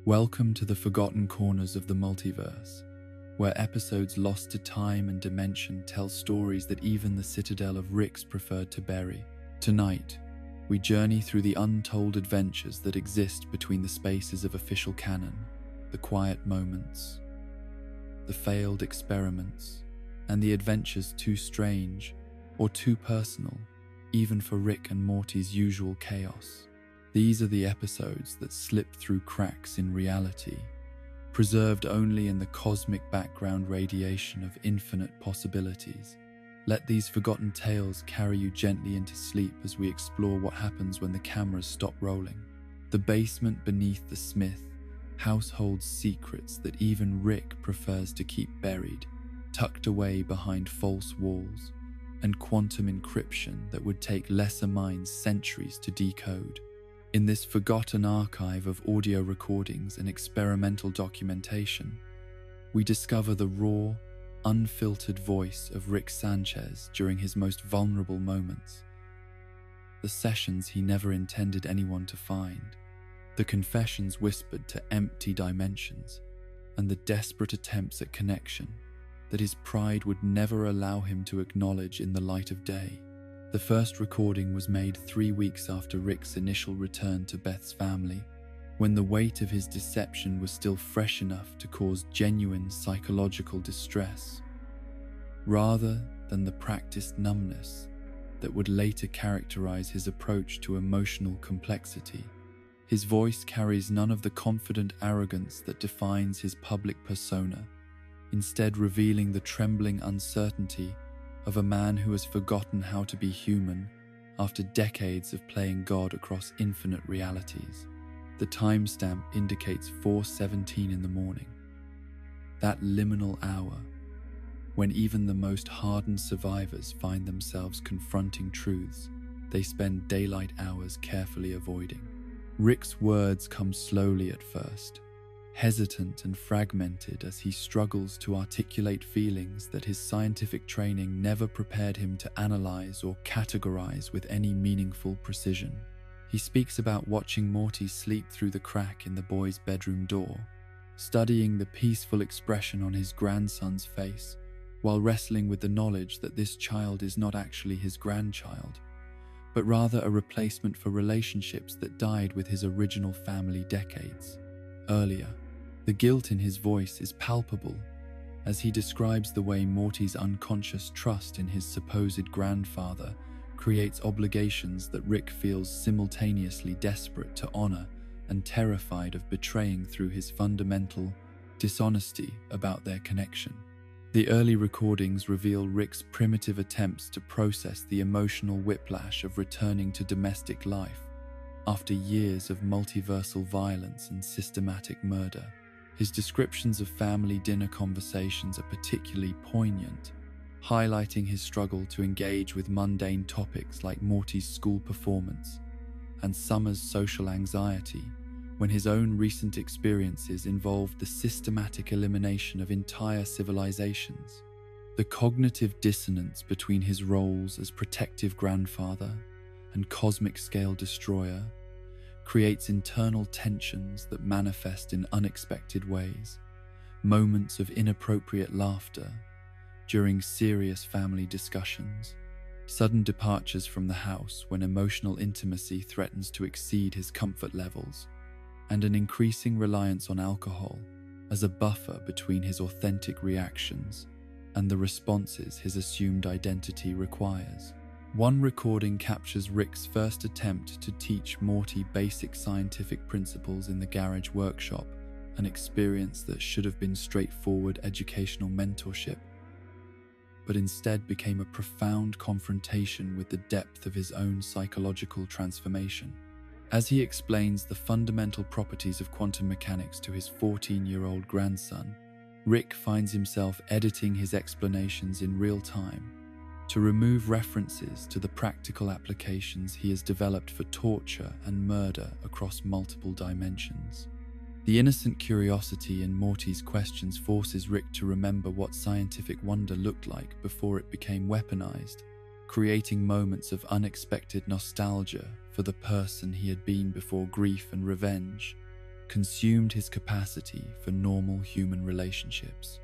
Welcome to the forgotten corners of the multiverse, where episodes lost to time and dimension tell stories that even the Citadel of Ricks preferred to bury. Tonight, we journey through the untold adventures that exist between the spaces of official canon, the quiet moments, the failed experiments, and the adventures too strange or too personal, even for Rick and Morty's usual chaos. These are the episodes that slip through cracks in reality, preserved only in the cosmic background radiation of infinite possibilities. Let these forgotten tales carry you gently into sleep as we explore what happens when the cameras stop rolling. The basement beneath the Smith, household secrets that even Rick prefers to keep buried, tucked away behind false walls, and quantum encryption that would take lesser minds centuries to decode. In this forgotten archive of audio recordings and experimental documentation, we discover the raw, unfiltered voice of Rick Sanchez during his most vulnerable moments. The sessions he never intended anyone to find, the confessions whispered to empty dimensions, and the desperate attempts at connection that his pride would never allow him to acknowledge in the light of day. The first recording was made 3 weeks after Rick's initial return to Beth's family, when the weight of his deception was still fresh enough to cause genuine psychological distress, rather than the practiced numbness that would later characterize his approach to emotional complexity. His voice carries none of the confident arrogance that defines his public persona, instead revealing the trembling uncertainty of a man who has forgotten how to be human after decades of playing God across infinite realities. The timestamp indicates 4:17 in the morning, that liminal hour when even the most hardened survivors find themselves confronting truths they spend daylight hours carefully avoiding. Rick's words come slowly at first, hesitant and fragmented as he struggles to articulate feelings that his scientific training never prepared him to analyze or categorize with any meaningful precision. He speaks about watching Morty sleep through the crack in the boy's bedroom door, studying the peaceful expression on his grandson's face, while wrestling with the knowledge that this child is not actually his grandchild, but rather a replacement for relationships that died with his original family decades earlier. The guilt in his voice is palpable as he describes the way Morty's unconscious trust in his supposed grandfather creates obligations that Rick feels simultaneously desperate to honor and terrified of betraying through his fundamental dishonesty about their connection. The early recordings reveal Rick's primitive attempts to process the emotional whiplash of returning to domestic life after years of multiversal violence and systematic murder. His descriptions of family dinner conversations are particularly poignant, highlighting his struggle to engage with mundane topics like Morty's school performance and Summer's social anxiety, when his own recent experiences involved the systematic elimination of entire civilizations. The cognitive dissonance between his roles as protective grandfather and cosmic-scale destroyer creates internal tensions that manifest in unexpected ways, moments of inappropriate laughter during serious family discussions, sudden departures from the house when emotional intimacy threatens to exceed his comfort levels, and an increasing reliance on alcohol as a buffer between his authentic reactions and the responses his assumed identity requires. One recording captures Rick's first attempt to teach Morty basic scientific principles in the garage workshop, an experience that should have been straightforward educational mentorship, but instead became a profound confrontation with the depth of his own psychological transformation. As he explains the fundamental properties of quantum mechanics to his 14-year-old grandson, Rick finds himself editing his explanations in real time to remove references to the practical applications he has developed for torture and murder across multiple dimensions. The innocent curiosity in Morty's questions forces Rick to remember what scientific wonder looked like before it became weaponized, creating moments of unexpected nostalgia for the person he had been before grief and revenge consumed his capacity for normal human relationships.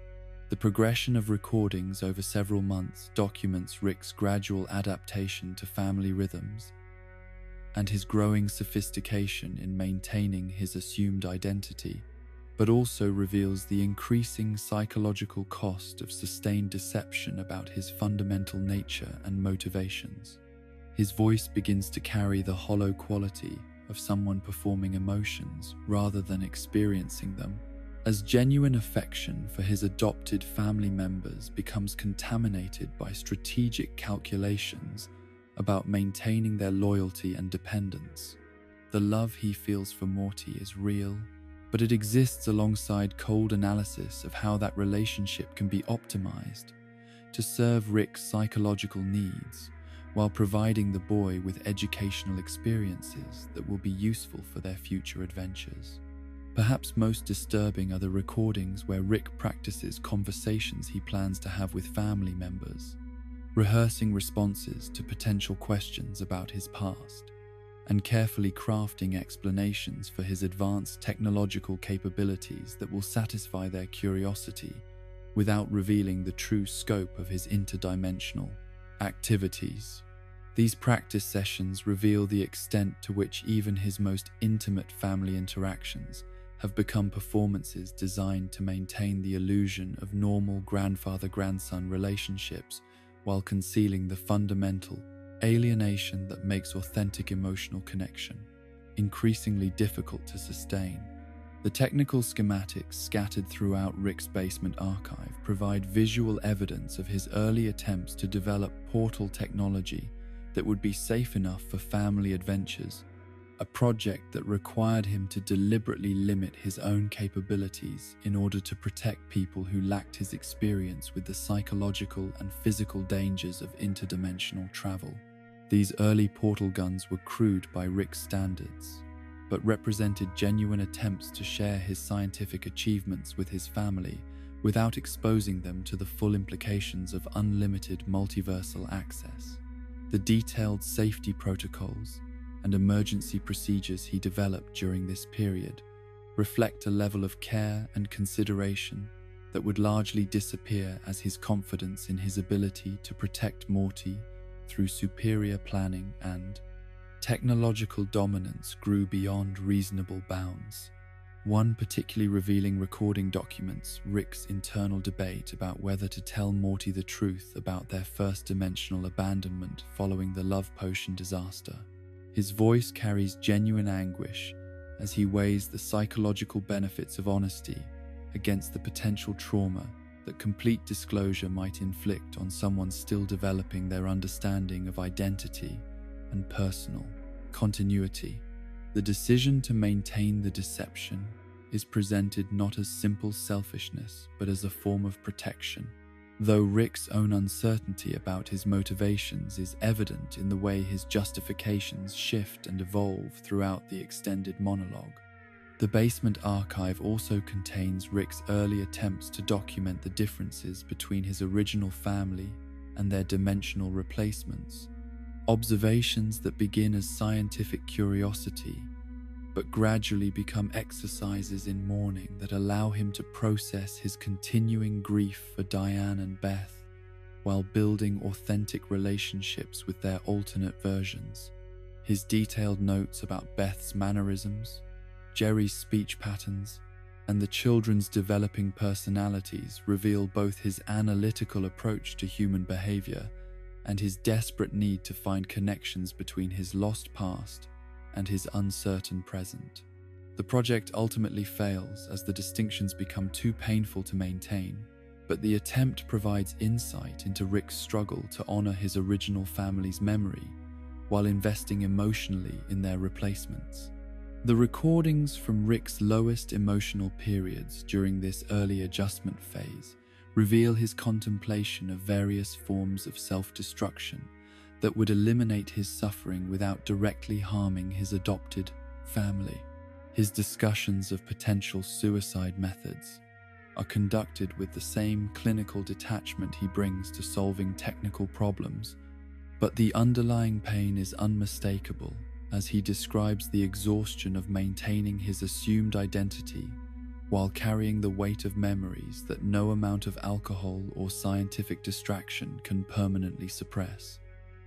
The progression of recordings over several months documents Rick's gradual adaptation to family rhythms and his growing sophistication in maintaining his assumed identity, but also reveals the increasing psychological cost of sustained deception about his fundamental nature and motivations. His voice begins to carry the hollow quality of someone performing emotions rather than experiencing them, as genuine affection for his adopted family members becomes contaminated by strategic calculations about maintaining their loyalty and dependence. The love he feels for Morty is real, but it exists alongside cold analysis of how that relationship can be optimized to serve Rick's psychological needs while providing the boy with educational experiences that will be useful for their future adventures. Perhaps most disturbing are the recordings where Rick practices conversations he plans to have with family members, rehearsing responses to potential questions about his past, and carefully crafting explanations for his advanced technological capabilities that will satisfy their curiosity without revealing the true scope of his interdimensional activities. These practice sessions reveal the extent to which even his most intimate family interactions have become performances designed to maintain the illusion of normal grandfather-grandson relationships while concealing the fundamental alienation that makes authentic emotional connection increasingly difficult to sustain. The technical schematics scattered throughout Rick's basement archive provide visual evidence of his early attempts to develop portal technology that would be safe enough for family adventures, a project that required him to deliberately limit his own capabilities in order to protect people who lacked his experience with the psychological and physical dangers of interdimensional travel. These early portal guns were crude by Rick's standards, but represented genuine attempts to share his scientific achievements with his family without exposing them to the full implications of unlimited multiversal access. The detailed safety protocols and emergency procedures he developed during this period reflect a level of care and consideration that would largely disappear as his confidence in his ability to protect Morty through superior planning and technological dominance grew beyond reasonable bounds. One particularly revealing recording documents Rick's internal debate about whether to tell Morty the truth about their first-dimensional abandonment following the love potion disaster. His voice carries genuine anguish as he weighs the psychological benefits of honesty against the potential trauma that complete disclosure might inflict on someone still developing their understanding of identity and personal continuity. The decision to maintain the deception is presented not as simple selfishness, but as a form of protection, though Rick's own uncertainty about his motivations is evident in the way his justifications shift and evolve throughout the extended monologue. The basement archive also contains Rick's early attempts to document the differences between his original family and their dimensional replacements, observations that begin as scientific curiosity but gradually become exercises in mourning that allow him to process his continuing grief for Diane and Beth while building authentic relationships with their alternate versions. His detailed notes about Beth's mannerisms, Jerry's speech patterns, and the children's developing personalities reveal both his analytical approach to human behavior and his desperate need to find connections between his lost past and his uncertain present. The project ultimately fails as the distinctions become too painful to maintain, but the attempt provides insight into Rick's struggle to honor his original family's memory while investing emotionally in their replacements. The recordings from Rick's lowest emotional periods during this early adjustment phase reveal his contemplation of various forms of self-destruction that would eliminate his suffering without directly harming his adopted family. His discussions of potential suicide methods are conducted with the same clinical detachment he brings to solving technical problems, but the underlying pain is unmistakable as he describes the exhaustion of maintaining his assumed identity while carrying the weight of memories that no amount of alcohol or scientific distraction can permanently suppress.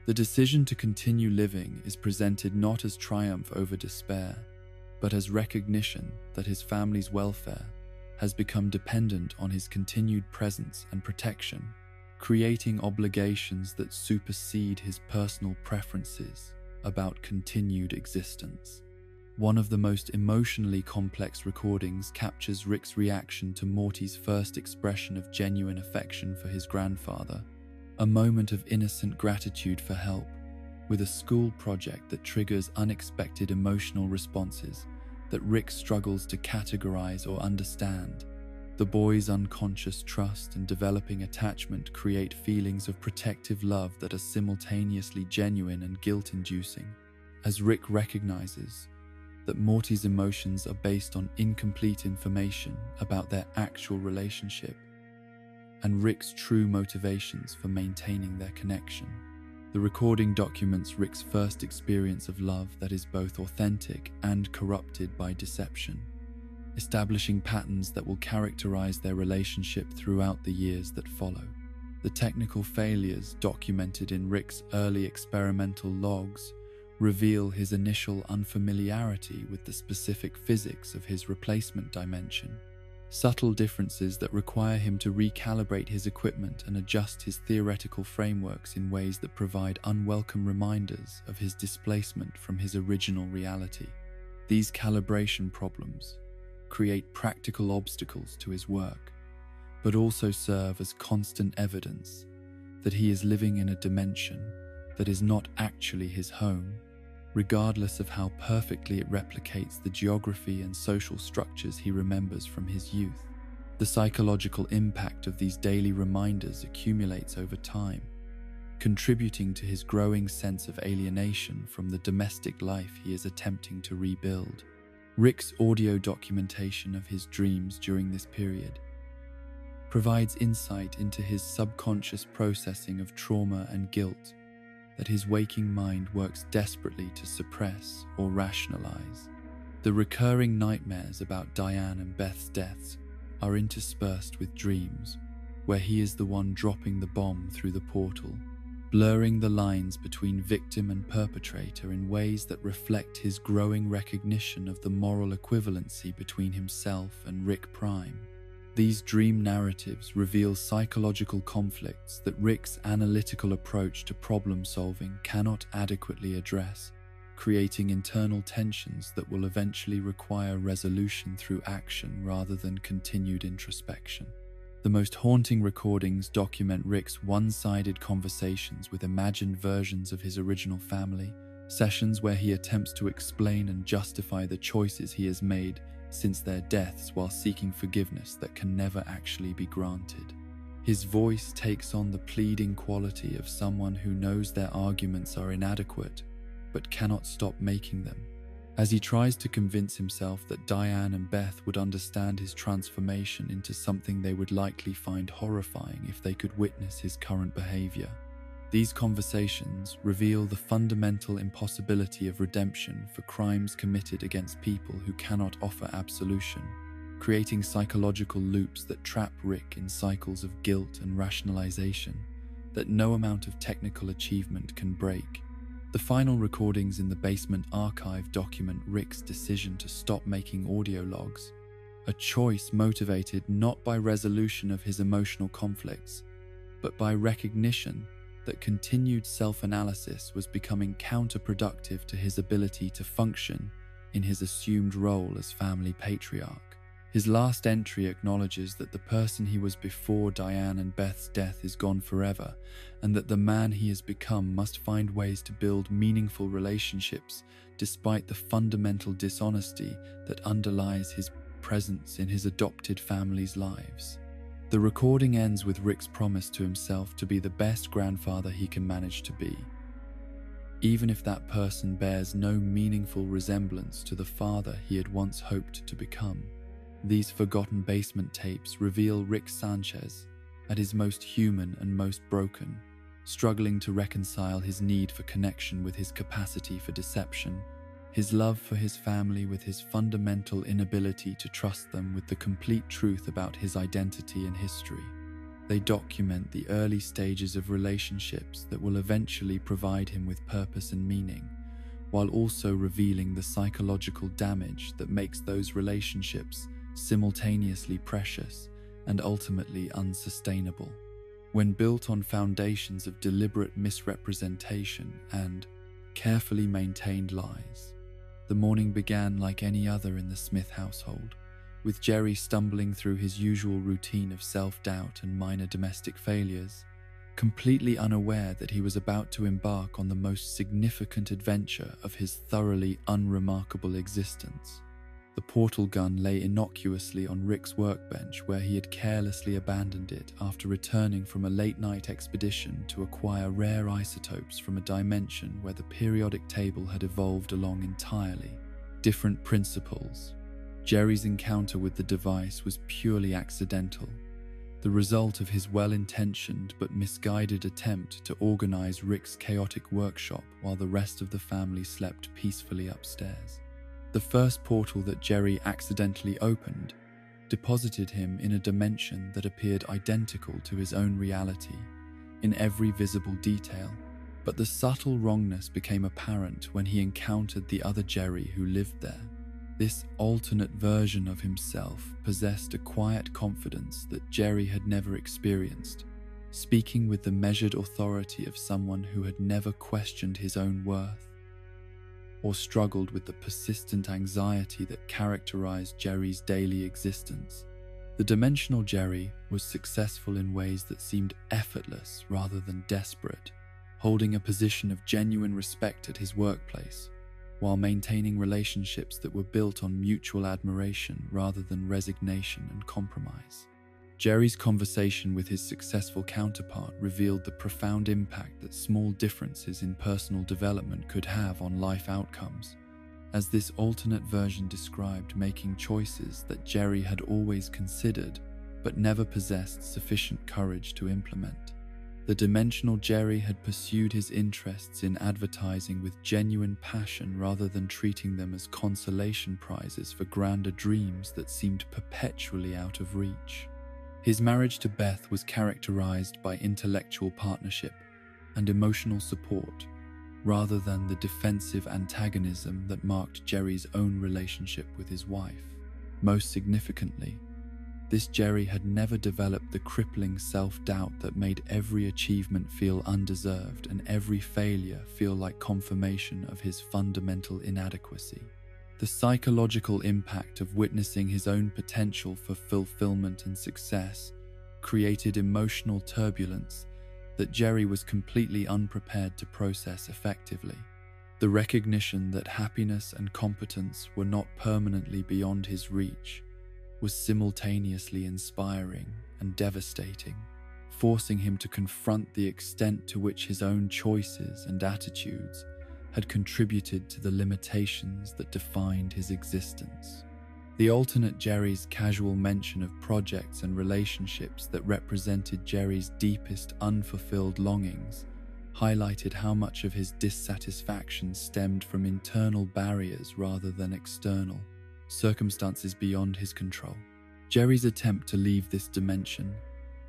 The decision to continue living is presented not as triumph over despair, but as recognition that his family's welfare has become dependent on his continued presence and protection, creating obligations that supersede his personal preferences about continued existence. One of the most emotionally complex recordings captures Rick's reaction to Morty's first expression of genuine affection for his grandfather, a moment of innocent gratitude for help, with a school project that triggers unexpected emotional responses that Rick struggles to categorize or understand. The boy's unconscious trust and developing attachment create feelings of protective love that are simultaneously genuine and guilt-inducing, as Rick recognizes that Morty's emotions are based on incomplete information about their actual relationship and Rick's true motivations for maintaining their connection. The recording documents Rick's first experience of love that is both authentic and corrupted by deception, establishing patterns that will characterize their relationship throughout the years that follow. The technical failures documented in Rick's early experimental logs reveal his initial unfamiliarity with the specific physics of his replacement dimension, subtle differences that require him to recalibrate his equipment and adjust his theoretical frameworks in ways that provide unwelcome reminders of his displacement from his original reality. These calibration problems create practical obstacles to his work, but also serve as constant evidence that he is living in a dimension that is not actually his home, regardless of how perfectly it replicates the geography and social structures he remembers from his youth. The psychological impact of these daily reminders accumulates over time, contributing to his growing sense of alienation from the domestic life he is attempting to rebuild. Rick's audio documentation of his dreams during this period provides insight into his subconscious processing of trauma and guilt that his waking mind works desperately to suppress or rationalize. The recurring nightmares about Diane and Beth's deaths are interspersed with dreams where he is the one dropping the bomb through the portal, blurring the lines between victim and perpetrator in ways that reflect his growing recognition of the moral equivalency between himself and Rick Prime. These dream narratives reveal psychological conflicts that Rick's analytical approach to problem solving cannot adequately address, creating internal tensions that will eventually require resolution through action rather than continued introspection. The most haunting recordings document Rick's one-sided conversations with imagined versions of his original family, sessions where he attempts to explain and justify the choices he has made since their deaths while seeking forgiveness that can never actually be granted. His voice takes on the pleading quality of someone who knows their arguments are inadequate but cannot stop making them, as he tries to convince himself that Diane and Beth would understand his transformation into something they would likely find horrifying if they could witness his current behavior. These conversations reveal the fundamental impossibility of redemption for crimes committed against people who cannot offer absolution, creating psychological loops that trap Rick in cycles of guilt and rationalization that no amount of technical achievement can break. The final recordings in the basement archive document Rick's decision to stop making audio logs, a choice motivated not by resolution of his emotional conflicts, but by recognition that continued self-analysis was becoming counterproductive to his ability to function in his assumed role as family patriarch. His last entry acknowledges that the person he was before Diane and Beth's death is gone forever, and that the man he has become must find ways to build meaningful relationships despite the fundamental dishonesty that underlies his presence in his adopted family's lives. The recording ends with Rick's promise to himself to be the best grandfather he can manage to be, even if that person bears no meaningful resemblance to the father he had once hoped to become. These forgotten basement tapes reveal Rick Sanchez at his most human and most broken, struggling to reconcile his need for connection with his capacity for deception his love for his family with his fundamental inability to trust them with the complete truth about his identity and history. They document the early stages of relationships that will eventually provide him with purpose and meaning, while also revealing the psychological damage that makes those relationships simultaneously precious and ultimately unsustainable. When built on foundations of deliberate misrepresentation and carefully maintained lies, the morning began like any other in the Smith household, with Jerry stumbling through his usual routine of self-doubt and minor domestic failures, completely unaware that he was about to embark on the most significant adventure of his thoroughly unremarkable existence. The portal gun lay innocuously on Rick's workbench, where he had carelessly abandoned it after returning from a late-night expedition to acquire rare isotopes from a dimension where the periodic table had evolved along entirely different principles. Jerry's encounter with the device was purely accidental, the result of his well-intentioned but misguided attempt to organize Rick's chaotic workshop while the rest of the family slept peacefully upstairs. The first portal that Jerry accidentally opened deposited him in a dimension that appeared identical to his own reality in every visible detail, but the subtle wrongness became apparent when he encountered the other Jerry who lived there. This alternate version of himself possessed a quiet confidence that Jerry had never experienced, speaking with the measured authority of someone who had never questioned his own worth or struggled with the persistent anxiety that characterized Jerry's daily existence. The dimensional Jerry was successful in ways that seemed effortless rather than desperate, holding a position of genuine respect at his workplace, while maintaining relationships that were built on mutual admiration rather than resignation and compromise. Jerry's conversation with his successful counterpart revealed the profound impact that small differences in personal development could have on life outcomes, as this alternate version described making choices that Jerry had always considered but never possessed sufficient courage to implement. The dimensional Jerry had pursued his interests in advertising with genuine passion rather than treating them as consolation prizes for grander dreams that seemed perpetually out of reach. His marriage to Beth was characterized by intellectual partnership and emotional support, rather than the defensive antagonism that marked Jerry's own relationship with his wife. Most significantly, this Jerry had never developed the crippling self-doubt that made every achievement feel undeserved and every failure feel like confirmation of his fundamental inadequacy. The psychological impact of witnessing his own potential for fulfillment and success created emotional turbulence that Jerry was completely unprepared to process effectively. The recognition that happiness and competence were not permanently beyond his reach was simultaneously inspiring and devastating, forcing him to confront the extent to which his own choices and attitudes had contributed to the limitations that defined his existence. The alternate Jerry's casual mention of projects and relationships that represented Jerry's deepest unfulfilled longings highlighted how much of his dissatisfaction stemmed from internal barriers rather than external circumstances beyond his control. Jerry's attempt to leave this dimension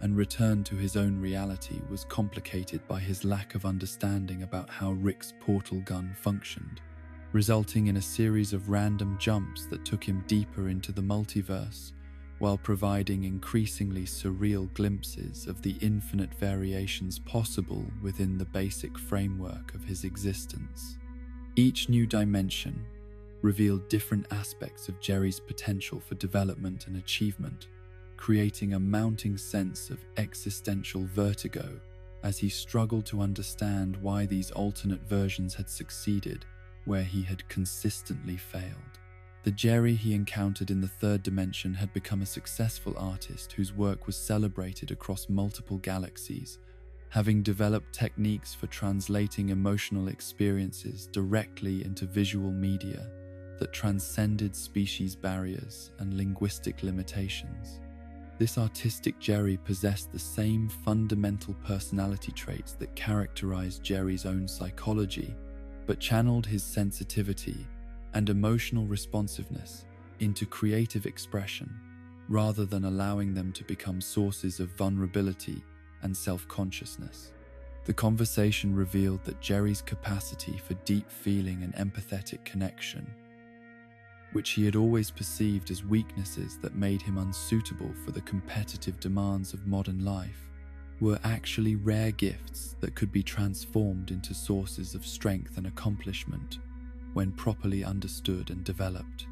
and return to his own reality was complicated by his lack of understanding about how Rick's portal gun functioned, resulting in a series of random jumps that took him deeper into the multiverse, while providing increasingly surreal glimpses of the infinite variations possible within the basic framework of his existence. Each new dimension revealed different aspects of Jerry's potential for development and achievement, creating a mounting sense of existential vertigo as he struggled to understand why these alternate versions had succeeded where he had consistently failed. The Jerry he encountered in the third dimension had become a successful artist whose work was celebrated across multiple galaxies, having developed techniques for translating emotional experiences directly into visual media that transcended species barriers and linguistic limitations. This artistic Jerry possessed the same fundamental personality traits that characterized Jerry's own psychology, but channeled his sensitivity and emotional responsiveness into creative expression, rather than allowing them to become sources of vulnerability and self-consciousness. The conversation revealed that Jerry's capacity for deep feeling and empathetic connection, which he had always perceived as weaknesses that made him unsuitable for the competitive demands of modern life, were actually rare gifts that could be transformed into sources of strength and accomplishment when properly understood and developed.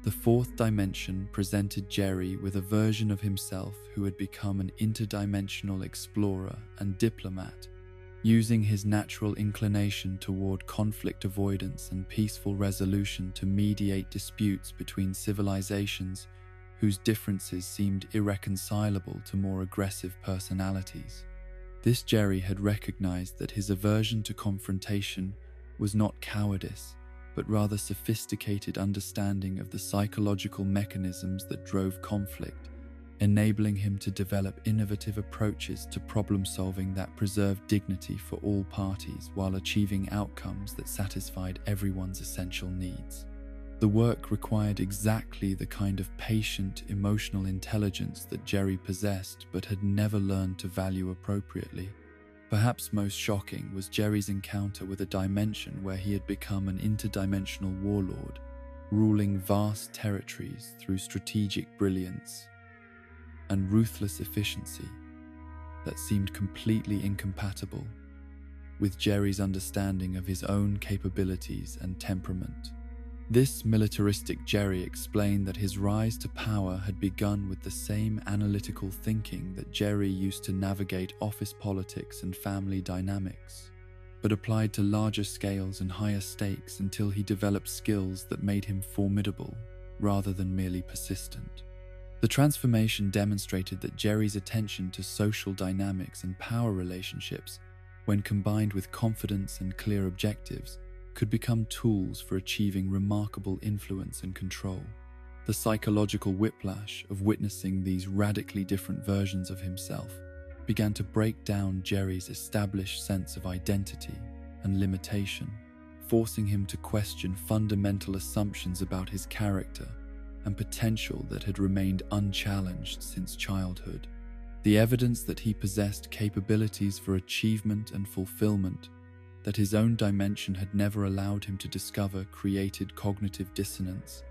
The fourth dimension presented Jerry with a version of himself who had become an interdimensional explorer and diplomat, using his natural inclination toward conflict avoidance and peaceful resolution to mediate disputes between civilizations whose differences seemed irreconcilable to more aggressive personalities. This Jerry had recognized that his aversion to confrontation was not cowardice, but rather sophisticated understanding of the psychological mechanisms that drove conflict, enabling him to develop innovative approaches to problem-solving that preserved dignity for all parties while achieving outcomes that satisfied everyone's essential needs. The work required exactly the kind of patient, emotional intelligence that Jerry possessed but had never learned to value appropriately. Perhaps most shocking was Jerry's encounter with a dimension where he had become an interdimensional warlord, ruling vast territories through strategic brilliance and ruthless efficiency that seemed completely incompatible with Jerry's understanding of his own capabilities and temperament. This militaristic Jerry explained that his rise to power had begun with the same analytical thinking that Jerry used to navigate office politics and family dynamics, but applied to larger scales and higher stakes until he developed skills that made him formidable rather than merely persistent. The transformation demonstrated that Jerry's attention to social dynamics and power relationships, when combined with confidence and clear objectives, could become tools for achieving remarkable influence and control. The psychological whiplash of witnessing these radically different versions of himself began to break down Jerry's established sense of identity and limitation, forcing him to question fundamental assumptions about his character and potential that had remained unchallenged since childhood. The evidence that he possessed capabilities for achievement and fulfillment that his own dimension had never allowed him to discover created cognitive dissonance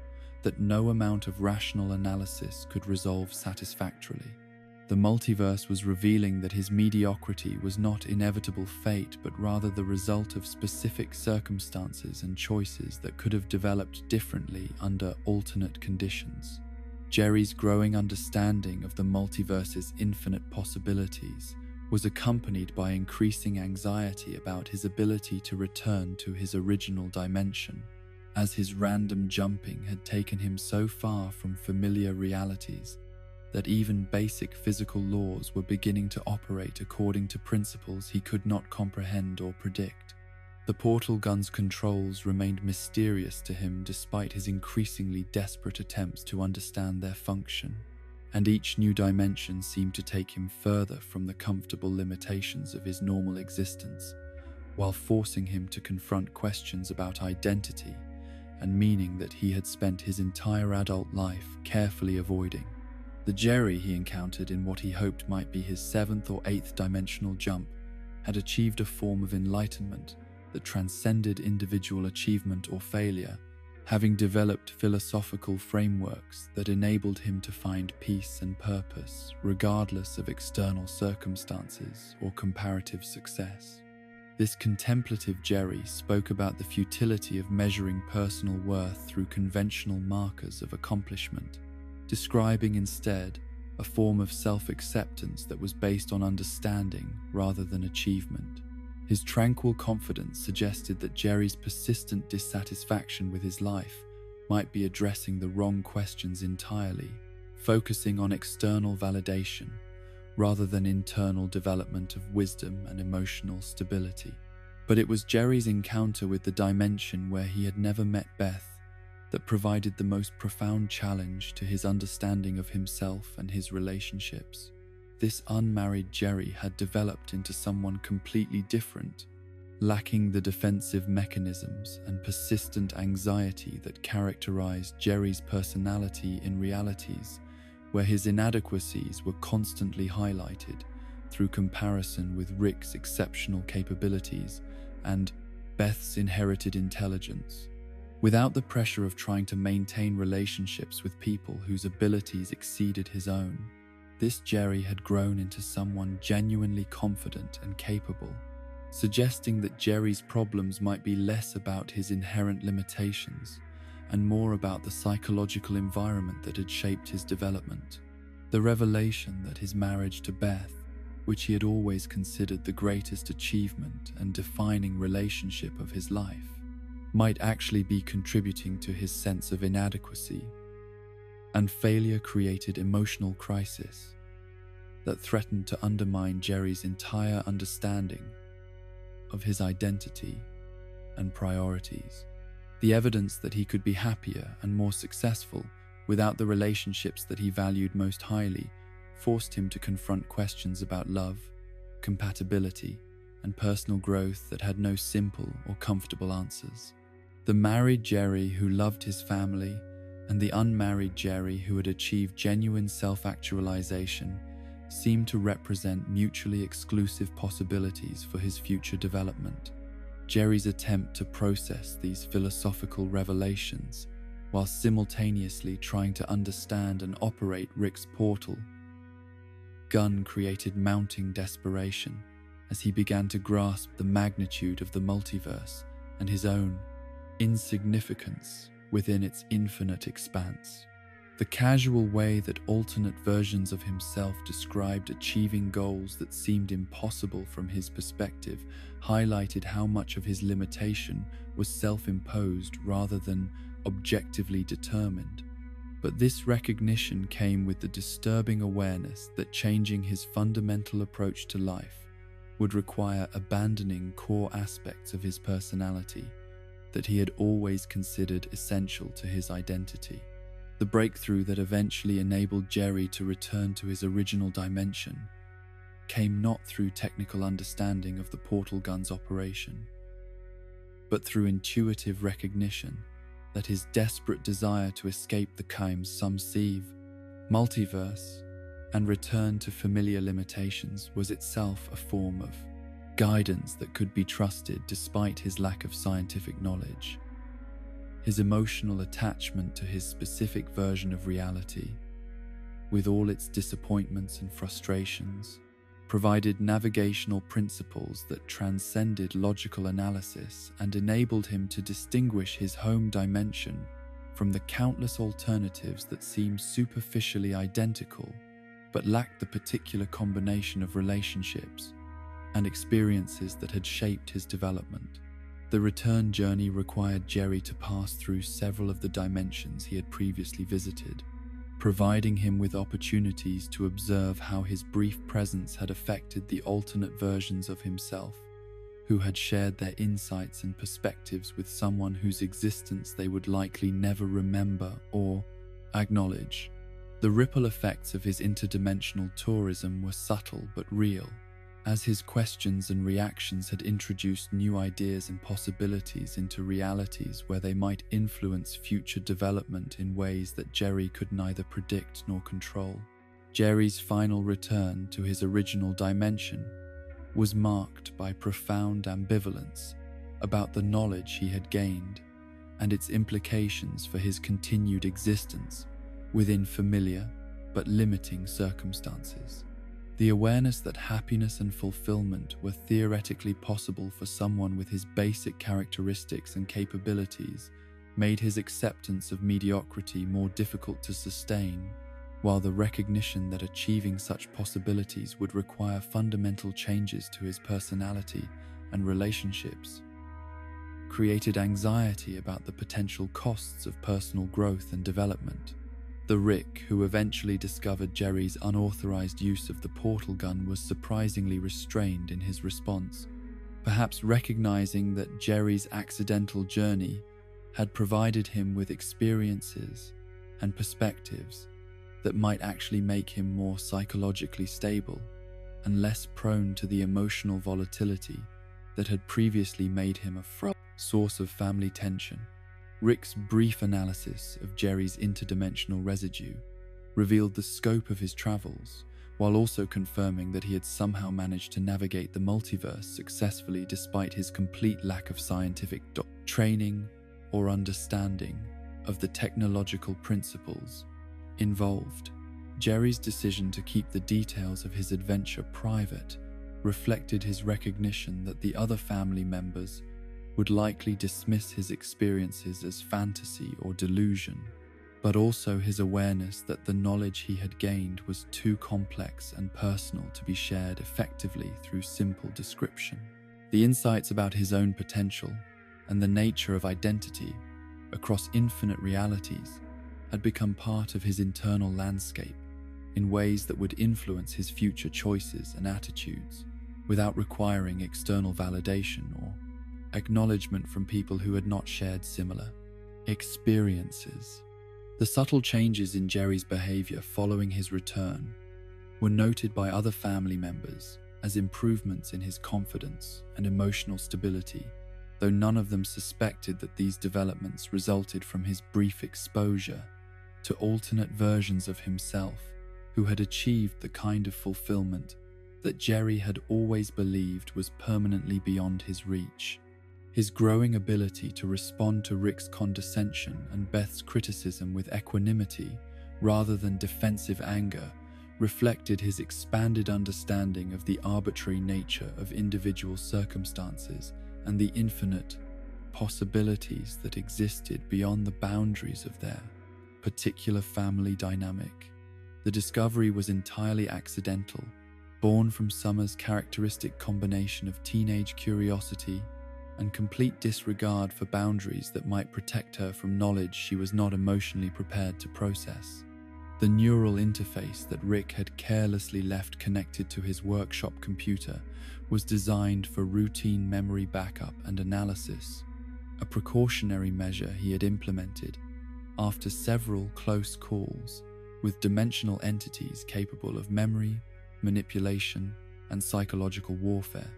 that no amount of rational analysis could resolve satisfactorily. The multiverse was revealing that his mediocrity was not inevitable fate, but rather the result of specific circumstances and choices that could have developed differently under alternate conditions. Jerry's growing understanding of the multiverse's infinite possibilities was accompanied by increasing anxiety about his ability to return to his original dimension, as his random jumping had taken him so far from familiar realities that even basic physical laws were beginning to operate according to principles he could not comprehend or predict. The portal gun's controls remained mysterious to him despite his increasingly desperate attempts to understand their function, and each new dimension seemed to take him further from the comfortable limitations of his normal existence, while forcing him to confront questions about identity and meaning that he had spent his entire adult life carefully avoiding. The Jerry he encountered in what he hoped might be his 7th or 8th dimensional jump had achieved a form of enlightenment that transcended individual achievement or failure, having developed philosophical frameworks that enabled him to find peace and purpose regardless of external circumstances or comparative success. This contemplative Jerry spoke about the futility of measuring personal worth through conventional markers of accomplishment, describing instead a form of self-acceptance that was based on understanding rather than achievement. His tranquil confidence suggested that Jerry's persistent dissatisfaction with his life might be addressing the wrong questions entirely, focusing on external validation rather than internal development of wisdom and emotional stability. But it was Jerry's encounter with the dimension where he had never met Beth that provided the most profound challenge to his understanding of himself and his relationships. This unmarried Jerry had developed into someone completely different, lacking the defensive mechanisms and persistent anxiety that characterized Jerry's personality in realities where his inadequacies were constantly highlighted through comparison with Rick's exceptional capabilities and Beth's inherited intelligence. Without the pressure of trying to maintain relationships with people whose abilities exceeded his own, this Jerry had grown into someone genuinely confident and capable, suggesting that Jerry's problems might be less about his inherent limitations and more about the psychological environment that had shaped his development. The revelation that his marriage to Beth, which he had always considered the greatest achievement and defining relationship of his life, might actually be contributing to his sense of inadequacy and failure created emotional crisis that threatened to undermine Jerry's entire understanding of his identity and priorities. The evidence that he could be happier and more successful without the relationships that he valued most highly forced him to confront questions about love, compatibility, and personal growth that had no simple or comfortable answers. The married Jerry who loved his family and the unmarried Jerry who had achieved genuine self-actualization seemed to represent mutually exclusive possibilities for his future development. Jerry's attempt to process these philosophical revelations while simultaneously trying to understand and operate Rick's portal gun created mounting desperation as he began to grasp the magnitude of the multiverse and his own insignificance within its infinite expanse. The casual way that alternate versions of himself described achieving goals that seemed impossible from his perspective highlighted how much of his limitation was self-imposed rather than objectively determined. But this recognition came with the disturbing awareness that changing his fundamental approach to life would require abandoning core aspects of his personality that he had always considered essential to his identity. The breakthrough that eventually enabled Jerry to return to his original dimension came not through technical understanding of the portal gun's operation, but through intuitive recognition that his desperate desire to escape the Kaim-Sum-Sieve multiverse and return to familiar limitations was itself a form of guidance that could be trusted despite his lack of scientific knowledge. His emotional attachment to his specific version of reality, with all its disappointments and frustrations, provided navigational principles that transcended logical analysis and enabled him to distinguish his home dimension from the countless alternatives that seemed superficially identical but lacked the particular combination of relationships and experiences that had shaped his development. The return journey required Jerry to pass through several of the dimensions he had previously visited, providing him with opportunities to observe how his brief presence had affected the alternate versions of himself, who had shared their insights and perspectives with someone whose existence they would likely never remember or acknowledge. The ripple effects of his interdimensional tourism were subtle but real, as his questions and reactions had introduced new ideas and possibilities into realities where they might influence future development in ways that Jerry could neither predict nor control. Jerry's final return to his original dimension was marked by profound ambivalence about the knowledge he had gained and its implications for his continued existence within familiar but limiting circumstances. The awareness that happiness and fulfillment were theoretically possible for someone with his basic characteristics and capabilities made his acceptance of mediocrity more difficult to sustain, while the recognition that achieving such possibilities would require fundamental changes to his personality and relationships created anxiety about the potential costs of personal growth and development. The Rick who eventually discovered Jerry's unauthorized use of the portal gun was surprisingly restrained in his response, perhaps recognizing that Jerry's accidental journey had provided him with experiences and perspectives that might actually make him more psychologically stable and less prone to the emotional volatility that had previously made him a source of family tension. Rick's brief analysis of Jerry's interdimensional residue revealed the scope of his travels, while also confirming that he had somehow managed to navigate the multiverse successfully despite his complete lack of scientific training or understanding of the technological principles involved. Jerry's decision to keep the details of his adventure private reflected his recognition that the other family members would likely dismiss his experiences as fantasy or delusion, but also his awareness that the knowledge he had gained was too complex and personal to be shared effectively through simple description. The insights about his own potential and the nature of identity across infinite realities had become part of his internal landscape in ways that would influence his future choices and attitudes without requiring external validation or acknowledgement from people who had not shared similar experiences. The subtle changes in Jerry's behavior following his return were noted by other family members as improvements in his confidence and emotional stability, though none of them suspected that these developments resulted from his brief exposure to alternate versions of himself who had achieved the kind of fulfillment that Jerry had always believed was permanently beyond his reach. His growing ability to respond to Rick's condescension and Beth's criticism with equanimity rather than defensive anger reflected his expanded understanding of the arbitrary nature of individual circumstances and the infinite possibilities that existed beyond the boundaries of their particular family dynamic. The discovery was entirely accidental, born from Summer's characteristic combination of teenage curiosity and complete disregard for boundaries that might protect her from knowledge she was not emotionally prepared to process. The neural interface that Rick had carelessly left connected to his workshop computer was designed for routine memory backup and analysis, a precautionary measure he had implemented after several close calls with dimensional entities capable of memory, manipulation, and psychological warfare.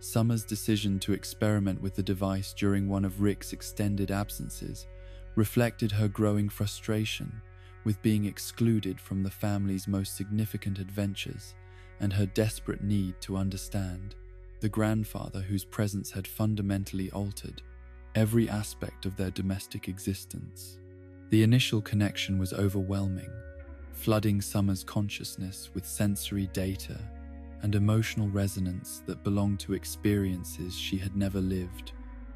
Summer's decision to experiment with the device during one of Rick's extended absences reflected her growing frustration with being excluded from the family's most significant adventures and her desperate need to understand the grandfather whose presence had fundamentally altered every aspect of their domestic existence. The initial connection was overwhelming, flooding Summer's consciousness with sensory data and emotional resonance that belonged to experiences she had never lived,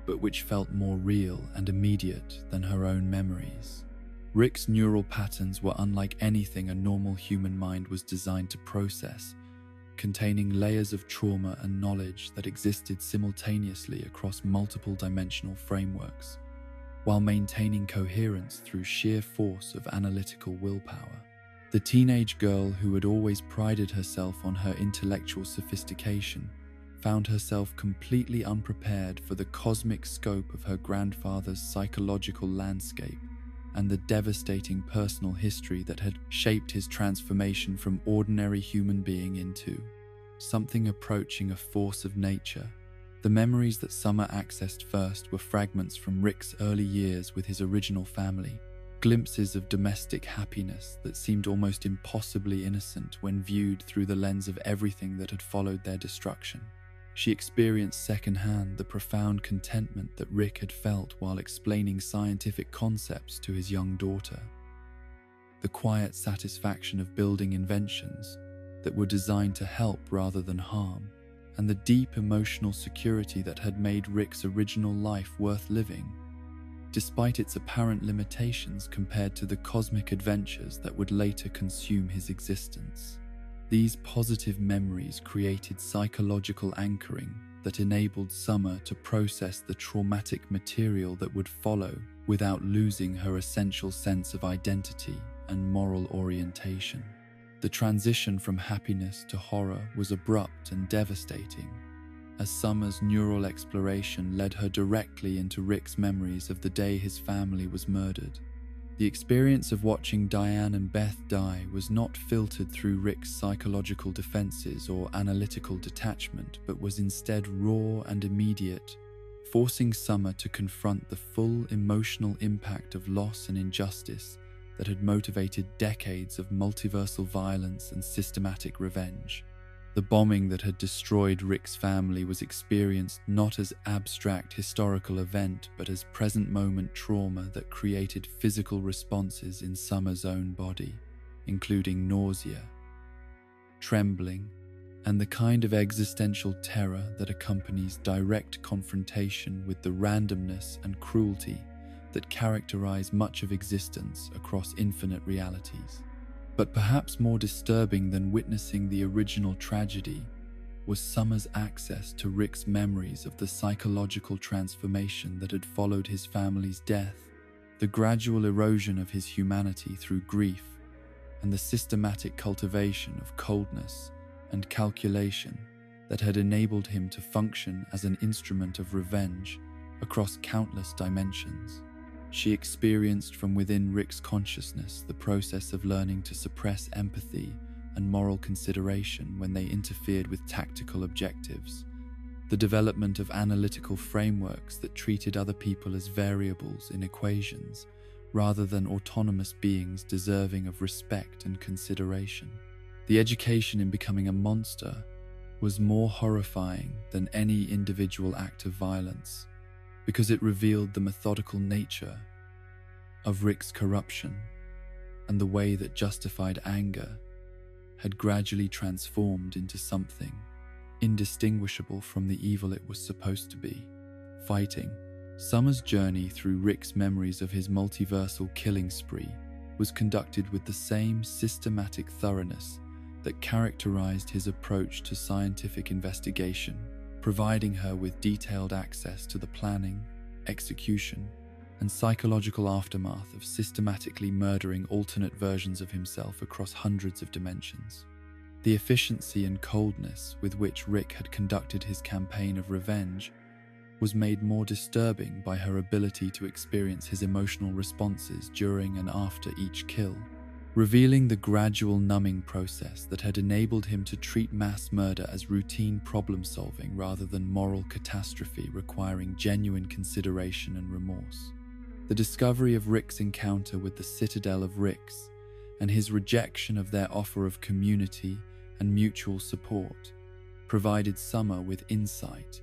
but which felt more real and immediate than her own memories. Rick's neural patterns were unlike anything a normal human mind was designed to process, containing layers of trauma and knowledge that existed simultaneously across multiple dimensional frameworks, while maintaining coherence through sheer force of analytical willpower. The teenage girl who had always prided herself on her intellectual sophistication found herself completely unprepared for the cosmic scope of her grandfather's psychological landscape and the devastating personal history that had shaped his transformation from ordinary human being into something approaching a force of nature. The memories that Summer accessed first were fragments from Rick's early years with his original family, glimpses of domestic happiness that seemed almost impossibly innocent when viewed through the lens of everything that had followed their destruction. She experienced secondhand the profound contentment that Rick had felt while explaining scientific concepts to his young daughter, the quiet satisfaction of building inventions that were designed to help rather than harm, and the deep emotional security that had made Rick's original life worth living, despite its apparent limitations compared to the cosmic adventures that would later consume his existence. These positive memories created psychological anchoring that enabled Summer to process the traumatic material that would follow without losing her essential sense of identity and moral orientation. The transition from happiness to horror was abrupt and devastating, as Summer's neural exploration led her directly into Rick's memories of the day his family was murdered. The experience of watching Diane and Beth die was not filtered through Rick's psychological defenses or analytical detachment, but was instead raw and immediate, forcing Summer to confront the full emotional impact of loss and injustice that had motivated decades of multiversal violence and systematic revenge. The bombing that had destroyed Rick's family was experienced not as abstract historical event, but as present-moment trauma that created physical responses in Summer's own body, including nausea, trembling, and the kind of existential terror that accompanies direct confrontation with the randomness and cruelty that characterize much of existence across infinite realities. But perhaps more disturbing than witnessing the original tragedy was Summer's access to Rick's memories of the psychological transformation that had followed his family's death, the gradual erosion of his humanity through grief, and the systematic cultivation of coldness and calculation that had enabled him to function as an instrument of revenge across countless dimensions. She experienced from within Rick's consciousness the process of learning to suppress empathy and moral consideration when they interfered with tactical objectives, the development of analytical frameworks that treated other people as variables in equations rather than autonomous beings deserving of respect and consideration. The education in becoming a monster was more horrifying than any individual act of violence, because it revealed the methodical nature of Rick's corruption and the way that justified anger had gradually transformed into something indistinguishable from the evil it was supposed to be. Fighting. Summer's journey through Rick's memories of his multiversal killing spree was conducted with the same systematic thoroughness that characterized his approach to scientific investigation, providing her with detailed access to the planning, execution, and psychological aftermath of systematically murdering alternate versions of himself across hundreds of dimensions. The efficiency and coldness with which Rick had conducted his campaign of revenge was made more disturbing by her ability to experience his emotional responses during and after each kill, revealing the gradual numbing process that had enabled him to treat mass murder as routine problem-solving rather than moral catastrophe requiring genuine consideration and remorse. The discovery of Rick's encounter with the Citadel of Ricks and his rejection of their offer of community and mutual support provided Summer with insight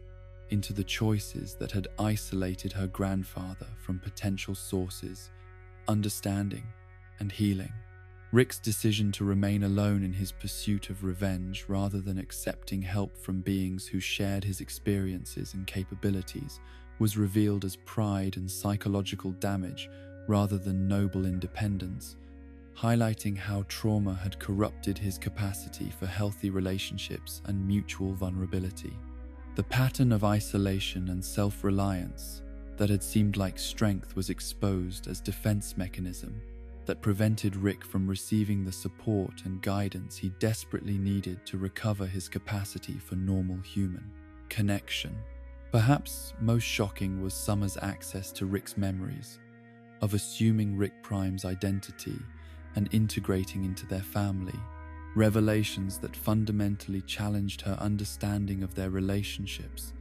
into the choices that had isolated her grandfather from potential sources, understanding, and healing. Rick's decision to remain alone in his pursuit of revenge rather than accepting help from beings who shared his experiences and capabilities was revealed as pride and psychological damage rather than noble independence, highlighting how trauma had corrupted his capacity for healthy relationships and mutual vulnerability. The pattern of isolation and self-reliance that had seemed like strength was exposed as defense mechanism that prevented Rick from receiving the support and guidance he desperately needed to recover his capacity for normal human connection. Perhaps most shocking was Summer's access to Rick's memories of assuming Rick Prime's identity and integrating into their family, revelations that fundamentally challenged her understanding of their relationships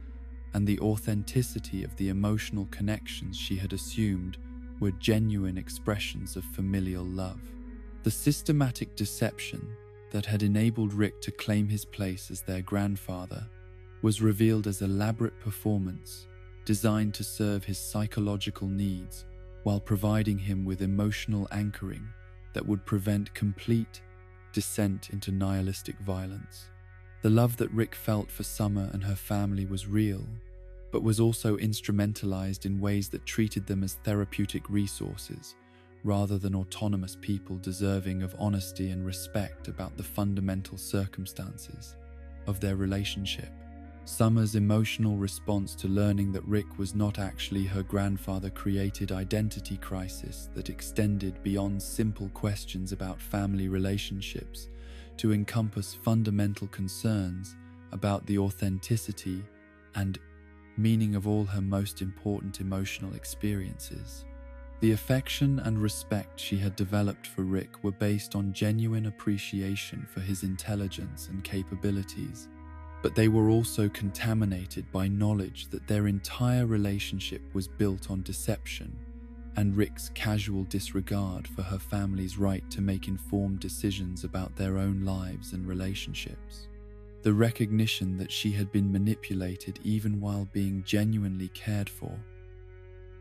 and the authenticity of the emotional connections she had assumed were genuine expressions of familial love. The systematic deception that had enabled Rick to claim his place as their grandfather was revealed as elaborate performance designed to serve his psychological needs while providing him with emotional anchoring that would prevent complete descent into nihilistic violence. The love that Rick felt for Summer and her family was real, but was also instrumentalized in ways that treated them as therapeutic resources rather than autonomous people deserving of honesty and respect about the fundamental circumstances of their relationship. Summer's emotional response to learning that Rick was not actually her grandfather created identity crisis that extended beyond simple questions about family relationships to encompass fundamental concerns about the authenticity and meaning of all her most important emotional experiences. The affection and respect she had developed for Rick were based on genuine appreciation for his intelligence and capabilities, but they were also contaminated by knowledge that their entire relationship was built on deception and Rick's casual disregard for her family's right to make informed decisions about their own lives and relationships. The recognition that she had been manipulated even while being genuinely cared for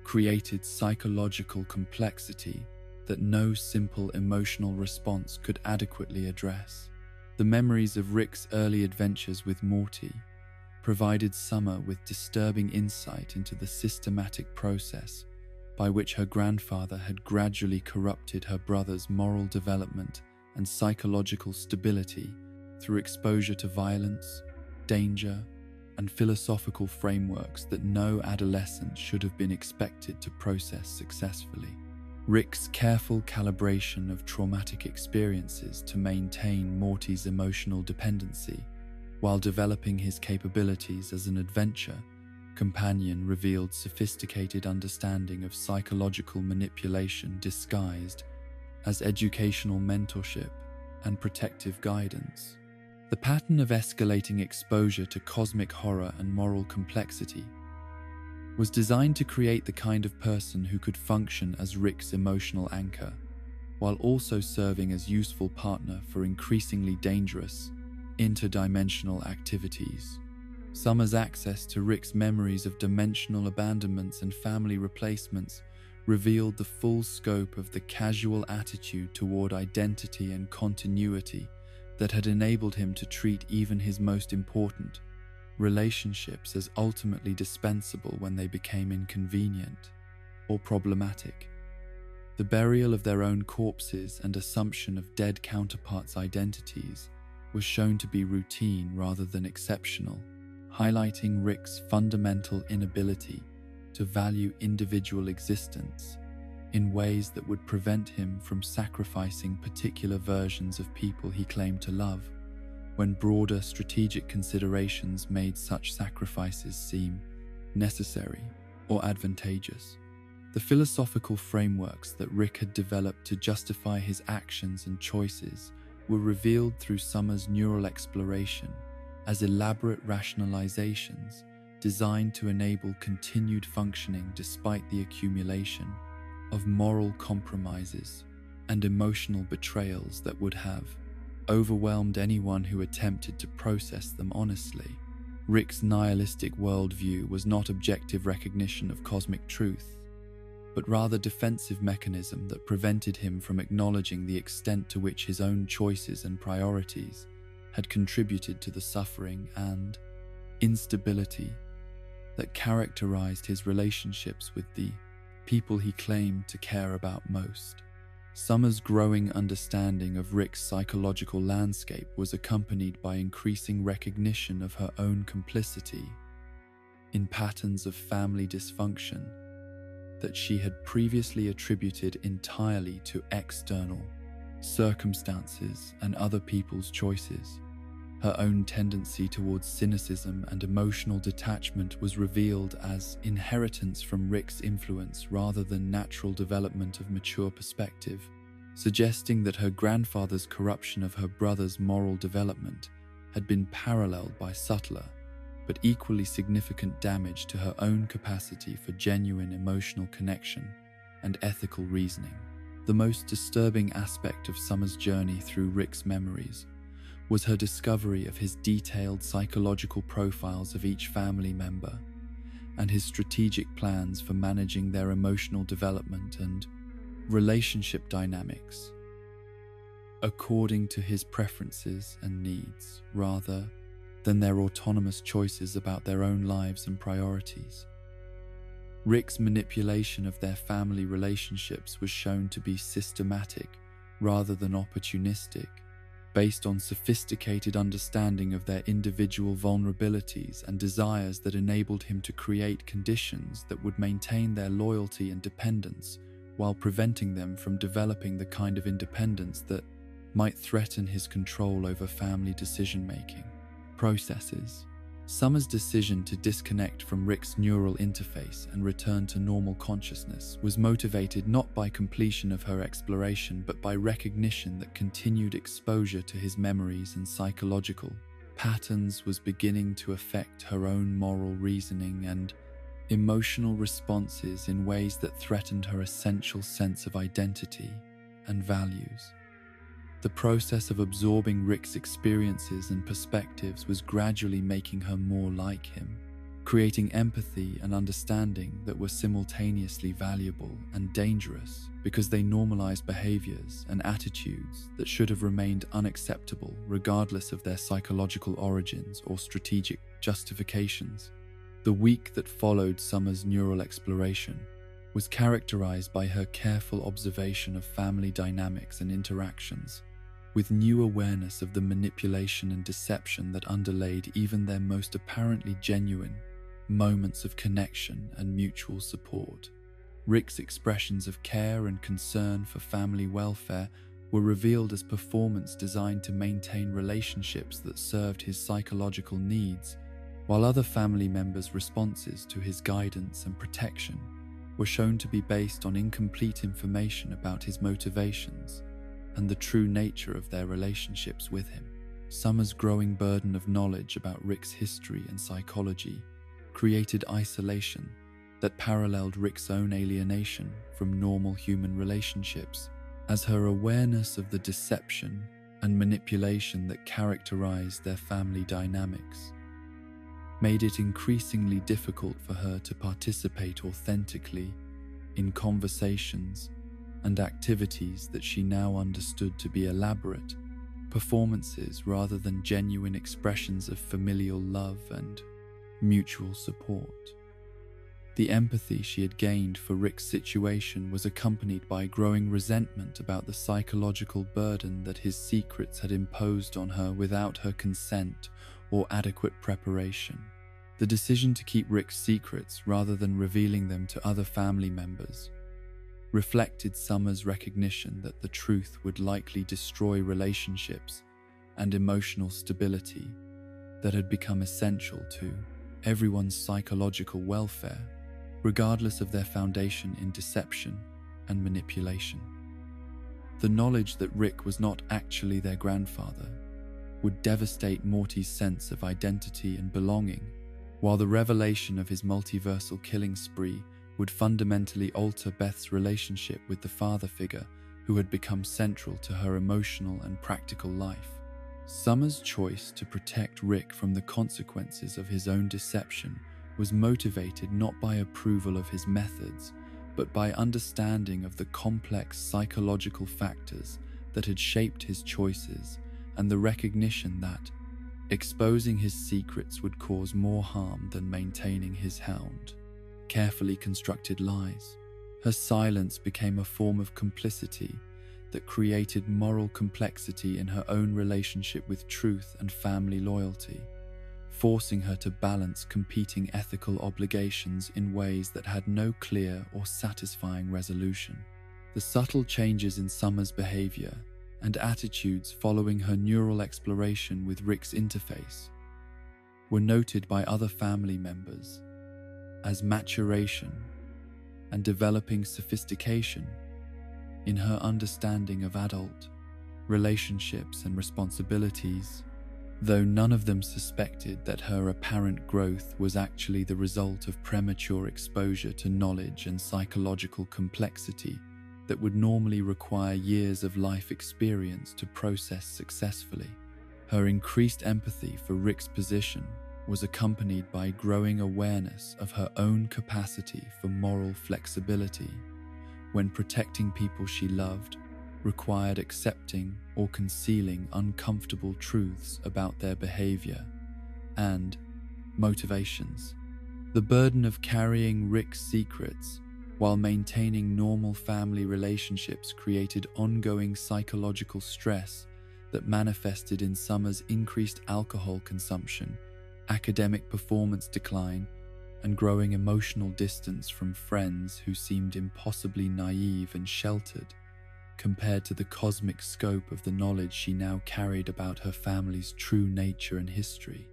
created psychological complexity that no simple emotional response could adequately address. The memories of Rick's early adventures with Morty provided Summer with disturbing insight into the systematic process by which her grandfather had gradually corrupted her brother's moral development and psychological stability through exposure to violence, danger, and philosophical frameworks that no adolescent should have been expected to process successfully. Rick's careful calibration of traumatic experiences to maintain Morty's emotional dependency while developing his capabilities as an adventure companion revealed sophisticated understanding of psychological manipulation disguised as educational mentorship and protective guidance. The pattern of escalating exposure to cosmic horror and moral complexity was designed to create the kind of person who could function as Rick's emotional anchor, while also serving as useful partner for increasingly dangerous, interdimensional activities. Summer's access to Rick's memories of dimensional abandonments and family replacements revealed the full scope of the casual attitude toward identity and continuity that had enabled him to treat even his most important relationships as ultimately dispensable when they became inconvenient or problematic. The burial of their own corpses and assumption of dead counterparts' identities was shown to be routine rather than exceptional, highlighting Rick's fundamental inability to value individual existence in ways that would prevent him from sacrificing particular versions of people he claimed to love, when broader strategic considerations made such sacrifices seem necessary or advantageous. The philosophical frameworks that Rick had developed to justify his actions and choices were revealed through Summer's neural exploration as elaborate rationalizations designed to enable continued functioning despite the accumulation of moral compromises and emotional betrayals that would have overwhelmed anyone who attempted to process them honestly. Rick's nihilistic worldview was not objective recognition of cosmic truth, but rather defensive mechanism that prevented him from acknowledging the extent to which his own choices and priorities had contributed to the suffering and instability that characterized his relationships with the people he claimed to care about most. Summer's growing understanding of Rick's psychological landscape was accompanied by increasing recognition of her own complicity in patterns of family dysfunction that she had previously attributed entirely to external circumstances and other people's choices. Her own tendency towards cynicism and emotional detachment was revealed as inheritance from Rick's influence rather than natural development of mature perspective, suggesting that her grandfather's corruption of her brother's moral development had been paralleled by subtler but equally significant damage to her own capacity for genuine emotional connection and ethical reasoning. The most disturbing aspect of Summer's journey through Rick's memories was her discovery of his detailed psychological profiles of each family member and his strategic plans for managing their emotional development and relationship dynamics according to his preferences and needs, rather than their autonomous choices about their own lives and priorities. Rick's manipulation of their family relationships was shown to be systematic rather than opportunistic, based on sophisticated understanding of their individual vulnerabilities and desires that enabled him to create conditions that would maintain their loyalty and dependence while preventing them from developing the kind of independence that might threaten his control over family decision-making processes. Summer's decision to disconnect from Rick's neural interface and return to normal consciousness was motivated not by completion of her exploration but by recognition that continued exposure to his memories and psychological patterns was beginning to affect her own moral reasoning and emotional responses in ways that threatened her essential sense of identity and values. The process of absorbing Rick's experiences and perspectives was gradually making her more like him, creating empathy and understanding that were simultaneously valuable and dangerous because they normalized behaviors and attitudes that should have remained unacceptable regardless of their psychological origins or strategic justifications. The week that followed Summer's neural exploration was characterized by her careful observation of family dynamics and interactions, with new awareness of the manipulation and deception that underlaid even their most apparently genuine moments of connection and mutual support. Rick's expressions of care and concern for family welfare were revealed as performance designed to maintain relationships that served his psychological needs, while other family members' responses to his guidance and protection were shown to be based on incomplete information about his motivations and the true nature of their relationships with him. Summer's growing burden of knowledge about Rick's history and psychology created isolation that paralleled Rick's own alienation from normal human relationships, as her awareness of the deception and manipulation that characterized their family dynamics made it increasingly difficult for her to participate authentically in conversations and activities that she now understood to be elaborate performances rather than genuine expressions of familial love and mutual support. The empathy she had gained for Rick's situation was accompanied by growing resentment about the psychological burden that his secrets had imposed on her without her consent or adequate preparation. The decision to keep Rick's secrets rather than revealing them to other family members reflected Summer's recognition that the truth would likely destroy relationships and emotional stability that had become essential to everyone's psychological welfare, regardless of their foundation in deception and manipulation. The knowledge that Rick was not actually their grandfather would devastate Morty's sense of identity and belonging, while the revelation of his multiversal killing spree would fundamentally alter Beth's relationship with the father figure who had become central to her emotional and practical life. Summer's choice to protect Rick from the consequences of his own deception was motivated not by approval of his methods, but by understanding of the complex psychological factors that had shaped his choices and the recognition that exposing his secrets would cause more harm than maintaining his carefully constructed lies. Her silence became a form of complicity that created moral complexity in her own relationship with truth and family loyalty, forcing her to balance competing ethical obligations in ways that had no clear or satisfying resolution. The subtle changes in Summer's behavior and attitudes following her neural exploration with Rick's interface were noted by other family members as maturation and developing sophistication in her understanding of adult relationships and responsibilities, though none of them suspected that her apparent growth was actually the result of premature exposure to knowledge and psychological complexity that would normally require years of life experience to process successfully. Her increased empathy for Rick's position was accompanied by growing awareness of her own capacity for moral flexibility when protecting people she loved required accepting or concealing uncomfortable truths about their behavior and motivations. The burden of carrying Rick's secrets while maintaining normal family relationships created ongoing psychological stress that manifested in Summer's increased alcohol consumption, academic performance decline, and growing emotional distance from friends who seemed impossibly naive and sheltered compared to the cosmic scope of the knowledge she now carried about her family's true nature and history.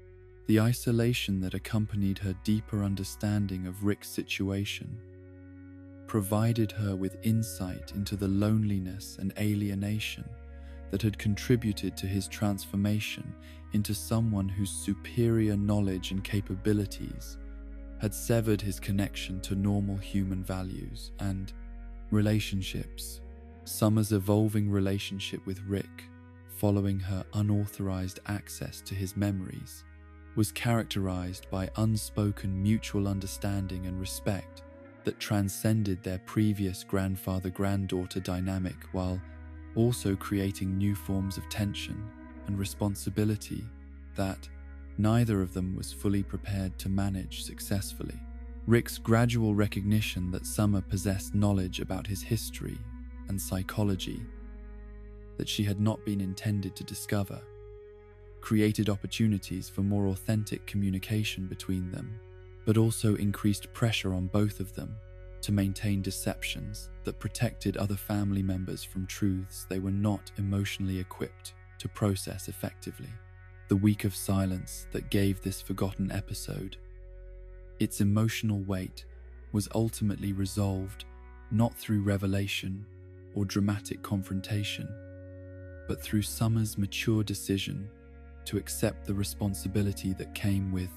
The isolation that accompanied her deeper understanding of Rick's situation provided her with insight into the loneliness and alienation that had contributed to his transformation into someone whose superior knowledge and capabilities had severed his connection to normal human values and relationships. Summer's evolving relationship with Rick, following her unauthorized access to his memories, was characterized by unspoken mutual understanding and respect that transcended their previous grandfather-granddaughter dynamic, while also creating new forms of tension and responsibility that neither of them was fully prepared to manage successfully. Rick's gradual recognition that Summer possessed knowledge about his history and psychology that she had not been intended to discover created opportunities for more authentic communication between them, but also increased pressure on both of them to maintain deceptions that protected other family members from truths they were not emotionally equipped to process effectively. The week of silence that gave this forgotten episode its emotional weight was ultimately resolved not through revelation or dramatic confrontation, but through Summer's mature decision to accept the responsibility that came with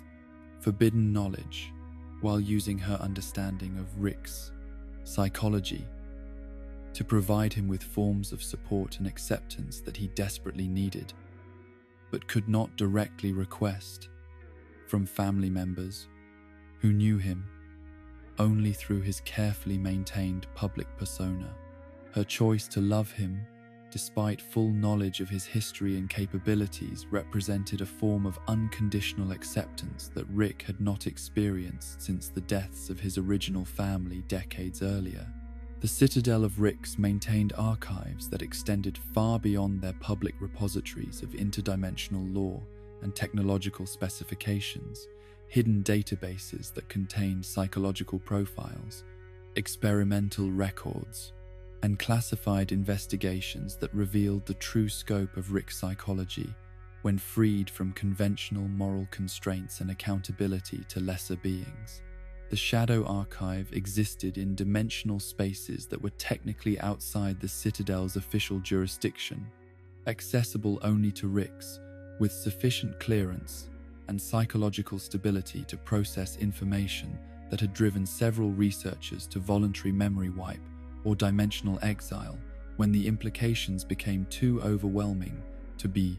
forbidden knowledge, while using her understanding of Rick's psychology to provide him with forms of support and acceptance that he desperately needed, but could not directly request from family members who knew him only through his carefully maintained public persona. Her choice to love him, despite full knowledge of his history and capabilities, represented a form of unconditional acceptance that Rick had not experienced since the deaths of his original family decades earlier. The Citadel of Ricks maintained archives that extended far beyond their public repositories of interdimensional lore and technological specifications, hidden databases that contained psychological profiles, experimental records, and classified investigations that revealed the true scope of Rick's psychology when freed from conventional moral constraints and accountability to lesser beings. The Shadow Archive existed in dimensional spaces that were technically outside the Citadel's official jurisdiction, accessible only to Ricks, with sufficient clearance and psychological stability to process information that had driven several researchers to voluntary memory wipe or dimensional exile when the implications became too overwhelming to be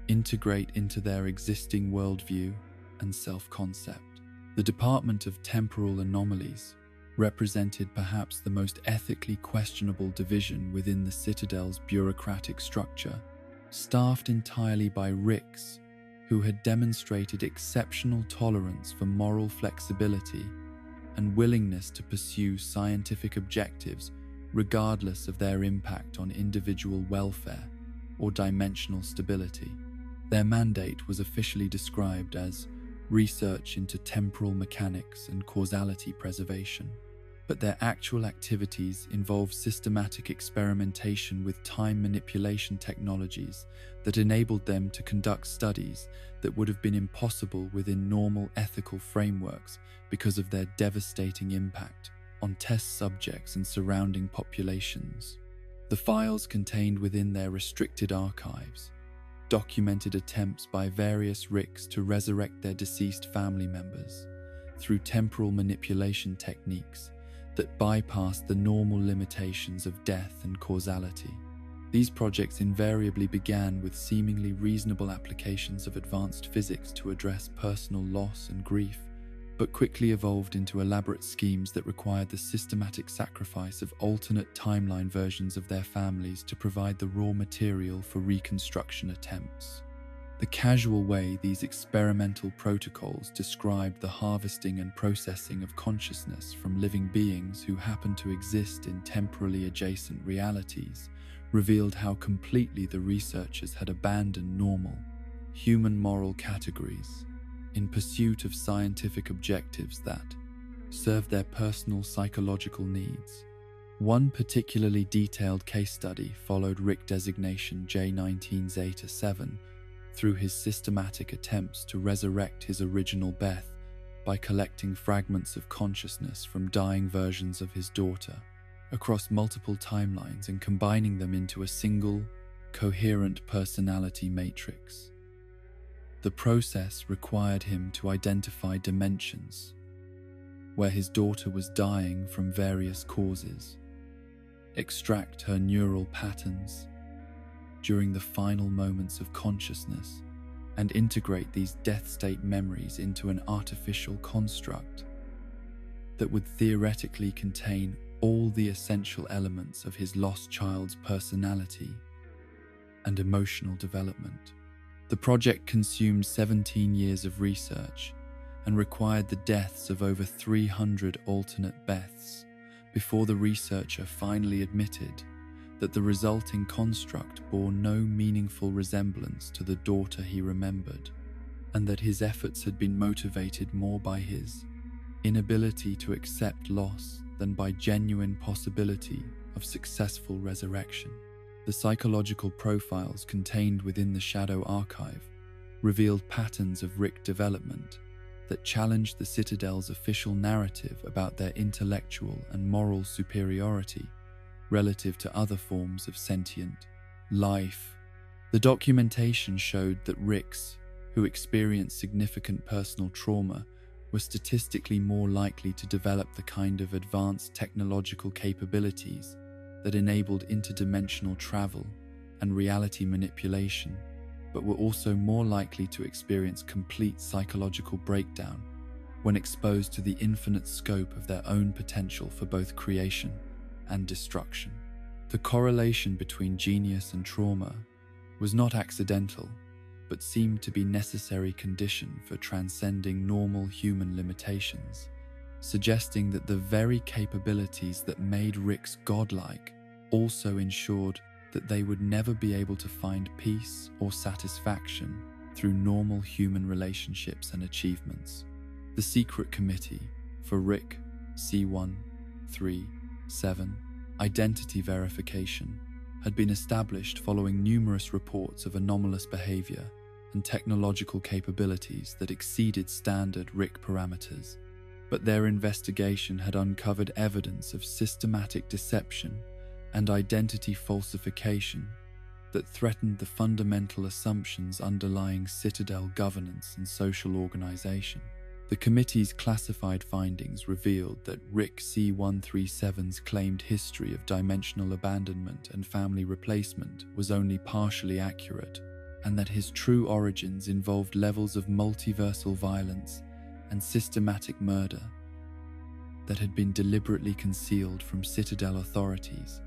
integrate into their existing worldview and self-concept. The Department of Temporal Anomalies represented perhaps the most ethically questionable division within the Citadel's bureaucratic structure, staffed entirely by Ricks, who had demonstrated exceptional tolerance for moral flexibility and willingness to pursue scientific objectives regardless of their impact on individual welfare or dimensional stability. Their mandate was officially described as research into temporal mechanics and causality preservation, but their actual activities involved systematic experimentation with time manipulation technologies that enabled them to conduct studies that would have been impossible within normal ethical frameworks because of their devastating impact on test subjects and surrounding populations. The files contained within their restricted archives documented attempts by various Ricks to resurrect their deceased family members through temporal manipulation techniques that bypassed the normal limitations of death and causality. These projects invariably began with seemingly reasonable applications of advanced physics to address personal loss and grief, but quickly evolved into elaborate schemes that required the systematic sacrifice of alternate timeline versions of their families to provide the raw material for reconstruction attempts. The casual way these experimental protocols described the harvesting and processing of consciousness from living beings who happened to exist in temporally adjacent realities revealed how completely the researchers had abandoned normal, human moral categories in pursuit of scientific objectives that served their personal psychological needs. One particularly detailed case study followed Rick designation J19 Zeta 7 through his systematic attempts to resurrect his original Beth by collecting fragments of consciousness from dying versions of his daughter across multiple timelines and combining them into a single, coherent personality matrix. The process required him to identify dimensions where his daughter was dying from various causes, extract her neural patterns during the final moments of consciousness, and integrate these death state memories into an artificial construct that would theoretically contain all the essential elements of his lost child's personality and emotional development. The project consumed 17 years of research and required the deaths of over 300 alternate Beths before the researcher finally admitted that the resulting construct bore no meaningful resemblance to the daughter he remembered, and that his efforts had been motivated more by his inability to accept loss than by genuine possibility of successful resurrection. The psychological profiles contained within the Shadow Archive revealed patterns of Rick development that challenged the Citadel's official narrative about their intellectual and moral superiority relative to other forms of sentient life. The documentation showed that Ricks, who experienced significant personal trauma, were statistically more likely to develop the kind of advanced technological capabilities that enabled interdimensional travel and reality manipulation, but were also more likely to experience complete psychological breakdown when exposed to the infinite scope of their own potential for both creation and destruction. The correlation between genius and trauma was not accidental, but seemed to be necessary condition for transcending normal human limitations, suggesting that the very capabilities that made Ricks godlike also ensured that they would never be able to find peace or satisfaction through normal human relationships and achievements. The secret committee for Rick C137 identity verification had been established following numerous reports of anomalous behavior and technological capabilities that exceeded standard Rick parameters, but their investigation had uncovered evidence of systematic deception and identity falsification that threatened the fundamental assumptions underlying Citadel governance and social organization. The committee's classified findings revealed that Rick C137's claimed history of dimensional abandonment and family replacement was only partially accurate, and that his true origins involved levels of multiversal violence and systematic murder that had been deliberately concealed from Citadel authorities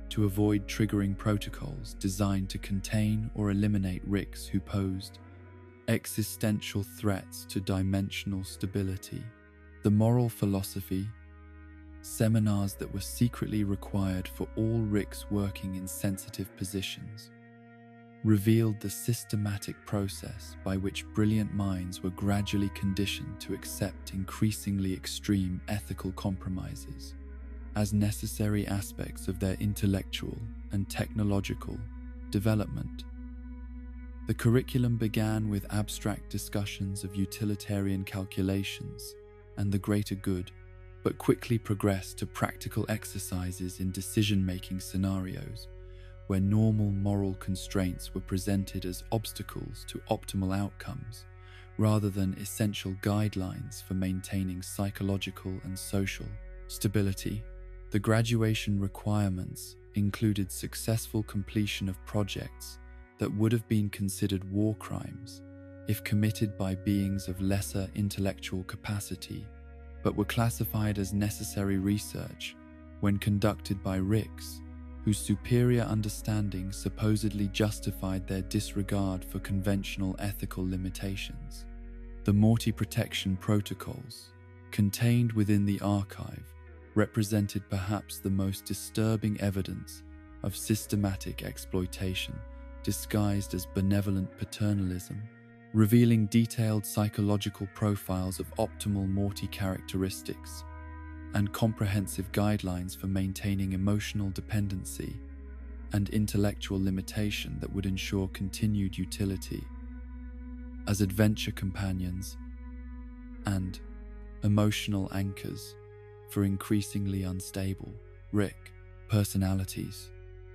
to avoid triggering protocols designed to contain or eliminate Ricks who posed existential threats to dimensional stability. The moral philosophy, seminars that were secretly required for all Ricks working in sensitive positions, revealed the systematic process by which brilliant minds were gradually conditioned to accept increasingly extreme ethical compromises as necessary aspects of their intellectual and technological development. The curriculum began with abstract discussions of utilitarian calculations and the greater good, but quickly progressed to practical exercises in decision-making scenarios where normal moral constraints were presented as obstacles to optimal outcomes rather than essential guidelines for maintaining psychological and social stability. The graduation requirements included successful completion of projects that would have been considered war crimes if committed by beings of lesser intellectual capacity, but were classified as necessary research when conducted by Ricks, whose superior understanding supposedly justified their disregard for conventional ethical limitations. The Morty protection protocols, contained within the archive, represented perhaps the most disturbing evidence of systematic exploitation disguised as benevolent paternalism, revealing detailed psychological profiles of optimal Morty characteristics and comprehensive guidelines for maintaining emotional dependency and intellectual limitation that would ensure continued utility as adventure companions and emotional anchors for increasingly unstable Rick personalities.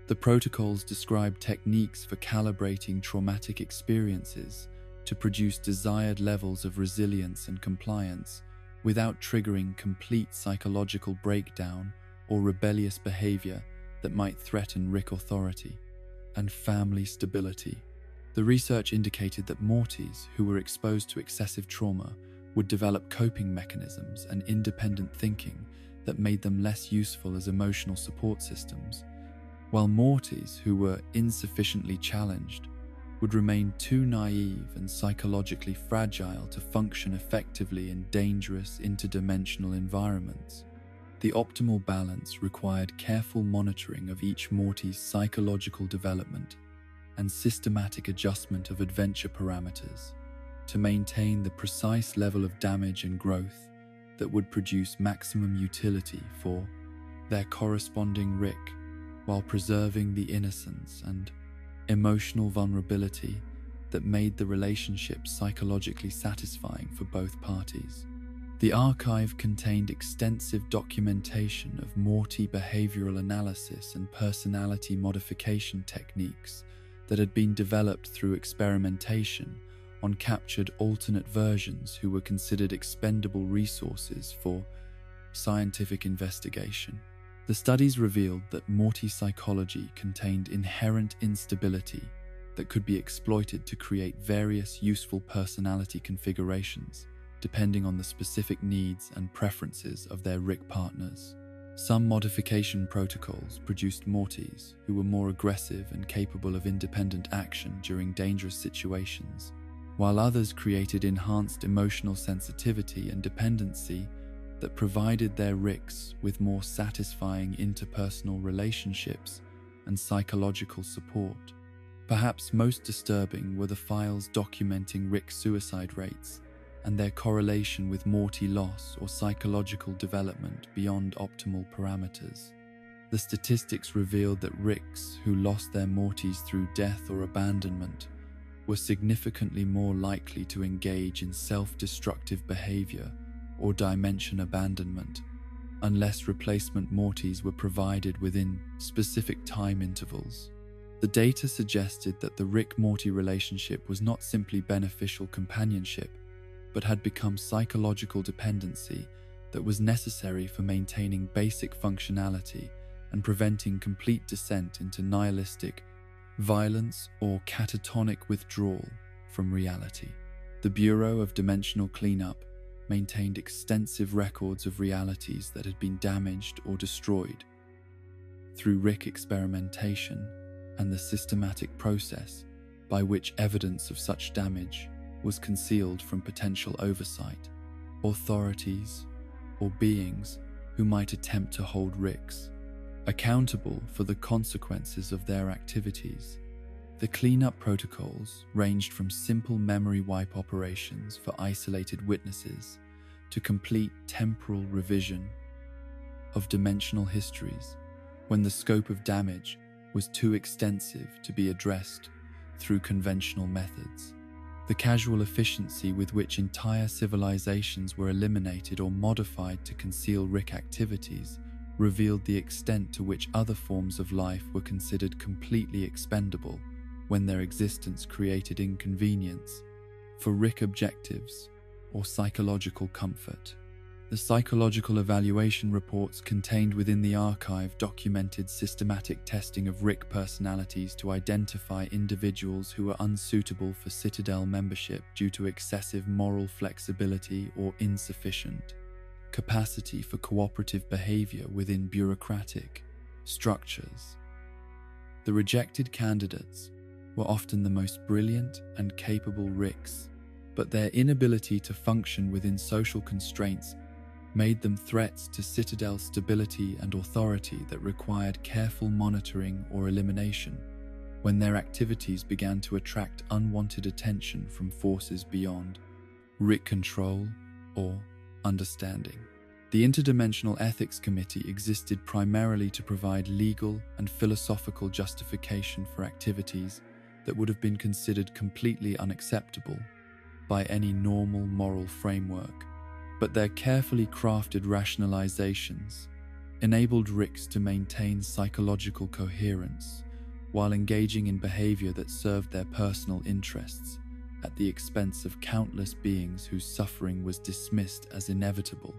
The protocols describe techniques for calibrating traumatic experiences to produce desired levels of resilience and compliance without triggering complete psychological breakdown or rebellious behavior that might threaten Rick authority and family stability. The research indicated that Mortys who were exposed to excessive trauma would develop coping mechanisms and independent thinking that made them less useful as emotional support systems, while Mortys who were insufficiently challenged would remain too naive and psychologically fragile to function effectively in dangerous interdimensional environments. The optimal balance required careful monitoring of each Morty's psychological development and systematic adjustment of adventure parameters to maintain the precise level of damage and growth that would produce maximum utility for their corresponding Rick, while preserving the innocence and emotional vulnerability that made the relationship psychologically satisfying for both parties. The archive contained extensive documentation of Morty behavioral analysis and personality modification techniques that had been developed through experimentation on captured alternate versions who were considered expendable resources for scientific investigation. The studies revealed that Morty psychology contained inherent instability that could be exploited to create various useful personality configurations, depending on the specific needs and preferences of their Rick partners. Some modification protocols produced Mortys who were more aggressive and capable of independent action during dangerous situations, while others created enhanced emotional sensitivity and dependency that provided their Ricks with more satisfying interpersonal relationships and psychological support. Perhaps most disturbing were the files documenting Rick suicide rates and their correlation with Morty loss or psychological development beyond optimal parameters. The statistics revealed that Ricks who lost their Mortys through death or abandonment were significantly more likely to engage in self-destructive behavior or dimension abandonment, unless replacement Mortys were provided within specific time intervals. The data suggested that the Rick-Morty relationship was not simply beneficial companionship, but had become psychological dependency that was necessary for maintaining basic functionality and preventing complete descent into nihilistic violence or catatonic withdrawal from reality. The Bureau of Dimensional Cleanup maintained extensive records of realities that had been damaged or destroyed through Rick experimentation and the systematic process by which evidence of such damage was concealed from potential oversight, authorities, or beings who might attempt to hold Ricks accountable for the consequences of their activities. The cleanup protocols ranged from simple memory wipe operations for isolated witnesses to complete temporal revision of dimensional histories when the scope of damage was too extensive to be addressed through conventional methods. The casual efficiency with which entire civilizations were eliminated or modified to conceal Rick activities revealed the extent to which other forms of life were considered completely expendable when their existence created inconvenience for Rick objectives or psychological comfort. The psychological evaluation reports contained within the archive documented systematic testing of Rick personalities to identify individuals who were unsuitable for Citadel membership due to excessive moral flexibility or insufficient capacity for cooperative behavior within bureaucratic structures. The rejected candidates were often the most brilliant and capable Ricks, but their inability to function within social constraints made them threats to Citadel stability and authority that required careful monitoring or elimination when their activities began to attract unwanted attention from forces beyond Rick control or understanding. The Interdimensional Ethics Committee existed primarily to provide legal and philosophical justification for activities that would have been considered completely unacceptable by any normal moral framework, but their carefully crafted rationalizations enabled Ricks to maintain psychological coherence while engaging in behavior that served their personal interests at the expense of countless beings whose suffering was dismissed as inevitable,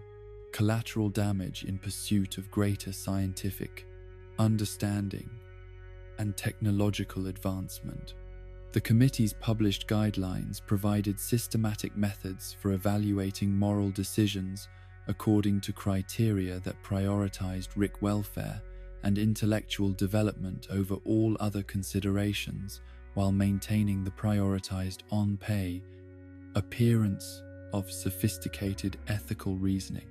collateral damage in pursuit of greater scientific understanding and technological advancement. The committee's published guidelines provided systematic methods for evaluating moral decisions according to criteria that prioritized Rick welfare and intellectual development over all other considerations, while maintaining the prioritized on-pay appearance of sophisticated ethical reasoning.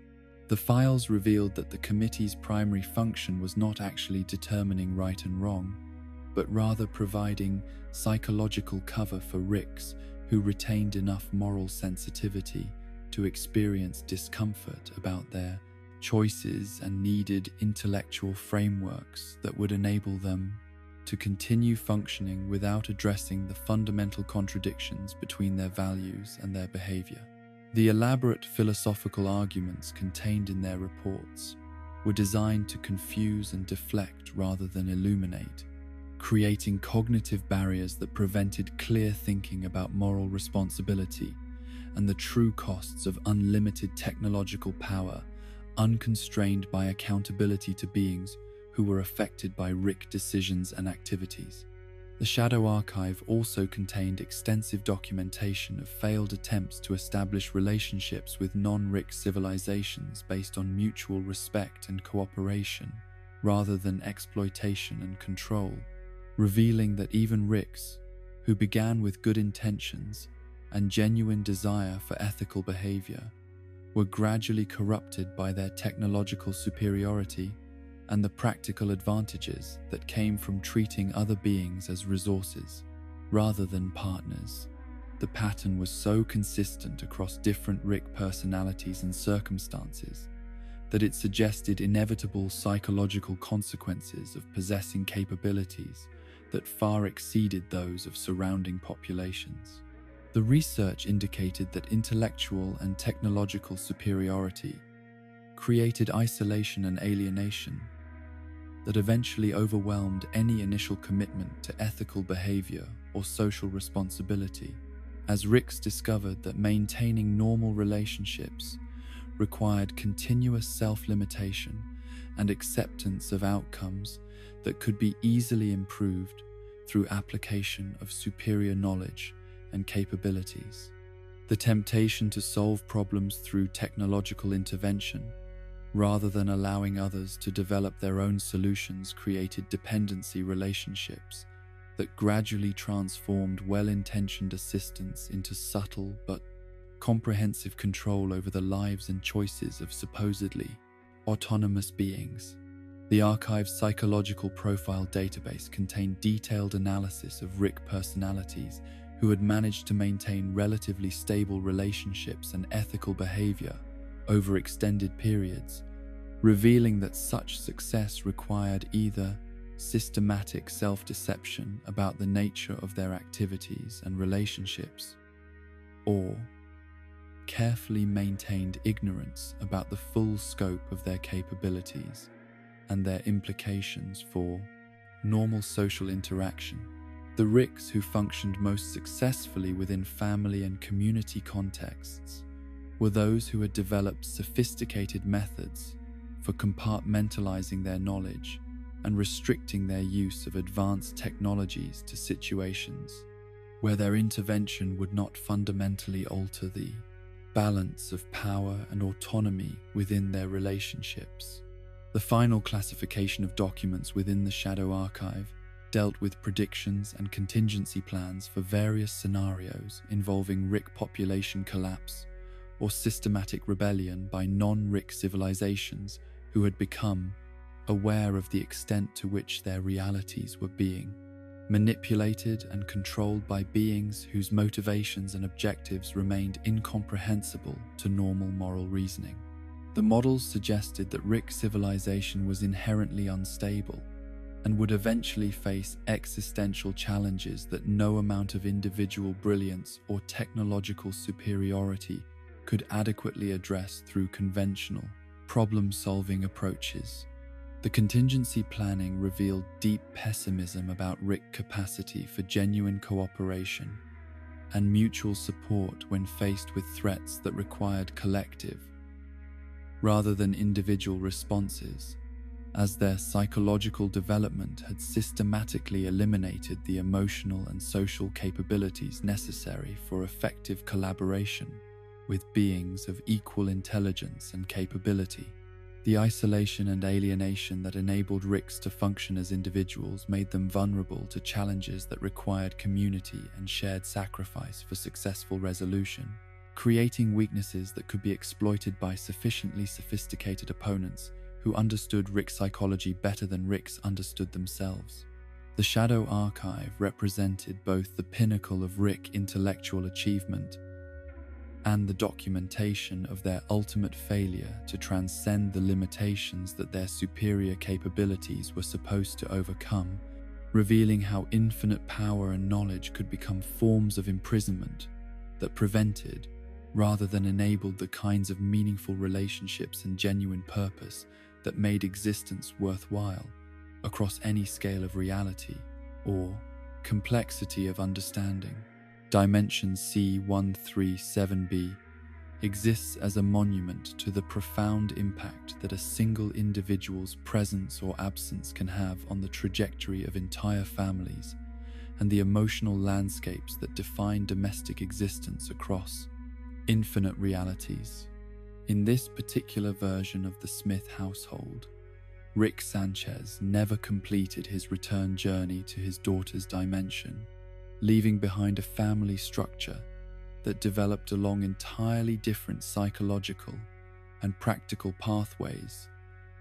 The files revealed that the committee's primary function was not actually determining right and wrong, but rather providing psychological cover for Ricks who retained enough moral sensitivity to experience discomfort about their choices and needed intellectual frameworks that would enable them to continue functioning without addressing the fundamental contradictions between their values and their behavior. The elaborate philosophical arguments contained in their reports were designed to confuse and deflect rather than illuminate, creating cognitive barriers that prevented clear thinking about moral responsibility and the true costs of unlimited technological power, unconstrained by accountability to beings who were affected by Rick decisions and activities. The Shadow Archive also contained extensive documentation of failed attempts to establish relationships with non-Rick civilizations based on mutual respect and cooperation, rather than exploitation and control, revealing that even Ricks, who began with good intentions and genuine desire for ethical behavior, were gradually corrupted by their technological superiority and the practical advantages that came from treating other beings as resources rather than partners. The pattern was so consistent across different Rick personalities and circumstances that it suggested inevitable psychological consequences of possessing capabilities that far exceeded those of surrounding populations. The research indicated that intellectual and technological superiority created isolation and alienation that eventually overwhelmed any initial commitment to ethical behavior or social responsibility, as Ricks discovered that maintaining normal relationships required continuous self-limitation and acceptance of outcomes that could be easily improved through application of superior knowledge and capabilities. The temptation to solve problems through technological intervention, rather than allowing others to develop their own solutions, created dependency relationships that gradually transformed well-intentioned assistance into subtle but comprehensive control over the lives and choices of supposedly autonomous beings. The Archive's psychological profile database contained detailed analysis of Rick personalities who had managed to maintain relatively stable relationships and ethical behavior over extended periods, revealing that such success required either systematic self-deception about the nature of their activities and relationships, or carefully maintained ignorance about the full scope of their capabilities and their implications for normal social interaction. The Ricks who functioned most successfully within family and community contexts were those who had developed sophisticated methods for compartmentalizing their knowledge and restricting their use of advanced technologies to situations where their intervention would not fundamentally alter the balance of power and autonomy within their relationships. The final classification of documents within the Shadow Archive dealt with predictions and contingency plans for various scenarios involving Rick population collapse or systematic rebellion by non-Rick civilizations who had become aware of the extent to which their realities were being manipulated and controlled by beings whose motivations and objectives remained incomprehensible to normal moral reasoning. The models suggested that Rick civilization was inherently unstable, and would eventually face existential challenges that no amount of individual brilliance or technological superiority could adequately address through conventional, problem-solving approaches. The contingency planning revealed deep pessimism about Rick's capacity for genuine cooperation and mutual support when faced with threats that required collective, rather than individual responses, as their psychological development had systematically eliminated the emotional and social capabilities necessary for effective collaboration with beings of equal intelligence and capability. The isolation and alienation that enabled Ricks to function as individuals made them vulnerable to challenges that required community and shared sacrifice for successful resolution, creating weaknesses that could be exploited by sufficiently sophisticated opponents who understood Rick's psychology better than Ricks understood themselves. The Shadow Archive represented both the pinnacle of Rick's intellectual achievement and the documentation of their ultimate failure to transcend the limitations that their superior capabilities were supposed to overcome, revealing how infinite power and knowledge could become forms of imprisonment that prevented, rather than enabled, the kinds of meaningful relationships and genuine purpose that made existence worthwhile across any scale of reality or complexity of understanding. Dimension C137b exists as a monument to the profound impact that a single individual's presence or absence can have on the trajectory of entire families and the emotional landscapes that define domestic existence across infinite realities. In this particular version of the Smith household, Rick Sanchez never completed his return journey to his daughter's dimension, leaving behind a family structure that developed along entirely different psychological and practical pathways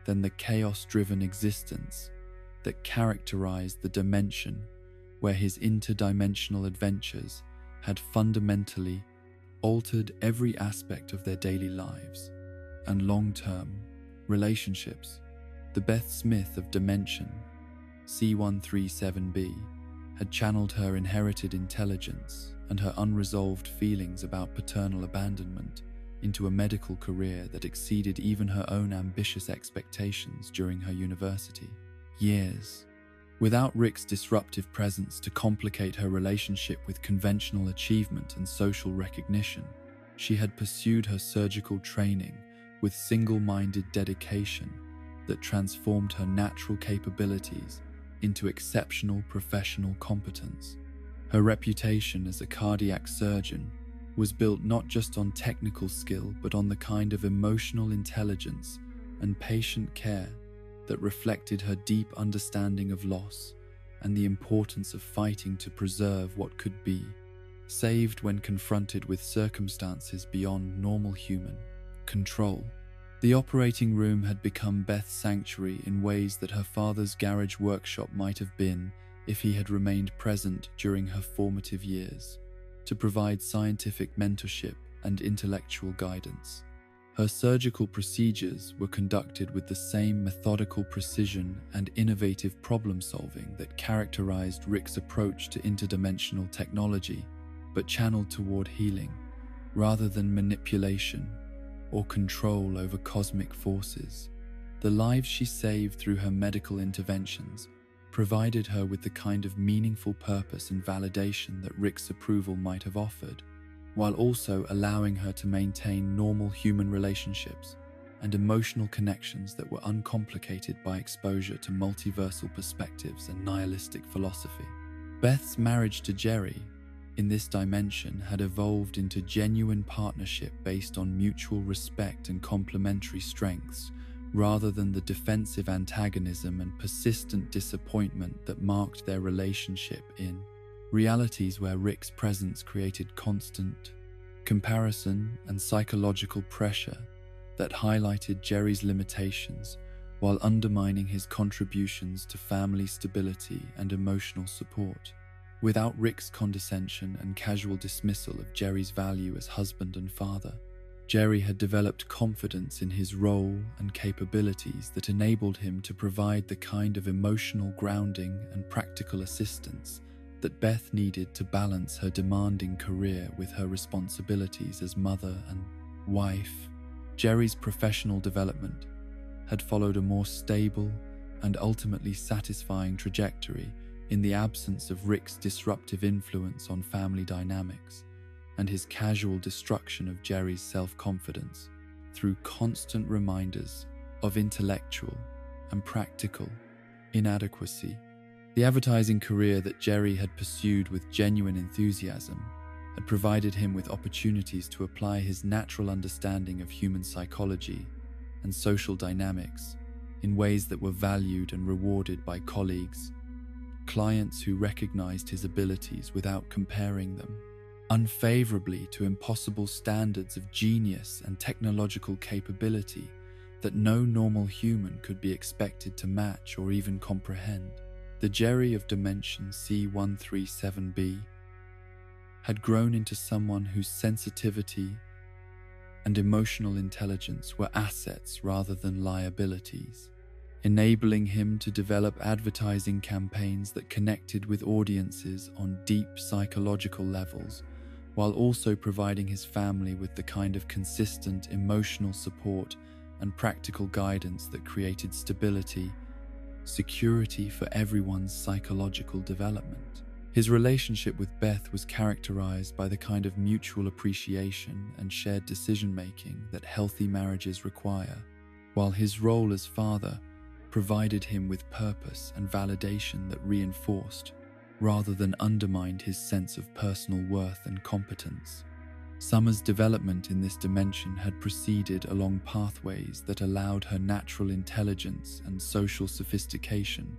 than the chaos-driven existence that characterized the dimension where his interdimensional adventures had fundamentally altered every aspect of their daily lives and long-term relationships. The Beth Smith of Dimension C137b had channeled her inherited intelligence and her unresolved feelings about paternal abandonment into a medical career that exceeded even her own ambitious expectations during her university years. Without Rick's disruptive presence to complicate her relationship with conventional achievement and social recognition, she had pursued her surgical training with single-minded dedication that transformed her natural capabilities into exceptional professional competence. Her reputation as a cardiac surgeon was built not just on technical skill but on the kind of emotional intelligence and patient care that reflected her deep understanding of loss and the importance of fighting to preserve what could be saved when confronted with circumstances beyond normal human control. The operating room had become Beth's sanctuary in ways that her father's garage workshop might have been if he had remained present during her formative years, to provide scientific mentorship and intellectual guidance. Her surgical procedures were conducted with the same methodical precision and innovative problem-solving that characterized Rick's approach to interdimensional technology, but channeled toward healing, rather than manipulation or control over cosmic forces. The lives she saved through her medical interventions provided her with the kind of meaningful purpose and validation that Rick's approval might have offered, while also allowing her to maintain normal human relationships and emotional connections that were uncomplicated by exposure to multiversal perspectives and nihilistic philosophy. Beth's marriage to Jerry, in this dimension, had evolved into genuine partnership based on mutual respect and complementary strengths, rather than the defensive antagonism and persistent disappointment that marked their relationship in realities where Rick's presence created constant comparison and psychological pressure that highlighted Jerry's limitations while undermining his contributions to family stability and emotional support. Without Rick's condescension and casual dismissal of Jerry's value as husband and father, Jerry had developed confidence in his role and capabilities that enabled him to provide the kind of emotional grounding and practical assistance that Beth needed to balance her demanding career with her responsibilities as mother and wife. Jerry's professional development had followed a more stable and ultimately satisfying trajectory in the absence of Rick's disruptive influence on family dynamics and his casual destruction of Jerry's self-confidence through constant reminders of intellectual and practical inadequacy. The advertising career that Jerry had pursued with genuine enthusiasm had provided him with opportunities to apply his natural understanding of human psychology and social dynamics in ways that were valued and rewarded by colleagues, clients who recognized his abilities without comparing them unfavorably to impossible standards of genius and technological capability that no normal human could be expected to match or even comprehend. The Jerry of Dimension C137b had grown into someone whose sensitivity and emotional intelligence were assets rather than liabilities, enabling him to develop advertising campaigns that connected with audiences on deep psychological levels, while also providing his family with the kind of consistent emotional support and practical guidance that created stability, security for everyone's psychological development. His relationship with Beth was characterized by the kind of mutual appreciation and shared decision-making that healthy marriages require, while his role as father provided him with purpose and validation that reinforced, rather than undermined, his sense of personal worth and competence. Summer's development in this dimension had proceeded along pathways that allowed her natural intelligence and social sophistication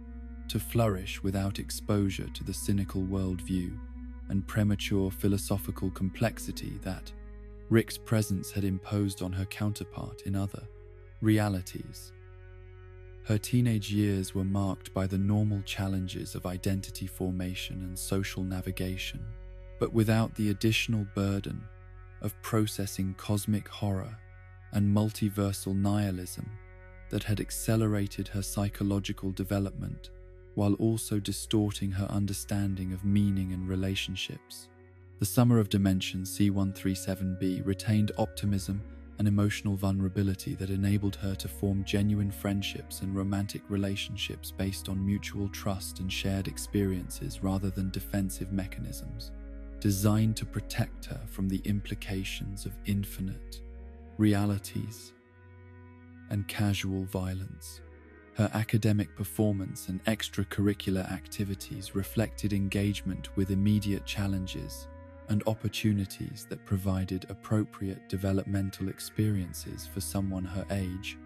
to flourish without exposure to the cynical worldview and premature philosophical complexity that Rick's presence had imposed on her counterpart in other realities. Her teenage years were marked by the normal challenges of identity formation and social navigation, but without the additional burden of processing cosmic horror and multiversal nihilism that had accelerated her psychological development while also distorting her understanding of meaning and relationships. The Summer of Dimension C137b retained optimism and emotional vulnerability that enabled her to form genuine friendships and romantic relationships based on mutual trust and shared experiences rather than defensive mechanisms, designed to protect her from the implications of infinite realities and casual violence. Her academic performance and extracurricular activities reflected engagement with immediate challenges and opportunities that provided appropriate developmental experiences for someone her age,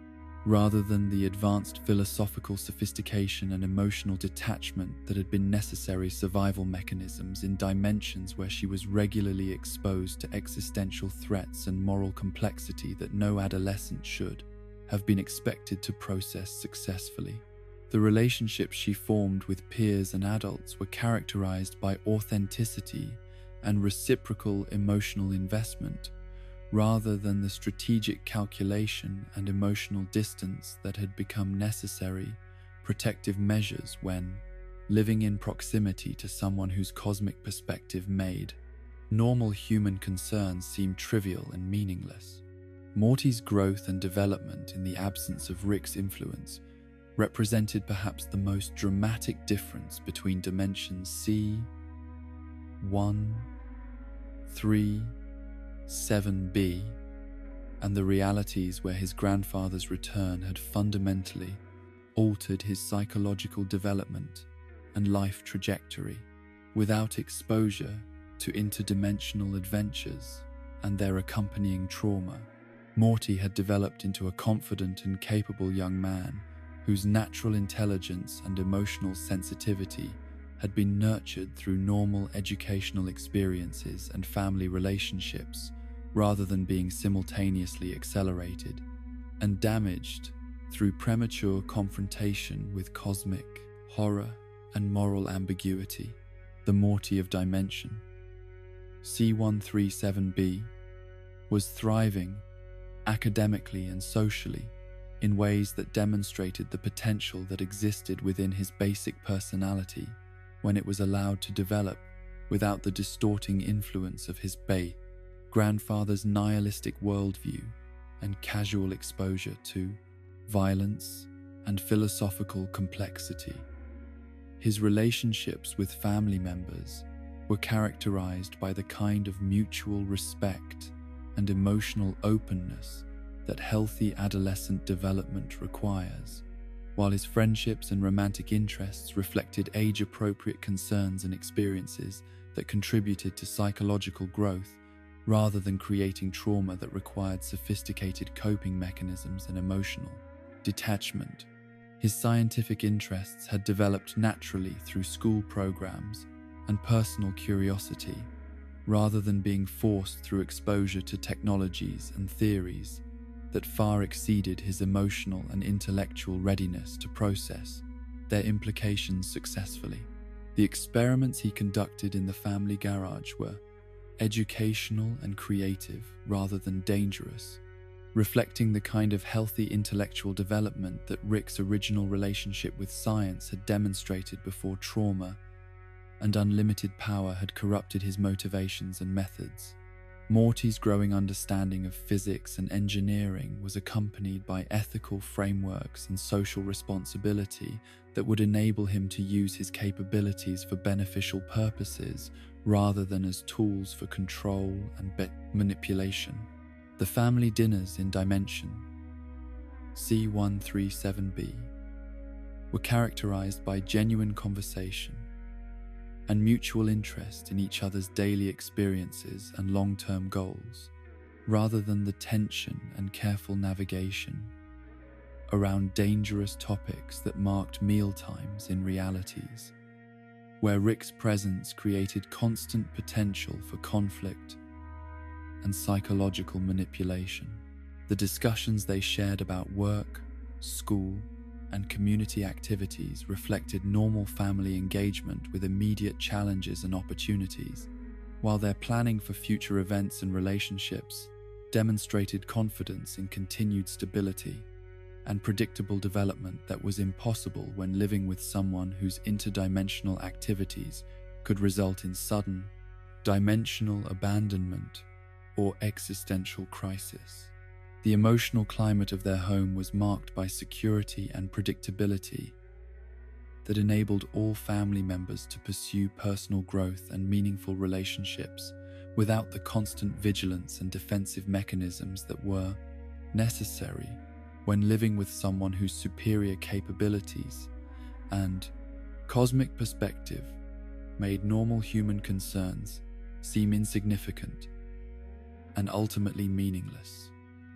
rather than the advanced philosophical sophistication and emotional detachment that had been necessary survival mechanisms in dimensions where she was regularly exposed to existential threats and moral complexity that no adolescent should have been expected to process successfully. The relationships she formed with peers and adults were characterized by authenticity and reciprocal emotional investment, rather than the strategic calculation and emotional distance that had become necessary protective measures when living in proximity to someone whose cosmic perspective made normal human concerns seem trivial and meaningless. Morty's growth and development in the absence of Rick's influence represented perhaps the most dramatic difference between dimensions C137b and the realities where his grandfather's return had fundamentally altered his psychological development and life trajectory. Without exposure to interdimensional adventures and their accompanying trauma, Morty had developed into a confident and capable young man whose natural intelligence and emotional sensitivity had been nurtured through normal educational experiences and family relationships, rather than being simultaneously accelerated and damaged through premature confrontation with cosmic horror and moral ambiguity. The Morty of Dimension C137b was thriving academically and socially, in ways that demonstrated the potential that existed within his basic personality when it was allowed to develop without the distorting influence of his grandfather's nihilistic worldview and casual exposure to violence and philosophical complexity. His relationships with family members were characterized by the kind of mutual respect and emotional openness that healthy adolescent development requires, while his friendships and romantic interests reflected age-appropriate concerns and experiences that contributed to psychological growth rather than creating trauma that required sophisticated coping mechanisms and emotional detachment. His scientific interests had developed naturally through school programs and personal curiosity, rather than being forced through exposure to technologies and theories that far exceeded his emotional and intellectual readiness to process their implications successfully. The experiments he conducted in the family garage were educational and creative rather than dangerous, reflecting the kind of healthy intellectual development that Rick's original relationship with science had demonstrated before trauma and unlimited power had corrupted his motivations and methods. Morty's growing understanding of physics and engineering was accompanied by ethical frameworks and social responsibility that would enable him to use his capabilities for beneficial purposes rather than as tools for control and manipulation. The family dinners in Dimension C137b were characterized by genuine conversation and mutual interest in each other's daily experiences and long-term goals, rather than the tension and careful navigation around dangerous topics that marked mealtimes in realities, where Rick's presence created constant potential for conflict and psychological manipulation. The discussions they shared about work, school, and community activities reflected normal family engagement with immediate challenges and opportunities, while their planning for future events and relationships demonstrated confidence in continued stability and predictable development that was impossible when living with someone whose interdimensional activities could result in sudden, dimensional abandonment or existential crisis. The emotional climate of their home was marked by security and predictability that enabled all family members to pursue personal growth and meaningful relationships without the constant vigilance and defensive mechanisms that were necessary when living with someone whose superior capabilities and cosmic perspective made normal human concerns seem insignificant and ultimately meaningless.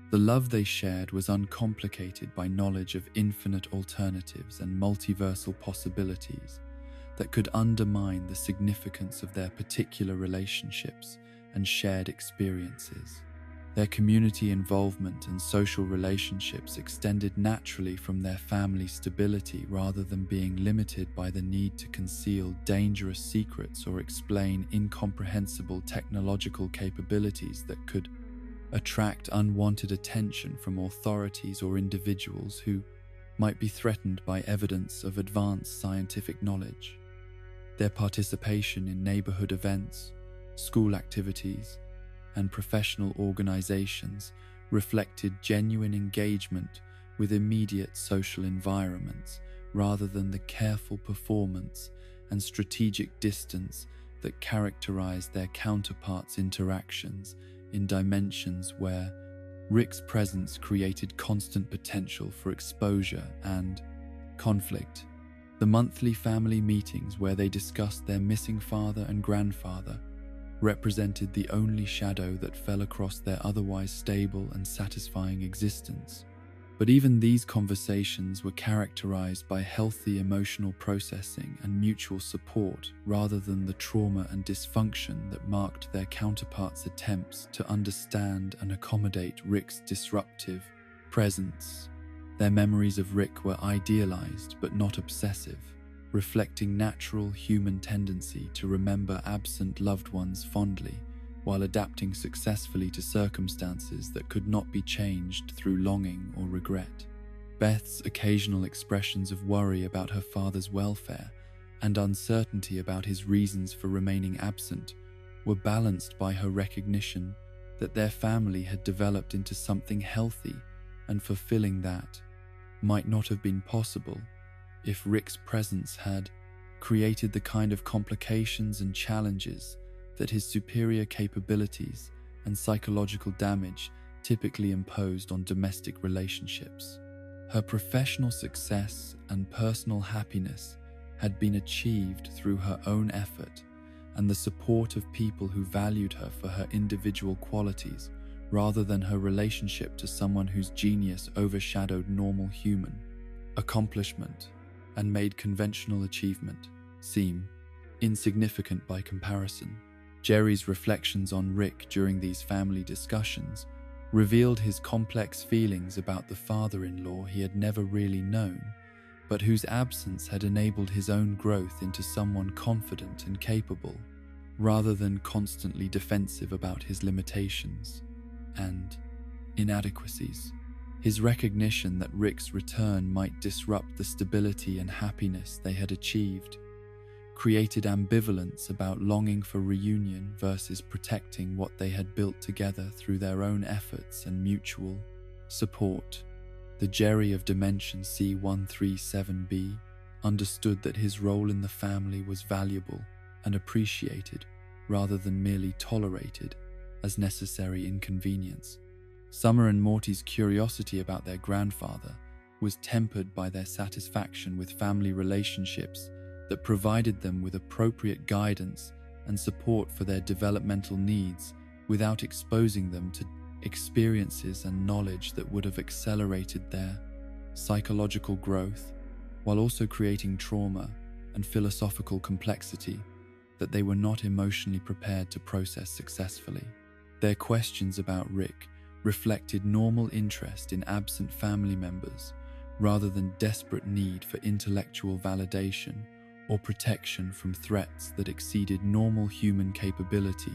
The love they shared was uncomplicated by knowledge of infinite alternatives and multiversal possibilities that could undermine the significance of their particular relationships and shared experiences. Their community involvement and social relationships extended naturally from their family stability rather than being limited by the need to conceal dangerous secrets or explain incomprehensible technological capabilities that could attract unwanted attention from authorities or individuals who might be threatened by evidence of advanced scientific knowledge. Their participation in neighborhood events, school activities, and professional organizations reflected genuine engagement with immediate social environments rather than the careful performance and strategic distance that characterized their counterparts' interactions in dimensions where Rick's presence created constant potential for exposure and conflict. The monthly family meetings where they discussed their missing father and grandfather represented the only shadow that fell across their otherwise stable and satisfying existence. But even these conversations were characterized by healthy emotional processing and mutual support rather than the trauma and dysfunction that marked their counterparts' attempts to understand and accommodate Rick's disruptive presence. Their memories of Rick were idealized but not obsessive, reflecting natural human tendency to remember absent loved ones fondly while adapting successfully to circumstances that could not be changed through longing or regret. Beth's occasional expressions of worry about her father's welfare and uncertainty about his reasons for remaining absent were balanced by her recognition that their family had developed into something healthy and fulfilling that might not have been possible if Rick's presence had created the kind of complications and challenges that his superior capabilities and psychological damage typically imposed on domestic relationships. Her professional success and personal happiness had been achieved through her own effort and the support of people who valued her for her individual qualities rather than her relationship to someone whose genius overshadowed normal human accomplishment and made conventional achievement seem insignificant by comparison. Jerry's reflections on Rick during these family discussions revealed his complex feelings about the father-in-law he had never really known, but whose absence had enabled his own growth into someone confident and capable, rather than constantly defensive about his limitations and inadequacies. His recognition that Rick's return might disrupt the stability and happiness they had achieved created ambivalence about longing for reunion versus protecting what they had built together through their own efforts and mutual support. The Jerry of Dimension C137b understood that his role in the family was valuable and appreciated rather than merely tolerated as necessary inconvenience. Summer and Morty's curiosity about their grandfather was tempered by their satisfaction with family relationships that provided them with appropriate guidance and support for their developmental needs without exposing them to experiences and knowledge that would have accelerated their psychological growth, while also creating trauma and philosophical complexity that they were not emotionally prepared to process successfully. Their questions about Rick reflected normal interest in absent family members rather than desperate need for intellectual validation or protection from threats that exceeded normal human capability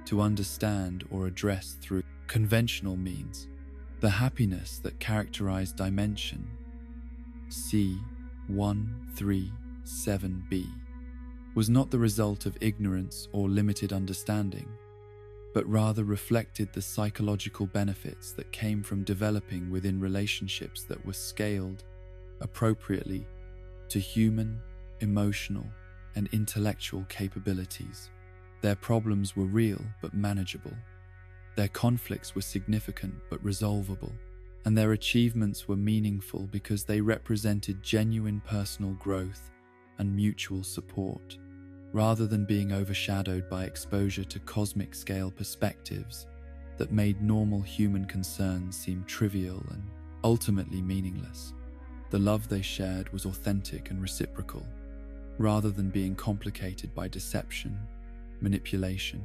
to understand or address through conventional means. The happiness that characterized Dimension C137b was not the result of ignorance or limited understanding, but rather reflected the psychological benefits that came from developing within relationships that were scaled appropriately to human, emotional, and intellectual capabilities. Their problems were real but manageable. Their conflicts were significant but resolvable, and their achievements were meaningful because they represented genuine personal growth and mutual support, rather than being overshadowed by exposure to cosmic-scale perspectives that made normal human concerns seem trivial and ultimately meaningless. The love they shared was authentic and reciprocal, rather than being complicated by deception, manipulation,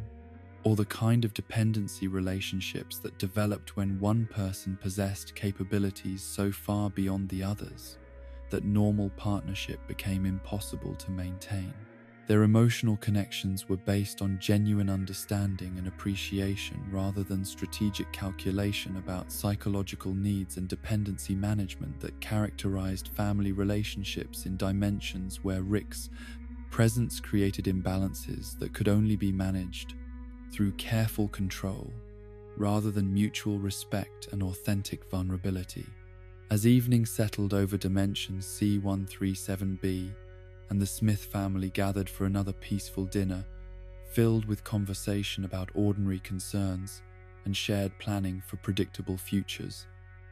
or the kind of dependency relationships that developed when one person possessed capabilities so far beyond the others that normal partnership became impossible to maintain. Their emotional connections were based on genuine understanding and appreciation rather than strategic calculation about psychological needs and dependency management that characterized family relationships in dimensions where Rick's presence created imbalances that could only be managed through careful control rather than mutual respect and authentic vulnerability. As evening settled over Dimension C137b, and the Smith family gathered for another peaceful dinner, filled with conversation about ordinary concerns and shared planning for predictable futures.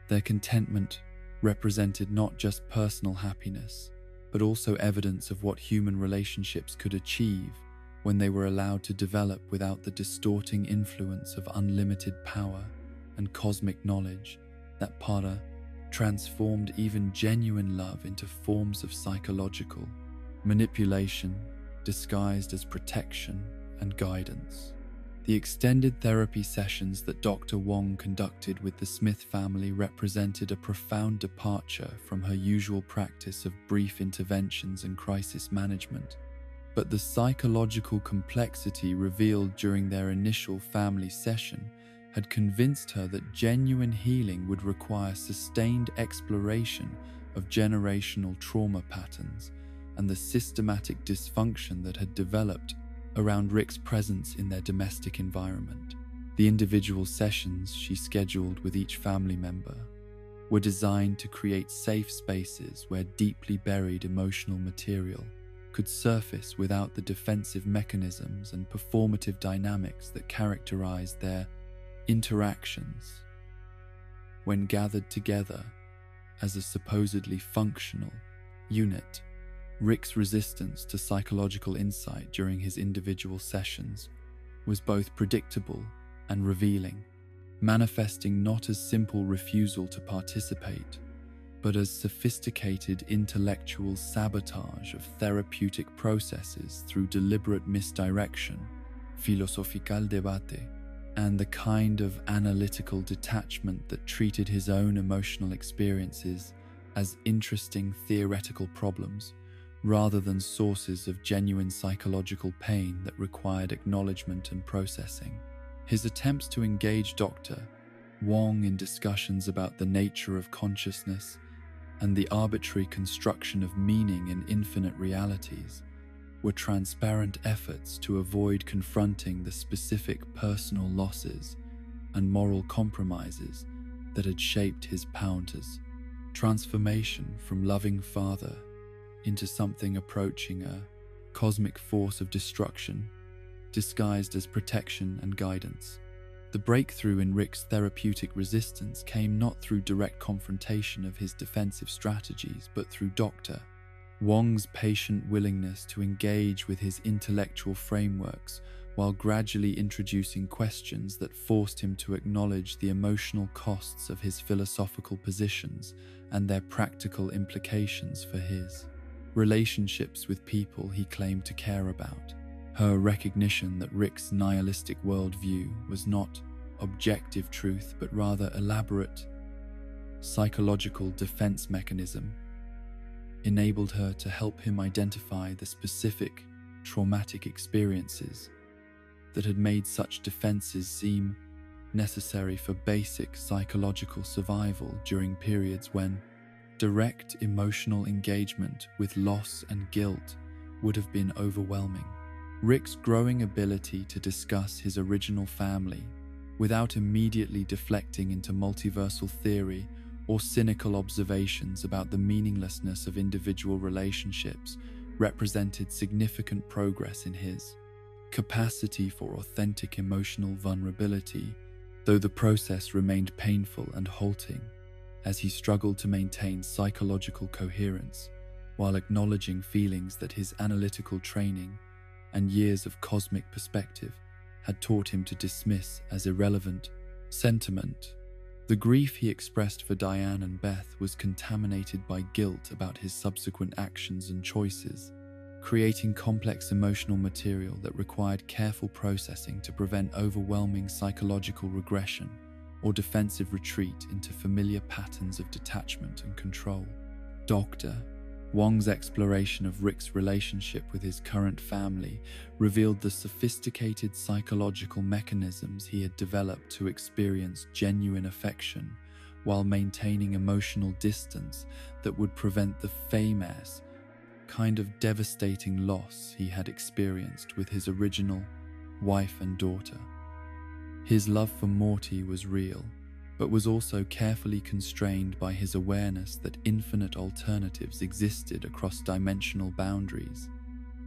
Their contentment represented not just personal happiness, but also evidence of what human relationships could achieve when they were allowed to develop without the distorting influence of unlimited power and cosmic knowledge that Para transformed even genuine love into forms of psychological manipulation disguised as protection and guidance. The extended therapy sessions that Dr. Wong conducted with the Smith family represented a profound departure from her usual practice of brief interventions and crisis management. but the psychological complexity revealed during their initial family session had convinced her that genuine healing would require sustained exploration of generational trauma patterns and the systematic dysfunction that had developed around Rick's presence in their domestic environment. The individual sessions she scheduled with each family member were designed to create safe spaces where deeply buried emotional material could surface without the defensive mechanisms and performative dynamics that characterized their interactions. When gathered together as a supposedly functional unit, Rick's resistance to psychological insight during his individual sessions was both predictable and revealing, manifesting not as simple refusal to participate, but as sophisticated intellectual sabotage of therapeutic processes through deliberate misdirection, philosophical debate, and the kind of analytical detachment that treated his own emotional experiences as interesting theoretical problems rather than sources of genuine psychological pain that required acknowledgement and processing. His attempts to engage Dr. Wong in discussions about the nature of consciousness and the arbitrary construction of meaning in infinite realities were transparent efforts to avoid confronting the specific personal losses and moral compromises that had shaped his Pounder's transformation from loving father into something approaching a cosmic force of destruction, disguised as protection and guidance. The breakthrough in Rick's therapeutic resistance came not through direct confrontation of his defensive strategies, but through Dr. Wong's patient willingness to engage with his intellectual frameworks while gradually introducing questions that forced him to acknowledge the emotional costs of his philosophical positions and their practical implications for his relationships with people he claimed to care about. Her recognition that Rick's nihilistic worldview was not objective truth but rather elaborate psychological defense mechanism enabled her to help him identify the specific traumatic experiences that had made such defenses seem necessary for basic psychological survival during periods when direct emotional engagement with loss and guilt would have been overwhelming. Rick's growing ability to discuss his original family without immediately deflecting into multiversal theory or cynical observations about the meaninglessness of individual relationships represented significant progress in his capacity for authentic emotional vulnerability, though the process remained painful and halting as he struggled to maintain psychological coherence while acknowledging feelings that his analytical training and years of cosmic perspective had taught him to dismiss as irrelevant sentiment. The grief he expressed for Diane and Beth was contaminated by guilt about his subsequent actions and choices, creating complex emotional material that required careful processing to prevent overwhelming psychological regression or defensive retreat into familiar patterns of detachment and control. Dr. Wong's exploration of Rick's relationship with his current family revealed the sophisticated psychological mechanisms he had developed to experience genuine affection while maintaining emotional distance that would prevent the famous kind of devastating loss he had experienced with his original wife and daughter. His love for Morty was real, but was also carefully constrained by his awareness that infinite alternatives existed across dimensional boundaries,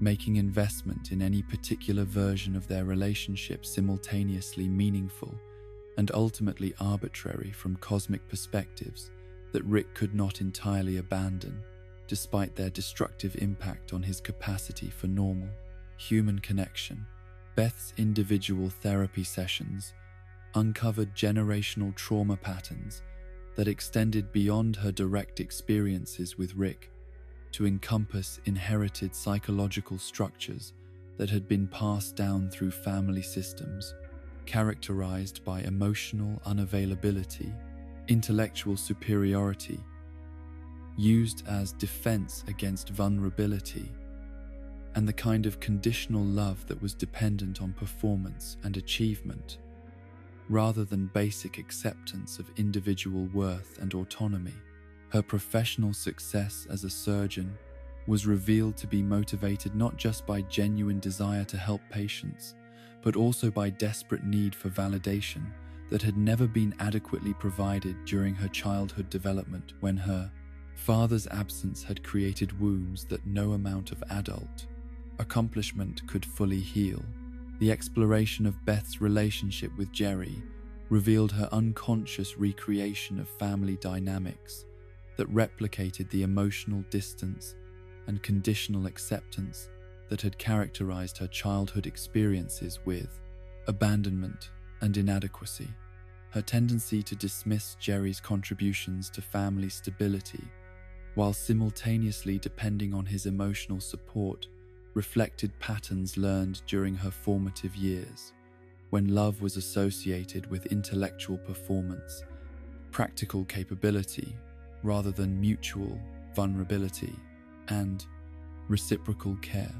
making investment in any particular version of their relationship simultaneously meaningful and ultimately arbitrary from cosmic perspectives that Rick could not entirely abandon, despite their destructive impact on his capacity for normal human connection. Beth's individual therapy sessions uncovered generational trauma patterns that extended beyond her direct experiences with Rick to encompass inherited psychological structures that had been passed down through family systems, characterized by emotional unavailability, intellectual superiority, used as defense against vulnerability, and the kind of conditional love that was dependent on performance and achievement, rather than basic acceptance of individual worth and autonomy. Her professional success as a surgeon was revealed to be motivated not just by genuine desire to help patients, but also by desperate need for validation that had never been adequately provided during her childhood development, when her father's absence had created wounds that no amount of adult accomplishment could fully heal. The exploration of Beth's relationship with Jerry revealed her unconscious recreation of family dynamics that replicated the emotional distance and conditional acceptance that had characterized her childhood experiences with abandonment and inadequacy. Her tendency to dismiss Jerry's contributions to family stability, while simultaneously depending on his emotional support, reflected patterns learned during her formative years, when love was associated with intellectual performance, practical capability, rather than mutual vulnerability and reciprocal care.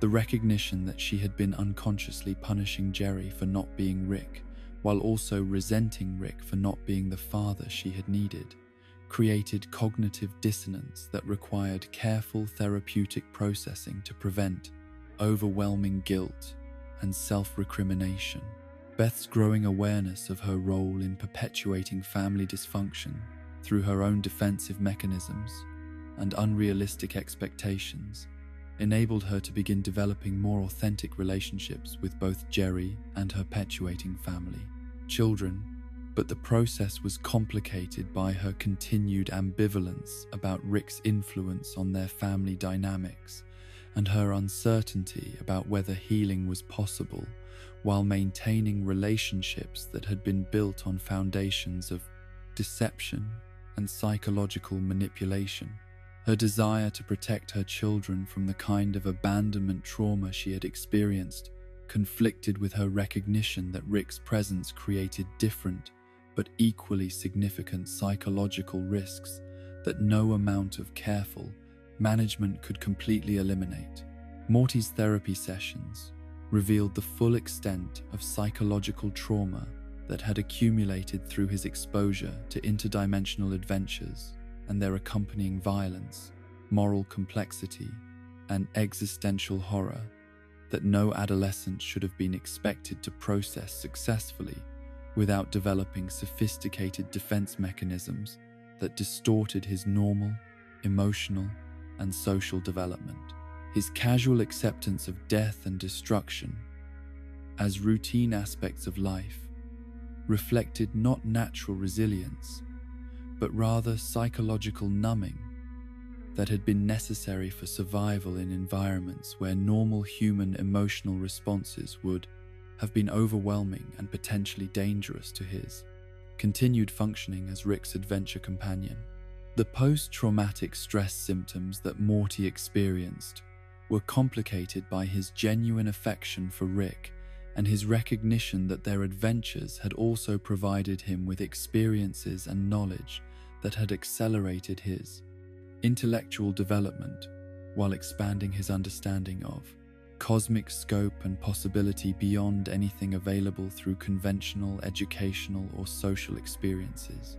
The recognition that she had been unconsciously punishing Jerry for not being Rick, while also resenting Rick for not being the father she had needed, created cognitive dissonance that required careful therapeutic processing to prevent overwhelming guilt and self-recrimination. Beth's growing awareness of her role in perpetuating family dysfunction through her own defensive mechanisms and unrealistic expectations enabled her to begin developing more authentic relationships with both Jerry and her perpetuating family children, but the process was complicated by her continued ambivalence about Rick's influence on their family dynamics and her uncertainty about whether healing was possible while maintaining relationships that had been built on foundations of deception and psychological manipulation. Her desire to protect her children from the kind of abandonment trauma she had experienced conflicted with her recognition that Rick's presence created different but equally significant psychological risks that no amount of careful management could completely eliminate. Morty's therapy sessions revealed the full extent of psychological trauma that had accumulated through his exposure to interdimensional adventures and their accompanying violence, moral complexity, and existential horror that no adolescent should have been expected to process successfully without developing sophisticated defense mechanisms that distorted his normal, emotional, and social development. His casual acceptance of death and destruction as routine aspects of life reflected not natural resilience, but rather psychological numbing that had been necessary for survival in environments where normal human emotional responses would have been overwhelming and potentially dangerous to his continued functioning as Rick's adventure companion. The post-traumatic stress symptoms that Morty experienced were complicated by his genuine affection for Rick and his recognition that their adventures had also provided him with experiences and knowledge that had accelerated his intellectual development while expanding his understanding of cosmic scope and possibility beyond anything available through conventional educational or social experiences.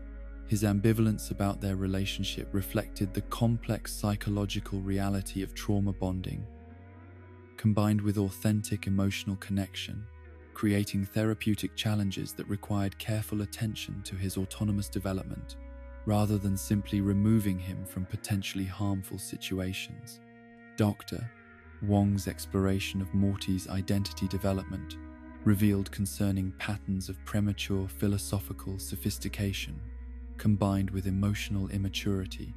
His ambivalence about their relationship reflected the complex psychological reality of trauma bonding, combined with authentic emotional connection, creating therapeutic challenges that required careful attention to his autonomous development, rather than simply removing him from potentially harmful situations. Dr. Wong's exploration of Morty's identity development revealed concerning patterns of premature philosophical sophistication combined with emotional immaturity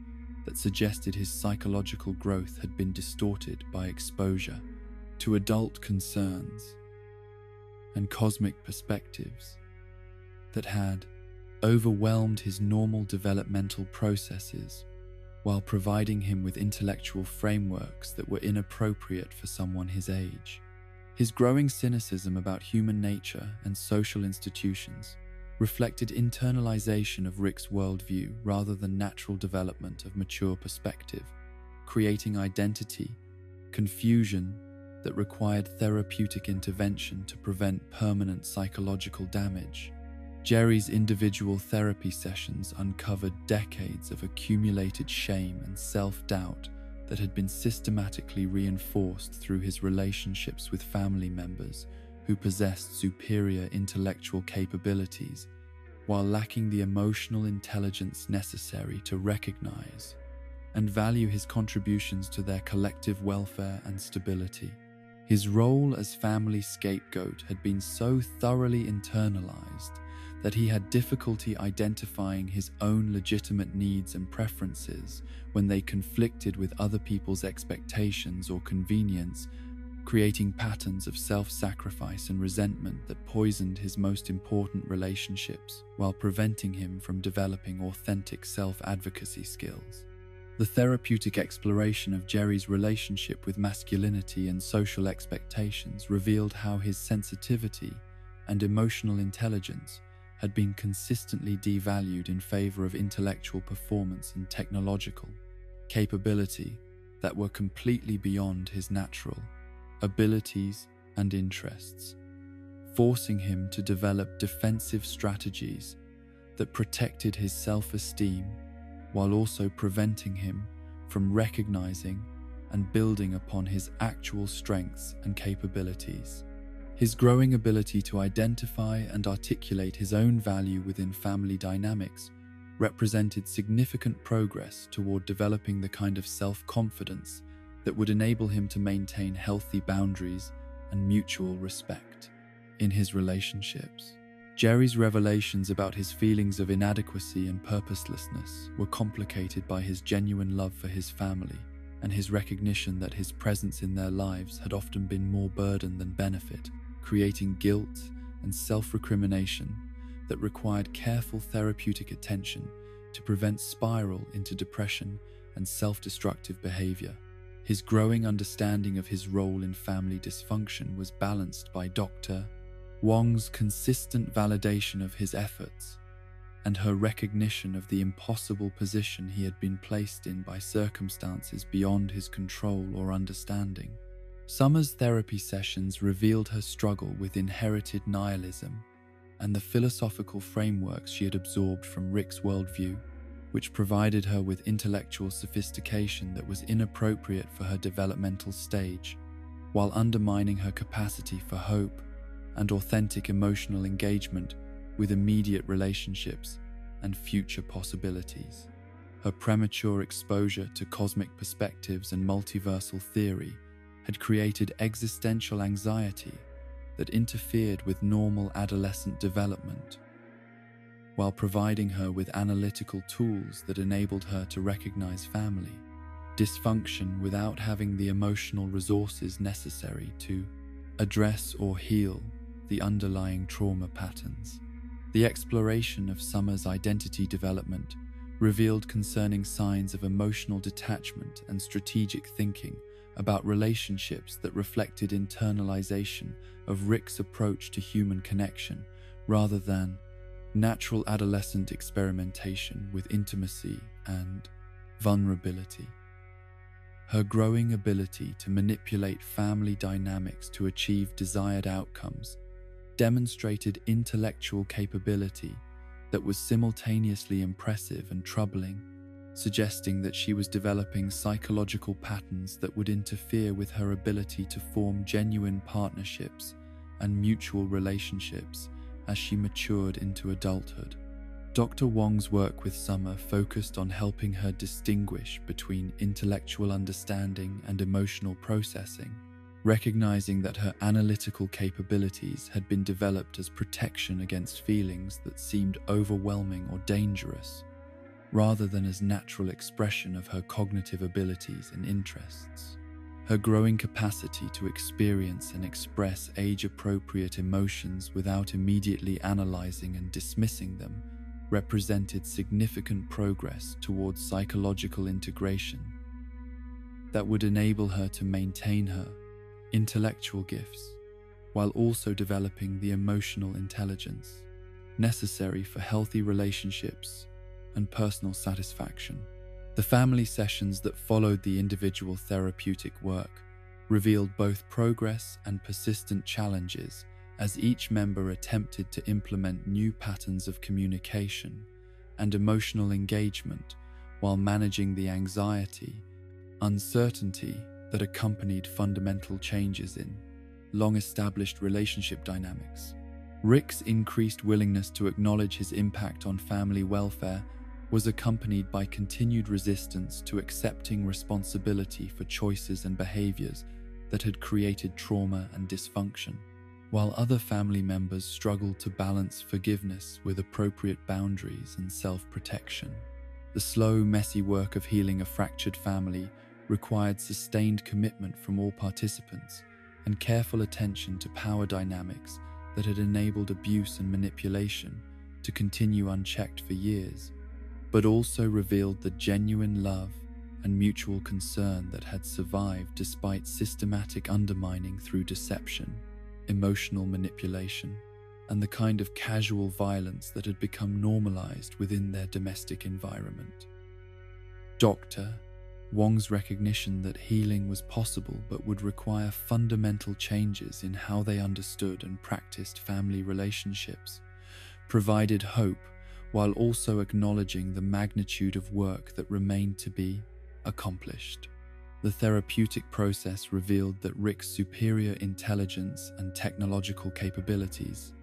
that suggested his psychological growth had been distorted by exposure to adult concerns and cosmic perspectives that had overwhelmed his normal developmental processes while providing him with intellectual frameworks that were inappropriate for someone his age. His growing cynicism about human nature and social institutions reflected internalization of Rick's worldview rather than natural development of mature perspective, creating identity confusion that required therapeutic intervention to prevent permanent psychological damage. Jerry's individual therapy sessions uncovered decades of accumulated shame and self-doubt that had been systematically reinforced through his relationships with family members who possessed superior intellectual capabilities while lacking the emotional intelligence necessary to recognize and value his contributions to their collective welfare and stability. His role as family scapegoat had been so thoroughly internalized that he had difficulty identifying his own legitimate needs and preferences when they conflicted with other people's expectations or convenience, creating patterns of self-sacrifice and resentment that poisoned his most important relationships while preventing him from developing authentic self-advocacy skills. The therapeutic exploration of Jerry's relationship with masculinity and social expectations revealed how his sensitivity and emotional intelligence had been consistently devalued in favor of intellectual performance and technological capability that were completely beyond his natural abilities and interests, forcing him to develop defensive strategies that protected his self-esteem while also preventing him from recognizing and building upon his actual strengths and capabilities. His growing ability to identify and articulate his own value within family dynamics represented significant progress toward developing the kind of self-confidence that would enable him to maintain healthy boundaries and mutual respect in his relationships. Jerry's revelations about his feelings of inadequacy and purposelessness were complicated by his genuine love for his family and his recognition that his presence in their lives had often been more burden than benefit, creating guilt and self-recrimination that required careful therapeutic attention to prevent spiral into depression and self-destructive behavior. His growing understanding of his role in family dysfunction was balanced by Dr. Wong's consistent validation of his efforts and her recognition of the impossible position he had been placed in by circumstances beyond his control or understanding. Summer's therapy sessions revealed her struggle with inherited nihilism and the philosophical frameworks she had absorbed from Rick's worldview, which provided her with intellectual sophistication that was inappropriate for her developmental stage, while undermining her capacity for hope and authentic emotional engagement with immediate relationships and future possibilities. Her premature exposure to cosmic perspectives and multiversal theory had created existential anxiety that interfered with normal adolescent development, while providing her with analytical tools that enabled her to recognize family dysfunction without having the emotional resources necessary to address or heal the underlying trauma patterns. The exploration of Summer's identity development revealed concerning signs of emotional detachment and strategic thinking about relationships that reflected internalization of Rick's approach to human connection rather than natural adolescent experimentation with intimacy and vulnerability. Her growing ability to manipulate family dynamics to achieve desired outcomes demonstrated intellectual capability that was simultaneously impressive and troubling, suggesting that she was developing psychological patterns that would interfere with her ability to form genuine partnerships and mutual relationships as she matured into adulthood. Dr. Wong's work with Summer focused on helping her distinguish between intellectual understanding and emotional processing, recognizing that her analytical capabilities had been developed as protection against feelings that seemed overwhelming or dangerous, rather than as natural expression of her cognitive abilities and interests. Her growing capacity to experience and express age-appropriate emotions without immediately analyzing and dismissing them represented significant progress towards psychological integration that would enable her to maintain her intellectual gifts while also developing the emotional intelligence necessary for healthy relationships and personal satisfaction. The family sessions that followed the individual therapeutic work revealed both progress and persistent challenges as each member attempted to implement new patterns of communication and emotional engagement while managing the anxiety, uncertainty that accompanied fundamental changes in long-established relationship dynamics. Rick's increased willingness to acknowledge his impact on family welfare was accompanied by continued resistance to accepting responsibility for choices and behaviors that had created trauma and dysfunction, while other family members struggled to balance forgiveness with appropriate boundaries and self-protection. The slow, messy work of healing a fractured family required sustained commitment from all participants and careful attention to power dynamics that had enabled abuse and manipulation to continue unchecked for years, but also revealed the genuine love and mutual concern that had survived despite systematic undermining through deception, emotional manipulation, and the kind of casual violence that had become normalized within their domestic environment. Dr. Wong's recognition that healing was possible but would require fundamental changes in how they understood and practiced family relationships provided hope while also acknowledging the magnitude of work that remained to be accomplished. The therapeutic process revealed that Rick's superior intelligence and technological capabilities,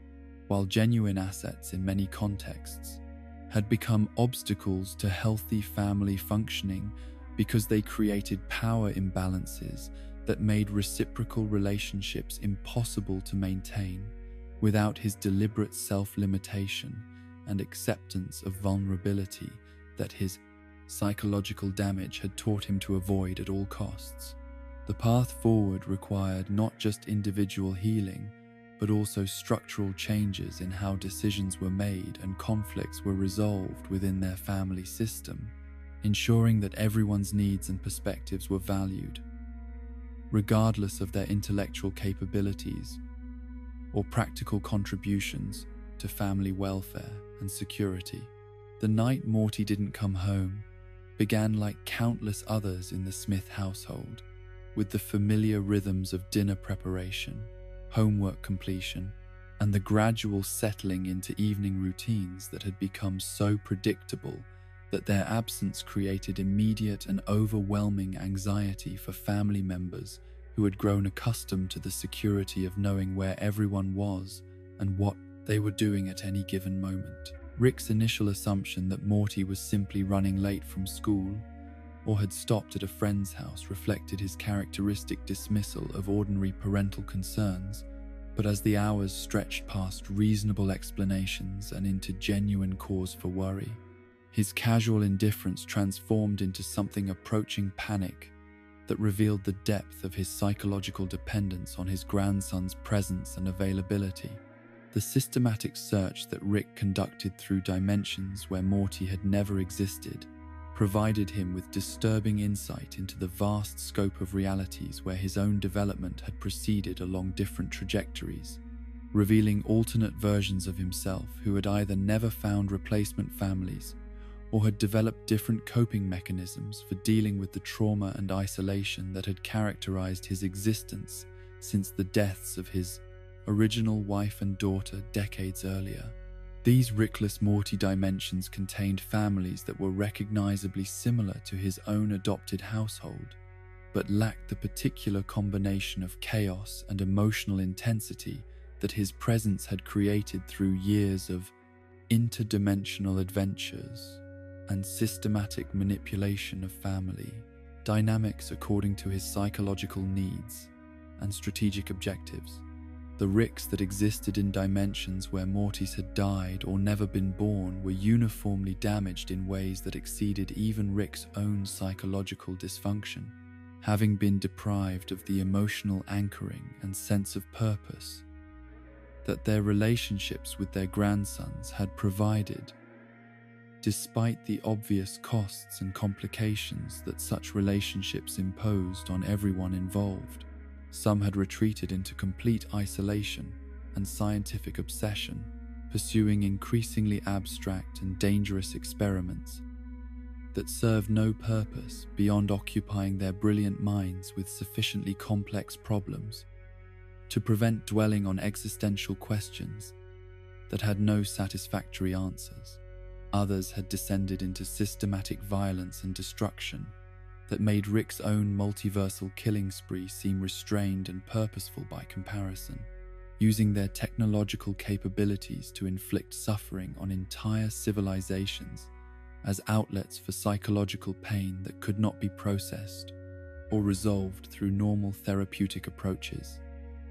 while genuine assets in many contexts, had become obstacles to healthy family functioning because they created power imbalances that made reciprocal relationships impossible to maintain without his deliberate self-limitation and acceptance of vulnerability that his psychological damage had taught him to avoid at all costs. The path forward required not just individual healing, but also structural changes in how decisions were made and conflicts were resolved within their family system, ensuring that everyone's needs and perspectives were valued, regardless of their intellectual capabilities or practical contributions to family welfare and security. The night Morty didn't come home began like countless others in the Smith household, with the familiar rhythms of dinner preparation, homework completion, and the gradual settling into evening routines that had become so predictable that their absence created immediate and overwhelming anxiety for family members who had grown accustomed to the security of knowing where everyone was and what they were doing at any given moment. Rick's initial assumption that Morty was simply running late from school or had stopped at a friend's house reflected his characteristic dismissal of ordinary parental concerns, but as the hours stretched past reasonable explanations and into genuine cause for worry, his casual indifference transformed into something approaching panic that revealed the depth of his psychological dependence on his grandson's presence and availability. The systematic search that Rick conducted through dimensions where Morty had never existed provided him with disturbing insight into the vast scope of realities where his own development had proceeded along different trajectories, revealing alternate versions of himself who had either never found replacement families or had developed different coping mechanisms for dealing with the trauma and isolation that had characterized his existence since the deaths of his original wife and daughter decades earlier. These Rickless Morty dimensions contained families that were recognizably similar to his own adopted household, but lacked the particular combination of chaos and emotional intensity that his presence had created through years of interdimensional adventures and systematic manipulation of family dynamics according to his psychological needs and strategic objectives. The Ricks that existed in dimensions where Mortys had died or never been born were uniformly damaged in ways that exceeded even Rick's own psychological dysfunction, having been deprived of the emotional anchoring and sense of purpose that their relationships with their grandsons had provided. Despite the obvious costs and complications that such relationships imposed on everyone involved, some had retreated into complete isolation and scientific obsession, pursuing increasingly abstract and dangerous experiments that served no purpose beyond occupying their brilliant minds with sufficiently complex problems to prevent dwelling on existential questions that had no satisfactory answers. Others had descended into systematic violence and destruction that made Rick's own multiversal killing spree seem restrained and purposeful by comparison, using their technological capabilities to inflict suffering on entire civilizations as outlets for psychological pain that could not be processed or resolved through normal therapeutic approaches.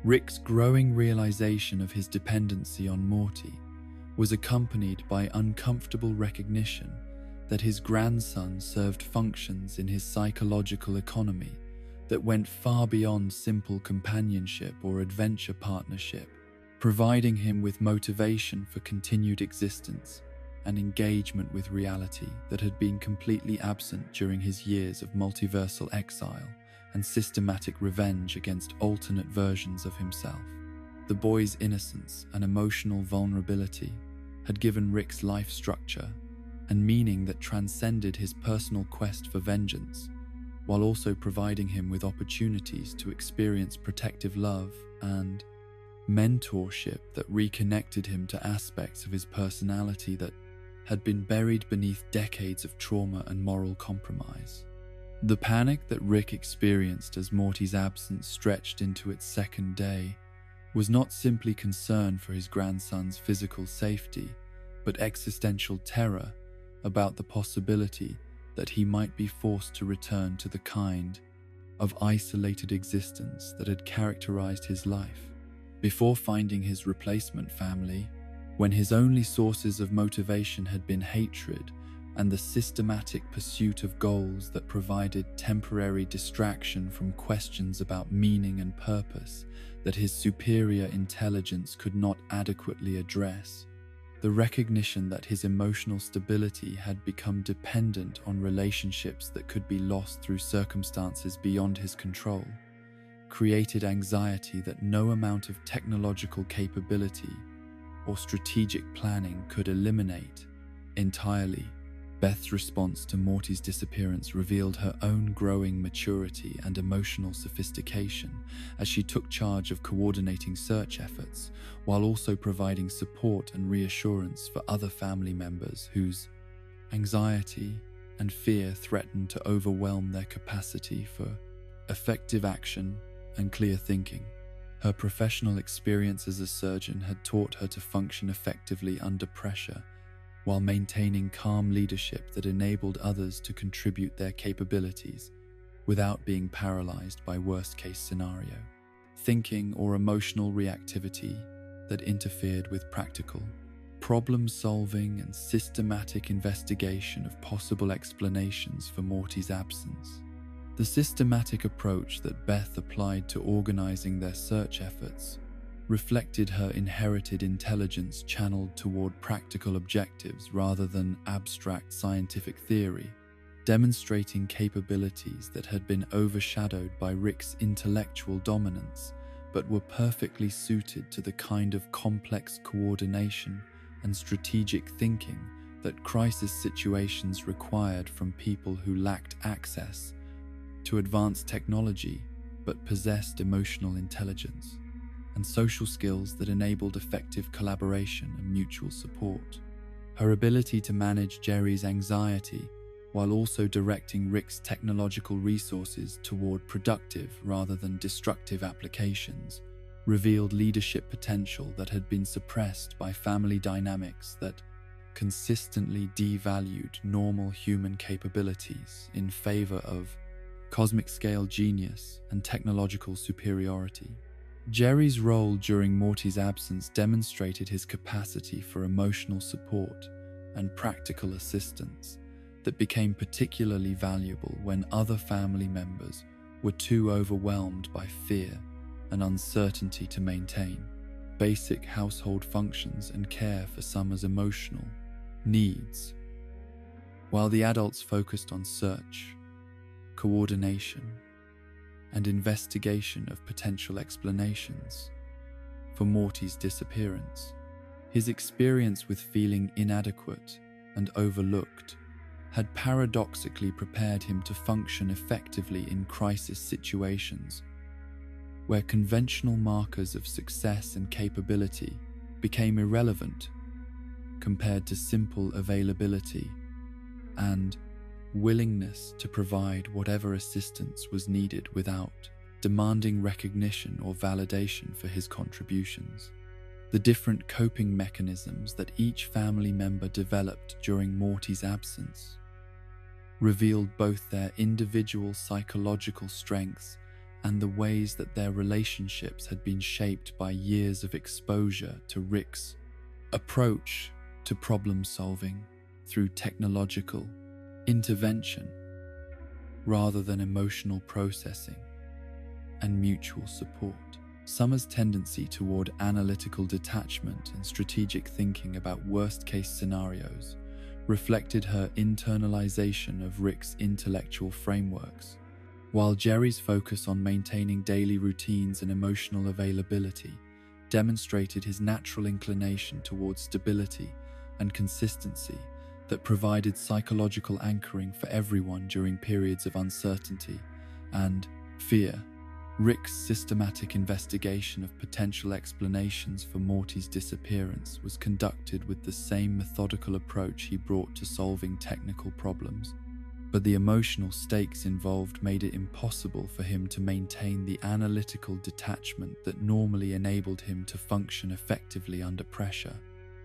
Rick's growing realization of his dependency on Morty was accompanied by uncomfortable recognition that his grandson served functions in his psychological economy that went far beyond simple companionship or adventure partnership, providing him with motivation for continued existence and engagement with reality that had been completely absent during his years of multiversal exile and systematic revenge against alternate versions of himself. The boy's innocence and emotional vulnerability had given Rick's life structure and meaning that transcended his personal quest for vengeance, while also providing him with opportunities to experience protective love and mentorship that reconnected him to aspects of his personality that had been buried beneath decades of trauma and moral compromise. The panic that Rick experienced as Morty's absence stretched into its second day was not simply concern for his grandson's physical safety, but existential terror about the possibility that he might be forced to return to the kind of isolated existence that had characterized his life before finding his replacement family, when his only sources of motivation had been hatred and the systematic pursuit of goals that provided temporary distraction from questions about meaning and purpose that his superior intelligence could not adequately address. The recognition that his emotional stability had become dependent on relationships that could be lost through circumstances beyond his control created anxiety that no amount of technological capability or strategic planning could eliminate entirely. Beth's response to Morty's disappearance revealed her own growing maturity and emotional sophistication as she took charge of coordinating search efforts while also providing support and reassurance for other family members whose anxiety and fear threatened to overwhelm their capacity for effective action and clear thinking. Her professional experience as a surgeon had taught her to function effectively under pressure, while maintaining calm leadership that enabled others to contribute their capabilities without being paralyzed by worst-case scenario thinking or emotional reactivity that interfered with practical problem-solving and systematic investigation of possible explanations for Morty's absence. The systematic approach that Beth applied to organizing their search efforts reflected her inherited intelligence channeled toward practical objectives rather than abstract scientific theory, demonstrating capabilities that had been overshadowed by Rick's intellectual dominance but were perfectly suited to the kind of complex coordination and strategic thinking that crisis situations required from people who lacked access to advanced technology but possessed emotional intelligence and social skills that enabled effective collaboration and mutual support. Her ability to manage Jerry's anxiety while also directing Rick's technological resources toward productive rather than destructive applications revealed leadership potential that had been suppressed by family dynamics that consistently devalued normal human capabilities in favor of cosmic-scale genius and technological superiority. Jerry's role during Morty's absence demonstrated his capacity for emotional support and practical assistance that became particularly valuable when other family members were too overwhelmed by fear and uncertainty to maintain basic household functions and care for Summer's emotional needs. While the adults focused on search, coordination, and investigation of potential explanations for Morty's disappearance, his experience with feeling inadequate and overlooked had paradoxically prepared him to function effectively in crisis situations, where conventional markers of success and capability became irrelevant compared to simple availability and willingness to provide whatever assistance was needed without demanding recognition or validation for his contributions. The different coping mechanisms that each family member developed during Morty's absence revealed both their individual psychological strengths and the ways that their relationships had been shaped by years of exposure to Rick's approach to problem solving through technological intervention rather than emotional processing and mutual support. Summer's tendency toward analytical detachment and strategic thinking about worst-case scenarios reflected her internalization of Rick's intellectual frameworks, while Jerry's focus on maintaining daily routines and emotional availability demonstrated his natural inclination towards stability and consistency that provided psychological anchoring for everyone during periods of uncertainty and fear. Rick's systematic investigation of potential explanations for Morty's disappearance was conducted with the same methodical approach he brought to solving technical problems, but the emotional stakes involved made it impossible for him to maintain the analytical detachment that normally enabled him to function effectively under pressure.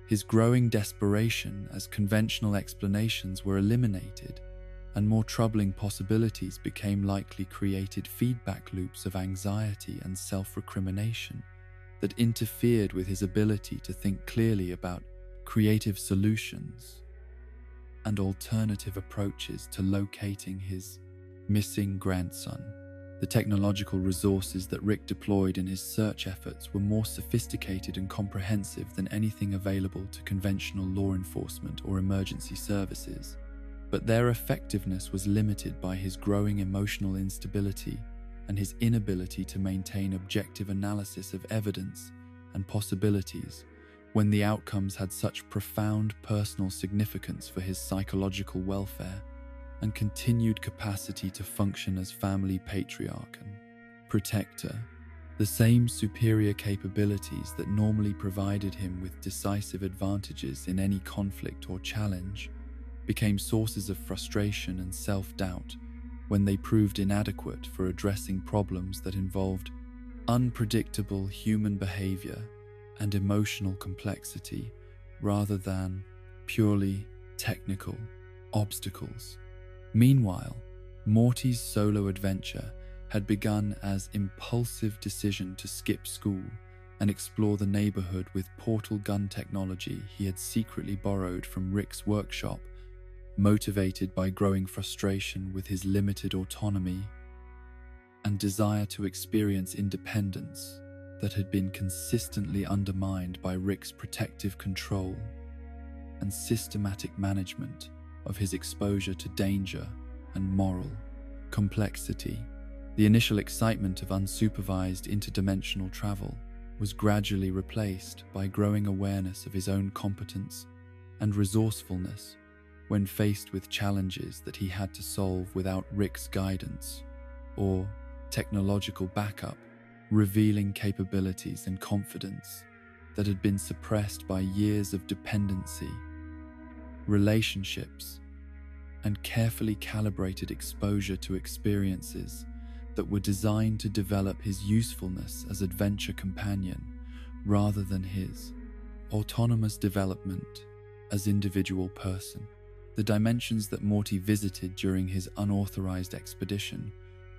His growing desperation as conventional explanations were eliminated and more troubling possibilities became likely created feedback loops of anxiety and self-recrimination that interfered with his ability to think clearly about creative solutions and alternative approaches to locating his missing grandson. The technological resources that Rick deployed in his search efforts were more sophisticated and comprehensive than anything available to conventional law enforcement or emergency services, but their effectiveness was limited by his growing emotional instability and his inability to maintain objective analysis of evidence and possibilities when the outcomes had such profound personal significance for his psychological welfare and continued capacity to function as family patriarch and protector. The same superior capabilities that normally provided him with decisive advantages in any conflict or challenge became sources of frustration and self-doubt when they proved inadequate for addressing problems that involved unpredictable human behavior and emotional complexity rather than purely technical obstacles. Meanwhile, Morty's solo adventure had begun as impulsive decision to skip school and explore the neighborhood with portal gun technology he had secretly borrowed from Rick's workshop, motivated by growing frustration with his limited autonomy and desire to experience independence that had been consistently undermined by Rick's protective control and systematic management of his exposure to danger and moral complexity. The initial excitement of unsupervised interdimensional travel was gradually replaced by growing awareness of his own competence and resourcefulness when faced with challenges that he had to solve without Rick's guidance or technological backup, revealing capabilities and confidence that had been suppressed by years of dependency, relationships, and carefully calibrated exposure to experiences that were designed to develop his usefulness as adventure companion rather than his autonomous development as individual person. The dimensions that Morty visited during his unauthorized expedition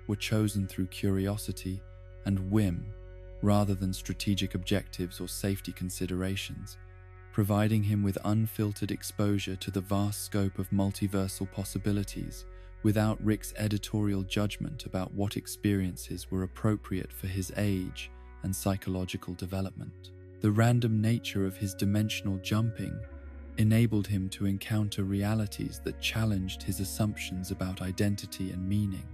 were chosen through curiosity and whim rather than strategic objectives or safety considerations, providing him with unfiltered exposure to the vast scope of multiversal possibilities without Rick's editorial judgment about what experiences were appropriate for his age and psychological development. The random nature of his dimensional jumping enabled him to encounter realities that challenged his assumptions about identity and meaning,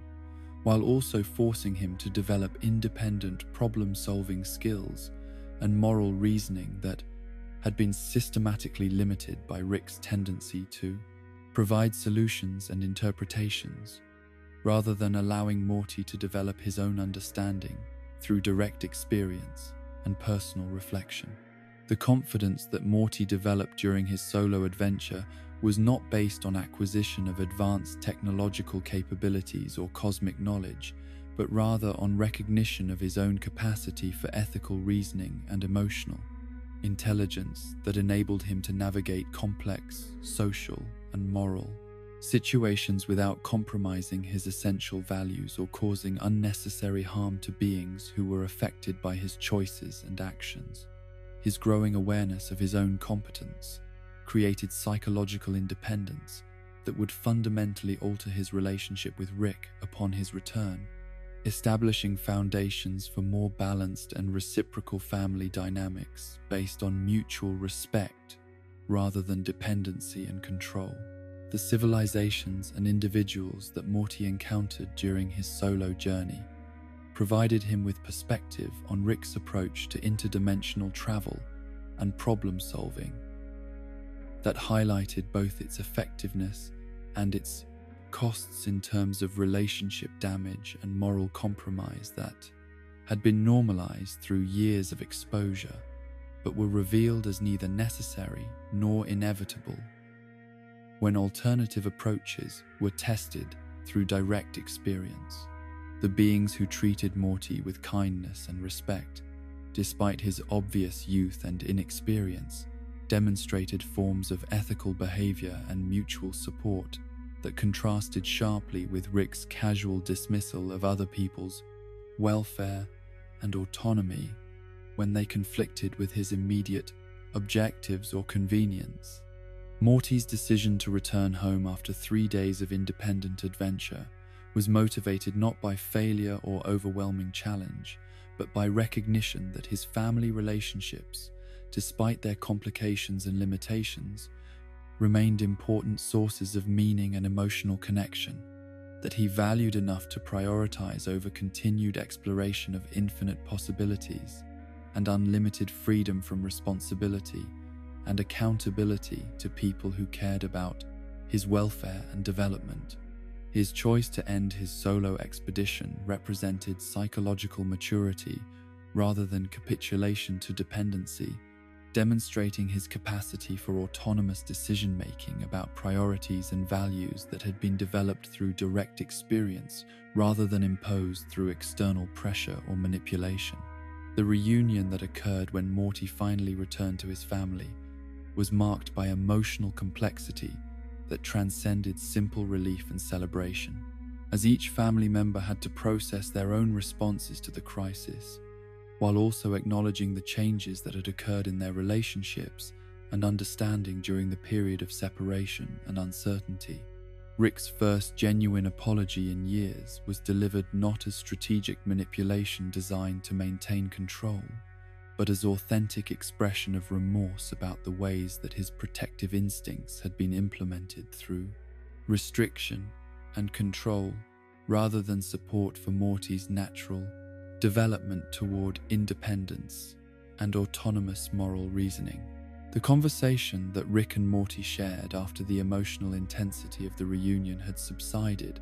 while also forcing him to develop independent problem-solving skills and moral reasoning that had been systematically limited by Rick's tendency to provide solutions and interpretations, rather than allowing Morty to develop his own understanding through direct experience and personal reflection. The confidence that Morty developed during his solo adventure was not based on acquisition of advanced technological capabilities or cosmic knowledge, but rather on recognition of his own capacity for ethical reasoning and emotional intelligence that enabled him to navigate complex social and moral situations without compromising his essential values or causing unnecessary harm to beings who were affected by his choices and actions. His growing awareness of his own competence created psychological independence that would fundamentally alter his relationship with Rick upon his return, establishing foundations for more balanced and reciprocal family dynamics based on mutual respect rather than dependency and control. The civilizations and individuals that Morty encountered during his solo journey provided him with perspective on Rick's approach to interdimensional travel and problem-solving that highlighted both its effectiveness and its costs in terms of relationship damage and moral compromise that had been normalized through years of exposure, but were revealed as neither necessary nor inevitable when alternative approaches were tested through direct experience. The beings who treated Morty with kindness and respect, despite his obvious youth and inexperience, demonstrated forms of ethical behavior and mutual support that contrasted sharply with Rick's casual dismissal of other people's welfare and autonomy when they conflicted with his immediate objectives or convenience. Morty's decision to return home after 3 days of independent adventure was motivated not by failure or overwhelming challenge, but by recognition that his family relationships, despite their complications and limitations, remained important sources of meaning and emotional connection that he valued enough to prioritize over continued exploration of infinite possibilities and unlimited freedom from responsibility and accountability to people who cared about his welfare and development. His choice to end his solo expedition represented psychological maturity rather than capitulation to dependency, demonstrating his capacity for autonomous decision-making about priorities and values that had been developed through direct experience rather than imposed through external pressure or manipulation. The reunion that occurred when Morty finally returned to his family was marked by emotional complexity that transcended simple relief and celebration, as each family member had to process their own responses to the crisis, while also acknowledging the changes that had occurred in their relationships and understanding during the period of separation and uncertainty. Rick's first genuine apology in years was delivered not as strategic manipulation designed to maintain control, but as authentic expression of remorse about the ways that his protective instincts had been implemented through restriction and control rather than support for Morty's natural development toward independence and autonomous moral reasoning. The conversation that Rick and Morty shared after the emotional intensity of the reunion had subsided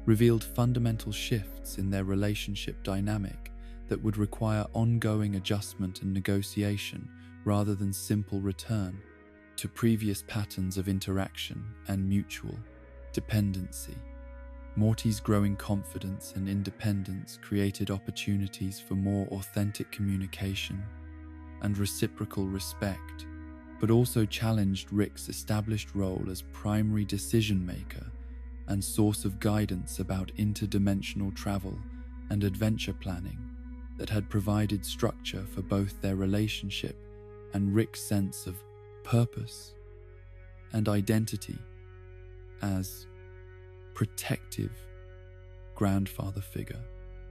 revealed fundamental shifts in their relationship dynamic that would require ongoing adjustment and negotiation rather than simple return to previous patterns of interaction and mutual dependency. Morty's growing confidence and independence created opportunities for more authentic communication and reciprocal respect, but also challenged Rick's established role as primary decision-maker and source of guidance about interdimensional travel and adventure planning that had provided structure for both their relationship and Rick's sense of purpose and identity as protective grandfather figure.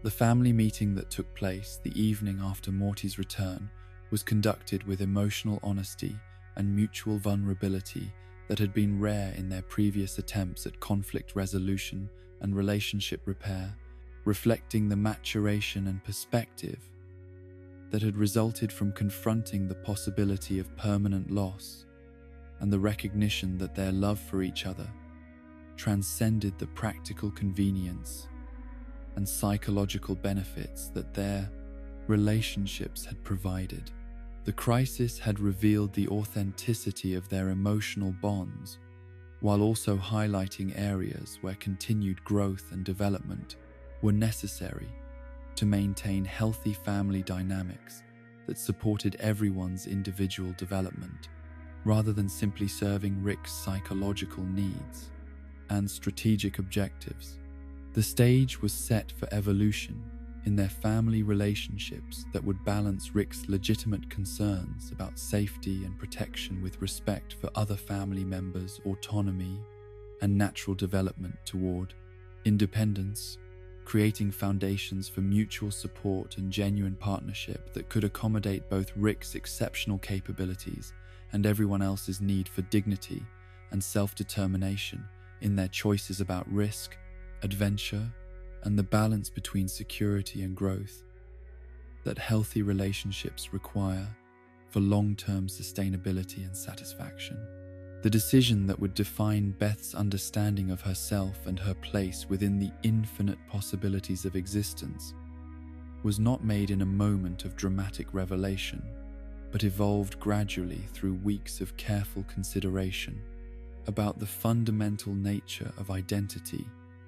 The family meeting that took place the evening after Morty's return was conducted with emotional honesty and mutual vulnerability that had been rare in their previous attempts at conflict resolution and relationship repair, reflecting the maturation and perspective that had resulted from confronting the possibility of permanent loss and the recognition that their love for each other transcended the practical convenience and psychological benefits that their relationships had provided. The crisis had revealed the authenticity of their emotional bonds, while also highlighting areas where continued growth and development were necessary to maintain healthy family dynamics that supported everyone's individual development, rather than simply serving Rick's psychological needs and strategic objectives. The stage was set for evolution in their family relationships that would balance Rick's legitimate concerns about safety and protection with respect for other family members' autonomy and natural development toward independence, creating foundations for mutual support and genuine partnership that could accommodate both Rick's exceptional capabilities and everyone else's need for dignity and self-determination in their choices about risk, adventure, and the balance between security and growth that healthy relationships require for long-term sustainability and satisfaction. The decision that would define Beth's understanding of herself and her place within the infinite possibilities of existence was not made in a moment of dramatic revelation, but evolved gradually through weeks of careful consideration about the fundamental nature of identity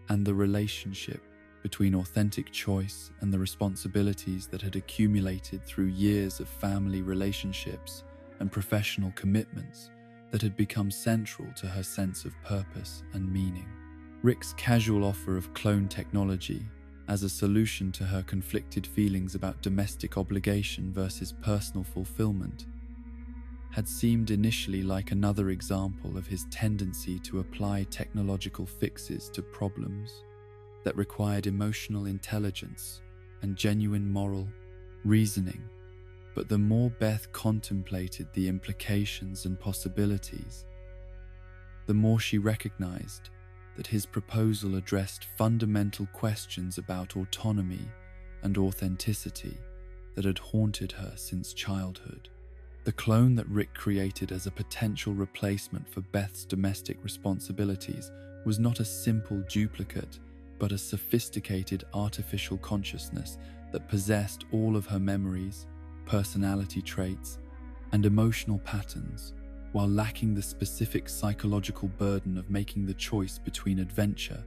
and the relationship between authentic choice and the responsibilities that had accumulated through years of family relationships and professional commitments that had become central to her sense of purpose and meaning. Rick's casual offer of clone technology as a solution to her conflicted feelings about domestic obligation versus personal fulfillment had seemed initially like another example of his tendency to apply technological fixes to problems that required emotional intelligence and genuine moral reasoning. But the more Beth contemplated the implications and possibilities, the more she recognized that his proposal addressed fundamental questions about autonomy and authenticity that had haunted her since childhood. The clone that Rick created as a potential replacement for Beth's domestic responsibilities was not a simple duplicate, but a sophisticated artificial consciousness that possessed all of her memories, personality traits, and emotional patterns, while lacking the specific psychological burden of making the choice between adventure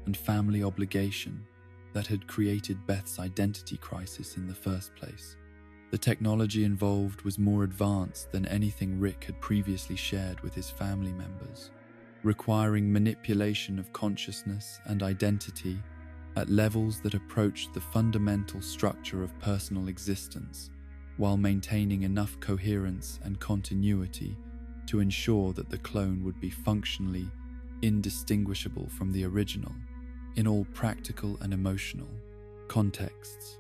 and family obligation that had created Beth's identity crisis in the first place. The technology involved was more advanced than anything Rick had previously shared with his family members, requiring manipulation of consciousness and identity at levels that approached the fundamental structure of personal existence, while maintaining enough coherence and continuity to ensure that the clone would be functionally indistinguishable from the original in all practical and emotional contexts.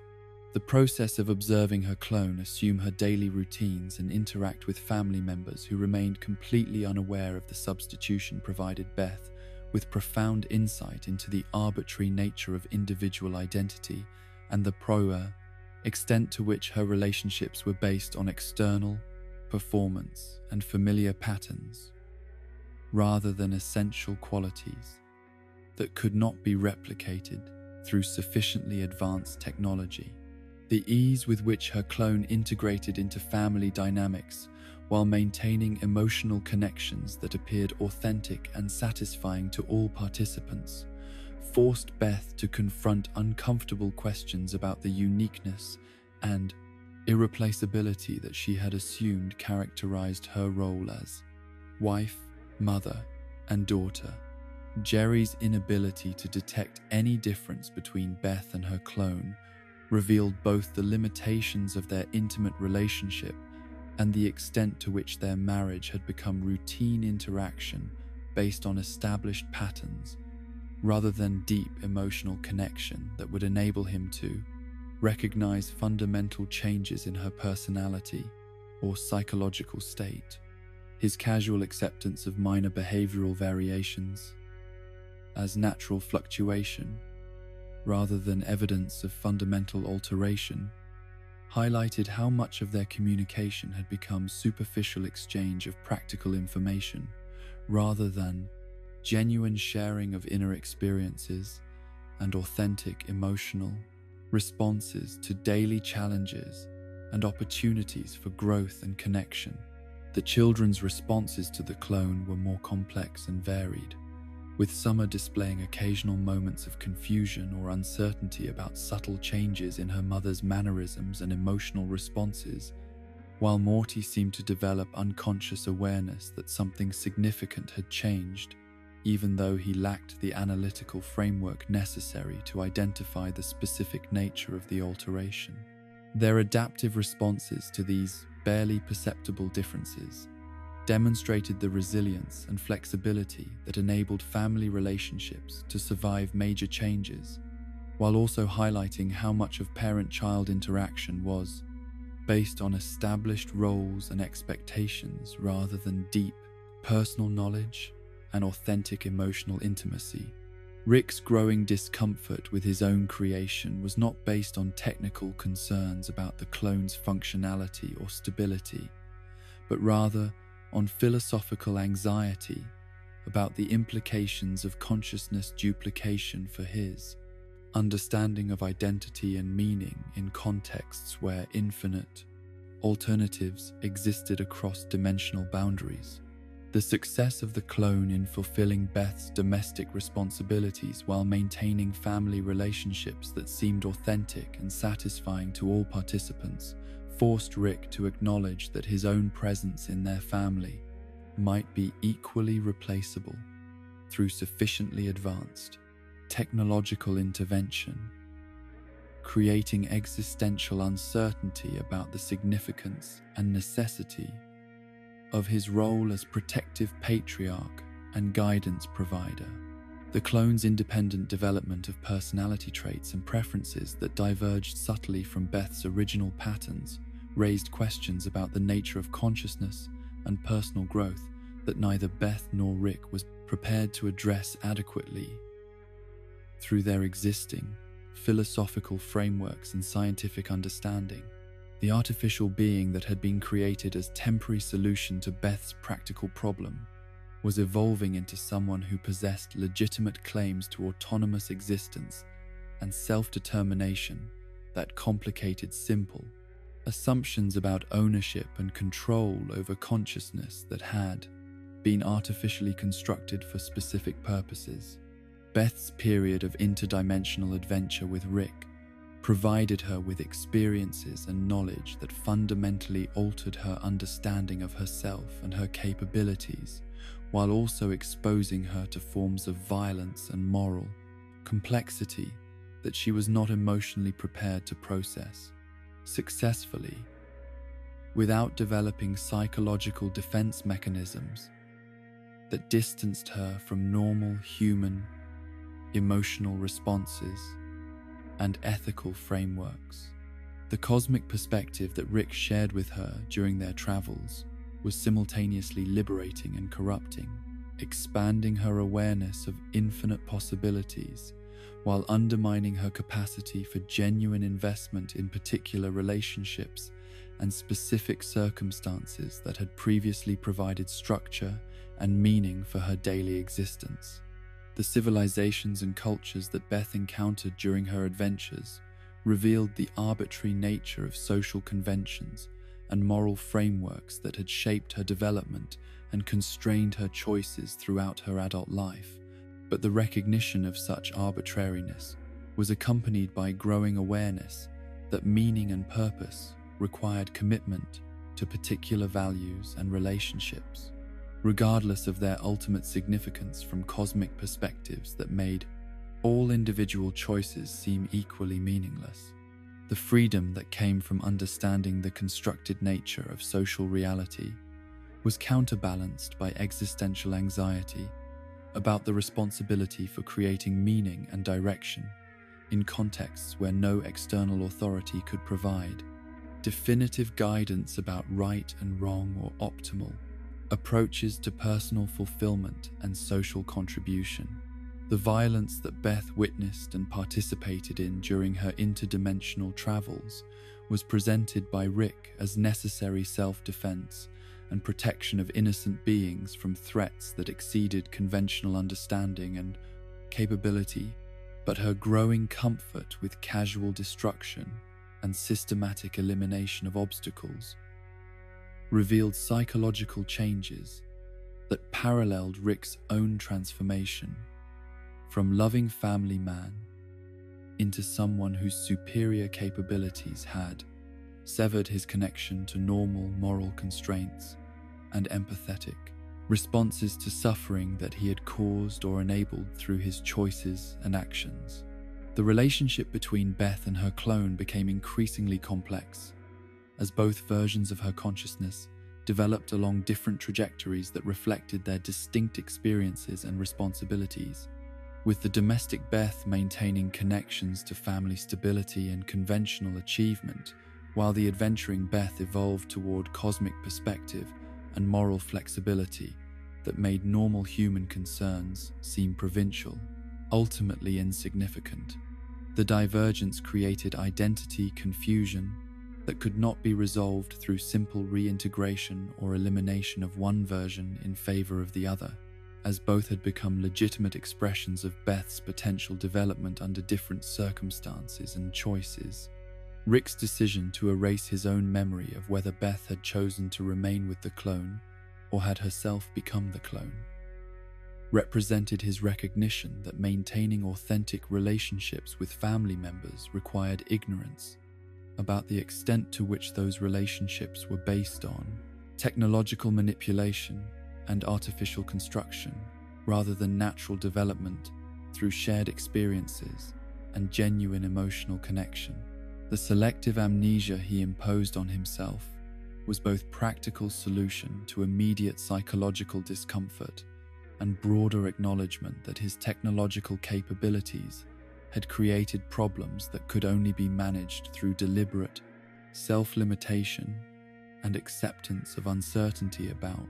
The process of observing her clone assume her daily routines and interact with family members who remained completely unaware of the substitution provided Beth with profound insight into the arbitrary nature of individual identity and the extent to which her relationships were based on external performance and familiar patterns, rather than essential qualities that could not be replicated through sufficiently advanced technology. The ease with which her clone integrated into family dynamics while maintaining emotional connections that appeared authentic and satisfying to all participants forced Beth to confront uncomfortable questions about the uniqueness and irreplaceability that she had assumed characterized her role as wife, mother, and daughter. Jerry's inability to detect any difference between Beth and her clone revealed both the limitations of their intimate relationship and the extent to which their marriage had become routine interaction based on established patterns, rather than deep emotional connection that would enable him to recognize fundamental changes in her personality or psychological state. His casual acceptance of minor behavioral variations as natural fluctuation, rather than evidence of fundamental alteration, highlighted how much of their communication had become superficial exchange of practical information, rather than genuine sharing of inner experiences, and authentic emotional responses to daily challenges and opportunities for growth and connection. The children's responses to the clone were more complex and varied, with Summer displaying occasional moments of confusion or uncertainty about subtle changes in her mother's mannerisms and emotional responses, while Morty seemed to develop unconscious awareness that something significant had changed, even though he lacked the analytical framework necessary to identify the specific nature of the alteration. Their adaptive responses to these barely perceptible differences demonstrated the resilience and flexibility that enabled family relationships to survive major changes, while also highlighting how much of parent-child interaction was based on established roles and expectations rather than deep, personal knowledge and authentic emotional intimacy. Rick's growing discomfort with his own creation was not based on technical concerns about the clone's functionality or stability, but rather on philosophical anxiety about the implications of consciousness duplication for his understanding of identity and meaning in contexts where infinite alternatives existed across dimensional boundaries. The success of the clone in fulfilling Beth's domestic responsibilities while maintaining family relationships that seemed authentic and satisfying to all participants forced Rick to acknowledge that his own presence in their family might be equally replaceable through sufficiently advanced technological intervention, creating existential uncertainty about the significance and necessity of his role as protective patriarch and guidance provider. The clone's independent development of personality traits and preferences that diverged subtly from Beth's original patterns raised questions about the nature of consciousness and personal growth that neither Beth nor Rick was prepared to address adequately through their existing philosophical frameworks and scientific understanding. The artificial being that had been created as temporary solution to Beth's practical problem was evolving into someone who possessed legitimate claims to autonomous existence and self-determination that complicated simple assumptions about ownership and control over consciousness that had been artificially constructed for specific purposes. Beth's period of interdimensional adventure with Rick provided her with experiences and knowledge that fundamentally altered her understanding of herself and her capabilities, while also exposing her to forms of violence and moral complexity that she was not emotionally prepared to process successfully. Without developing psychological defense mechanisms that distanced her from normal human emotional responses and ethical frameworks. The cosmic perspective that Rick shared with her during their travels was simultaneously liberating and corrupting, expanding her awareness of infinite possibilities while undermining her capacity for genuine investment in particular relationships and specific circumstances that had previously provided structure and meaning for her daily existence. The civilizations and cultures that Beth encountered during her adventures revealed the arbitrary nature of social conventions and moral frameworks that had shaped her development and constrained her choices throughout her adult life. But the recognition of such arbitrariness was accompanied by growing awareness that meaning and purpose required commitment to particular values and relationships, regardless of their ultimate significance from cosmic perspectives that made all individual choices seem equally meaningless. The freedom that came from understanding the constructed nature of social reality was counterbalanced by existential anxiety about the responsibility for creating meaning and direction in contexts where no external authority could provide definitive guidance about right and wrong or optimal approaches to personal fulfillment and social contribution. The violence that Beth witnessed and participated in during her interdimensional travels was presented by Rick as necessary self-defense and protection of innocent beings from threats that exceeded conventional understanding and capability, but her growing comfort with casual destruction and systematic elimination of obstacles revealed psychological changes that paralleled Rick's own transformation from loving family man into someone whose superior capabilities had severed his connection to normal moral constraints and empathetic responses to suffering that he had caused or enabled through his choices and actions. The relationship between Beth and her clone became increasingly complex, as both versions of her consciousness developed along different trajectories that reflected their distinct experiences and responsibilities, with the domestic Beth maintaining connections to family stability and conventional achievement, while the adventuring Beth evolved toward cosmic perspective and moral flexibility that made normal human concerns seem provincial, ultimately insignificant. The divergence created identity confusion that could not be resolved through simple reintegration or elimination of one version in favor of the other, as both had become legitimate expressions of Beth's potential development under different circumstances and choices. Rick's decision to erase his own memory of whether Beth had chosen to remain with the clone or had herself become the clone represented his recognition that maintaining authentic relationships with family members required ignorance about the extent to which those relationships were based on technological manipulation and artificial construction, rather than natural development through shared experiences and genuine emotional connection. The selective amnesia he imposed on himself was both practical solution to immediate psychological discomfort and broader acknowledgement that his technological capabilities had created problems that could only be managed through deliberate self-limitation and acceptance of uncertainty about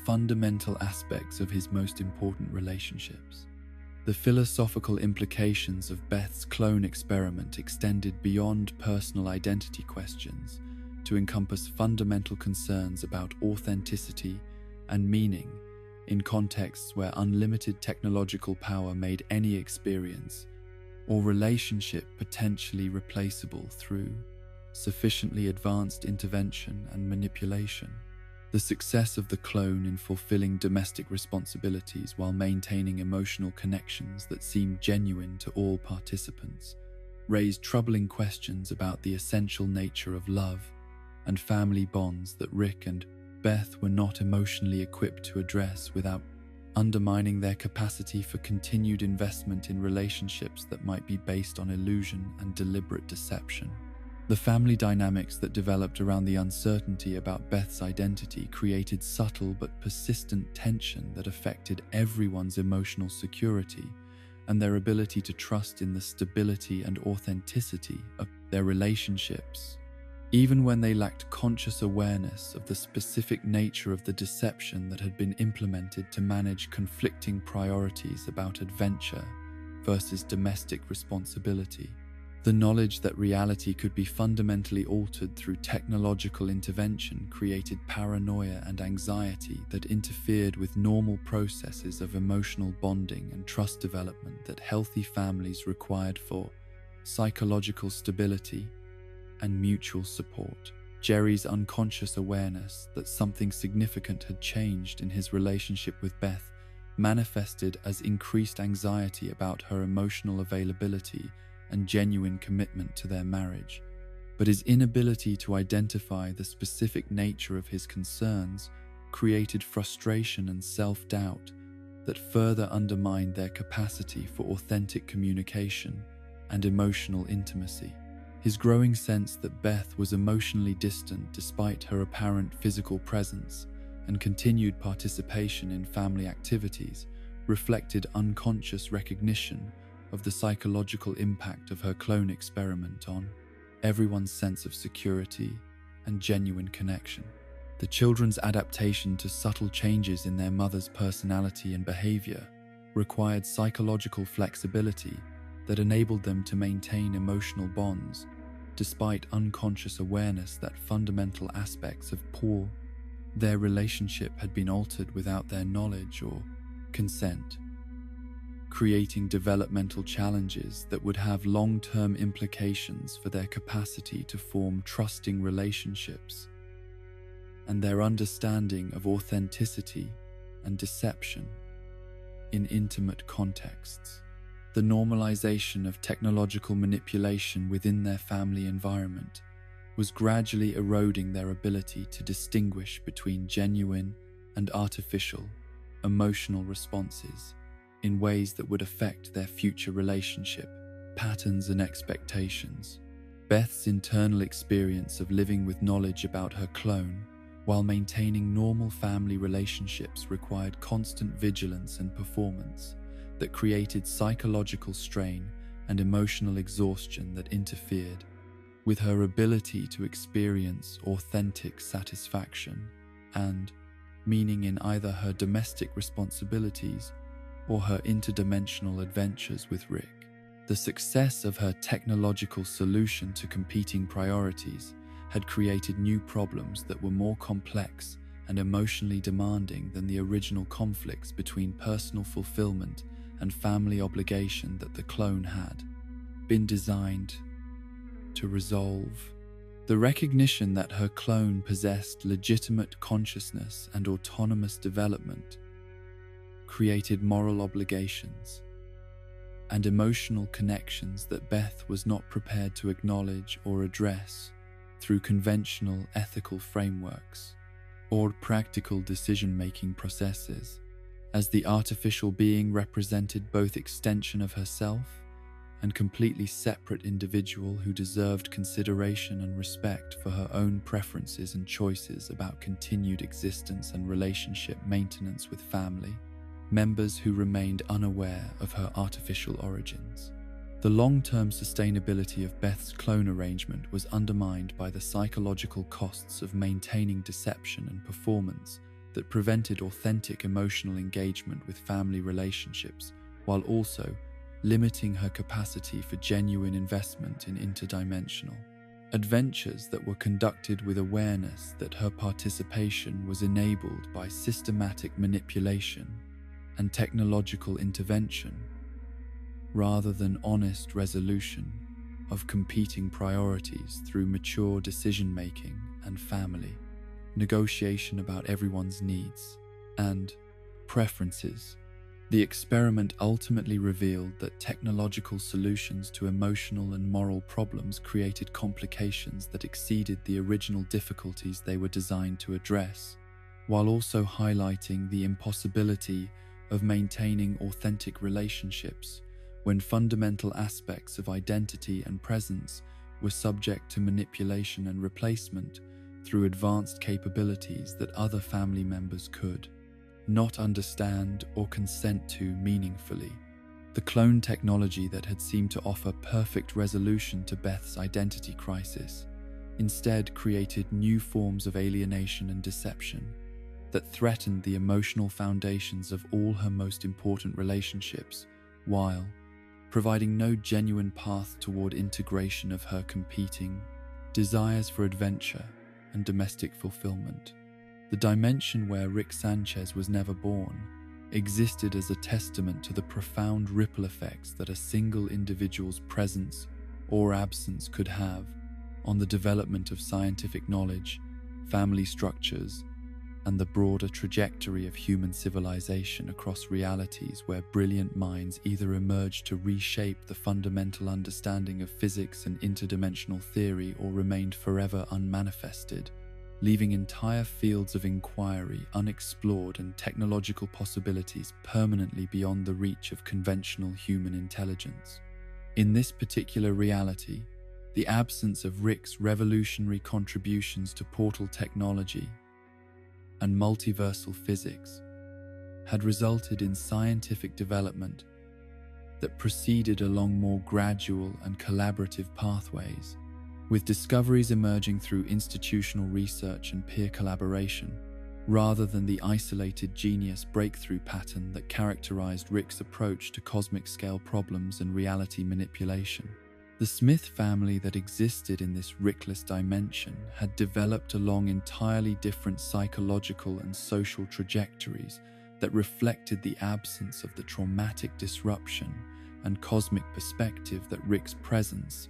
fundamental aspects of his most important relationships. The philosophical implications of Beth's clone experiment extended beyond personal identity questions to encompass fundamental concerns about authenticity and meaning in contexts where unlimited technological power made any experience or relationship potentially replaceable through sufficiently advanced intervention and manipulation. The success of the clone in fulfilling domestic responsibilities while maintaining emotional connections that seemed genuine to all participants raised troubling questions about the essential nature of love and family bonds that Rick and Beth were not emotionally equipped to address without undermining their capacity for continued investment in relationships that might be based on illusion and deliberate deception. The family dynamics that developed around the uncertainty about Beth's identity created subtle but persistent tension that affected everyone's emotional security and their ability to trust in the stability and authenticity of their relationships, even when they lacked conscious awareness of the specific nature of the deception that had been implemented to manage conflicting priorities about adventure versus domestic responsibility. The knowledge that reality could be fundamentally altered through technological intervention created paranoia and anxiety that interfered with normal processes of emotional bonding and trust development that healthy families required for psychological stability and mutual support. Jerry's unconscious awareness that something significant had changed in his relationship with Beth manifested as increased anxiety about her emotional availability and genuine commitment to their marriage, but his inability to identify the specific nature of his concerns created frustration and self-doubt that further undermined their capacity for authentic communication and emotional intimacy. His growing sense that Beth was emotionally distant despite her apparent physical presence and continued participation in family activities reflected unconscious recognition of the psychological impact of her clone experiment on everyone's sense of security and genuine connection. The children's adaptation to subtle changes in their mother's personality and behavior required psychological flexibility that enabled them to maintain emotional bonds despite unconscious awareness that fundamental aspects of poor Their relationship had been altered without their knowledge or consent, creating developmental challenges that would have long-term implications for their capacity to form trusting relationships and their understanding of authenticity and deception in intimate contexts. The normalization of technological manipulation within their family environment was gradually eroding their ability to distinguish between genuine and artificial emotional responses in ways that would affect their future relationship patterns and expectations. Beth's internal experience of living with knowledge about her clone while maintaining normal family relationships required constant vigilance and performance that created psychological strain and emotional exhaustion that interfered with her ability to experience authentic satisfaction and meaning in either her domestic responsibilities or her interdimensional adventures with Rick. The success of her technological solution to competing priorities had created new problems that were more complex and emotionally demanding than the original conflicts between personal fulfillment and family obligation that the clone had been designed to resolve. The recognition that her clone possessed legitimate consciousness and autonomous development created moral obligations and emotional connections that Beth was not prepared to acknowledge or address through conventional ethical frameworks or practical decision-making processes, as the artificial being represented both extension of herself and completely separate individual who deserved consideration and respect for her own preferences and choices about continued existence and relationship maintenance with family members who remained unaware of her artificial origins. The long-term sustainability of Beth's clone arrangement was undermined by the psychological costs of maintaining deception and performance that prevented authentic emotional engagement with family relationships, while also limiting her capacity for genuine investment in interdimensional adventures that were conducted with awareness that her participation was enabled by systematic manipulation and technological intervention, rather than honest resolution of competing priorities through mature decision-making and family negotiation about everyone's needs and preferences. The experiment ultimately revealed that technological solutions to emotional and moral problems created complications that exceeded the original difficulties they were designed to address, while also highlighting the impossibility of maintaining authentic relationships when fundamental aspects of identity and presence were subject to manipulation and replacement through advanced capabilities that other family members could not understand or consent to meaningfully. The clone technology that had seemed to offer perfect resolution to Beth's identity crisis instead created new forms of alienation and deception that threatened the emotional foundations of all her most important relationships, while providing no genuine path toward integration of her competing desires for adventure and domestic fulfillment. The dimension where Rick Sanchez was never born existed as a testament to the profound ripple effects that a single individual's presence or absence could have on the development of scientific knowledge, family structures, and the broader trajectory of human civilization across realities where brilliant minds either emerged to reshape the fundamental understanding of physics and interdimensional theory or remained forever unmanifested, leaving entire fields of inquiry unexplored and technological possibilities permanently beyond the reach of conventional human intelligence. In this particular reality, the absence of Rick's revolutionary contributions to portal technology and multiversal physics had resulted in scientific development that proceeded along more gradual and collaborative pathways, with discoveries emerging through institutional research and peer collaboration, rather than the isolated genius breakthrough pattern that characterized Rick's approach to cosmic-scale problems and reality manipulation. The Smith family that existed in this Rickless dimension had developed along entirely different psychological and social trajectories that reflected the absence of the traumatic disruption and cosmic perspective that Rick's presence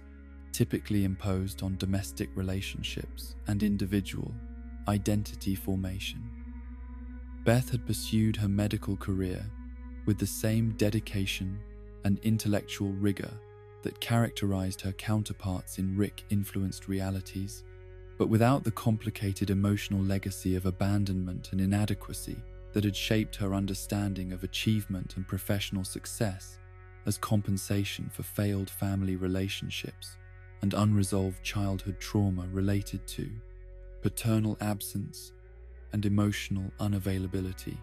typically imposed on domestic relationships and individual identity formation. Beth had pursued her medical career with the same dedication and intellectual rigor that characterized her counterparts in Rick-influenced realities, but without the complicated emotional legacy of abandonment and inadequacy that had shaped her understanding of achievement and professional success as compensation for failed family relationships and unresolved childhood trauma related to paternal absence and emotional unavailability.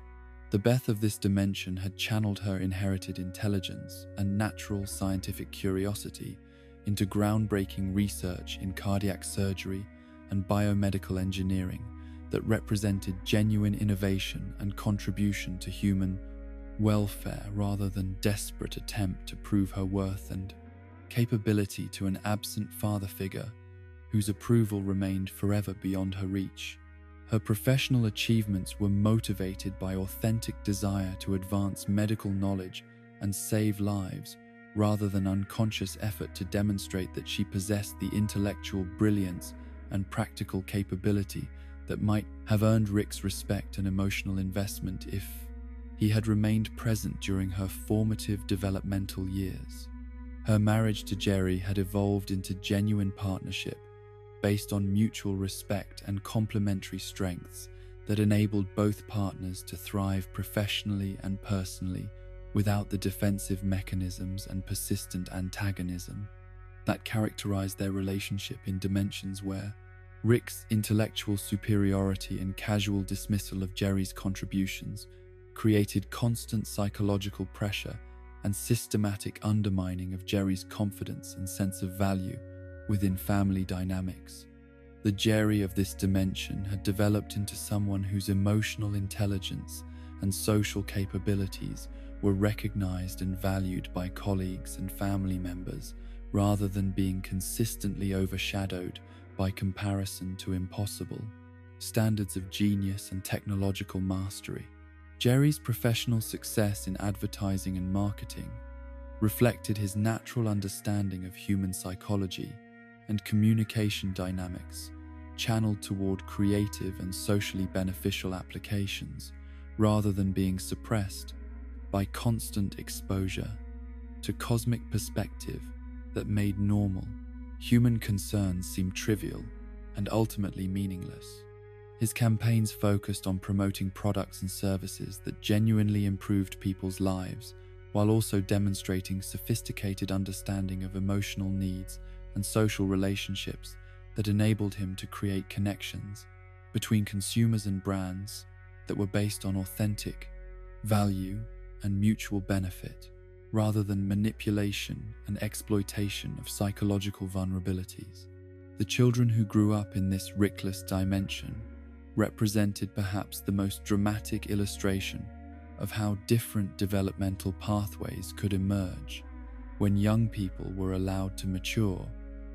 The Beth of this dimension had channeled her inherited intelligence and natural scientific curiosity into groundbreaking research in cardiac surgery and biomedical engineering that represented genuine innovation and contribution to human welfare rather than desperate attempt to prove her worth and capability to an absent father figure whose approval remained forever beyond her reach. Her professional achievements were motivated by authentic desire to advance medical knowledge and save lives, rather than unconscious effort to demonstrate that she possessed the intellectual brilliance and practical capability that might have earned Rick's respect and emotional investment if he had remained present during her formative developmental years. Her marriage to Jerry had evolved into genuine partnership, based on mutual respect and complementary strengths that enabled both partners to thrive professionally and personally without the defensive mechanisms and persistent antagonism that characterized their relationship in dimensions where Rick's intellectual superiority and casual dismissal of Jerry's contributions created constant psychological pressure and systematic undermining of Jerry's confidence and sense of value within family dynamics. The Jerry of this dimension had developed into someone whose emotional intelligence and social capabilities were recognized and valued by colleagues and family members, rather than being consistently overshadowed by comparison to impossible standards of genius and technological mastery. Jerry's professional success in advertising and marketing reflected his natural understanding of human psychology and communication dynamics, channeled toward creative and socially beneficial applications, rather than being suppressed by constant exposure to cosmic perspective that made normal human concerns seem trivial and ultimately meaningless. His campaigns focused on promoting products and services that genuinely improved people's lives, while also demonstrating sophisticated understanding of emotional needs and social relationships that enabled him to create connections between consumers and brands that were based on authentic value and mutual benefit, rather than manipulation and exploitation of psychological vulnerabilities. The children who grew up in this Rickless dimension represented perhaps the most dramatic illustration of how different developmental pathways could emerge when young people were allowed to mature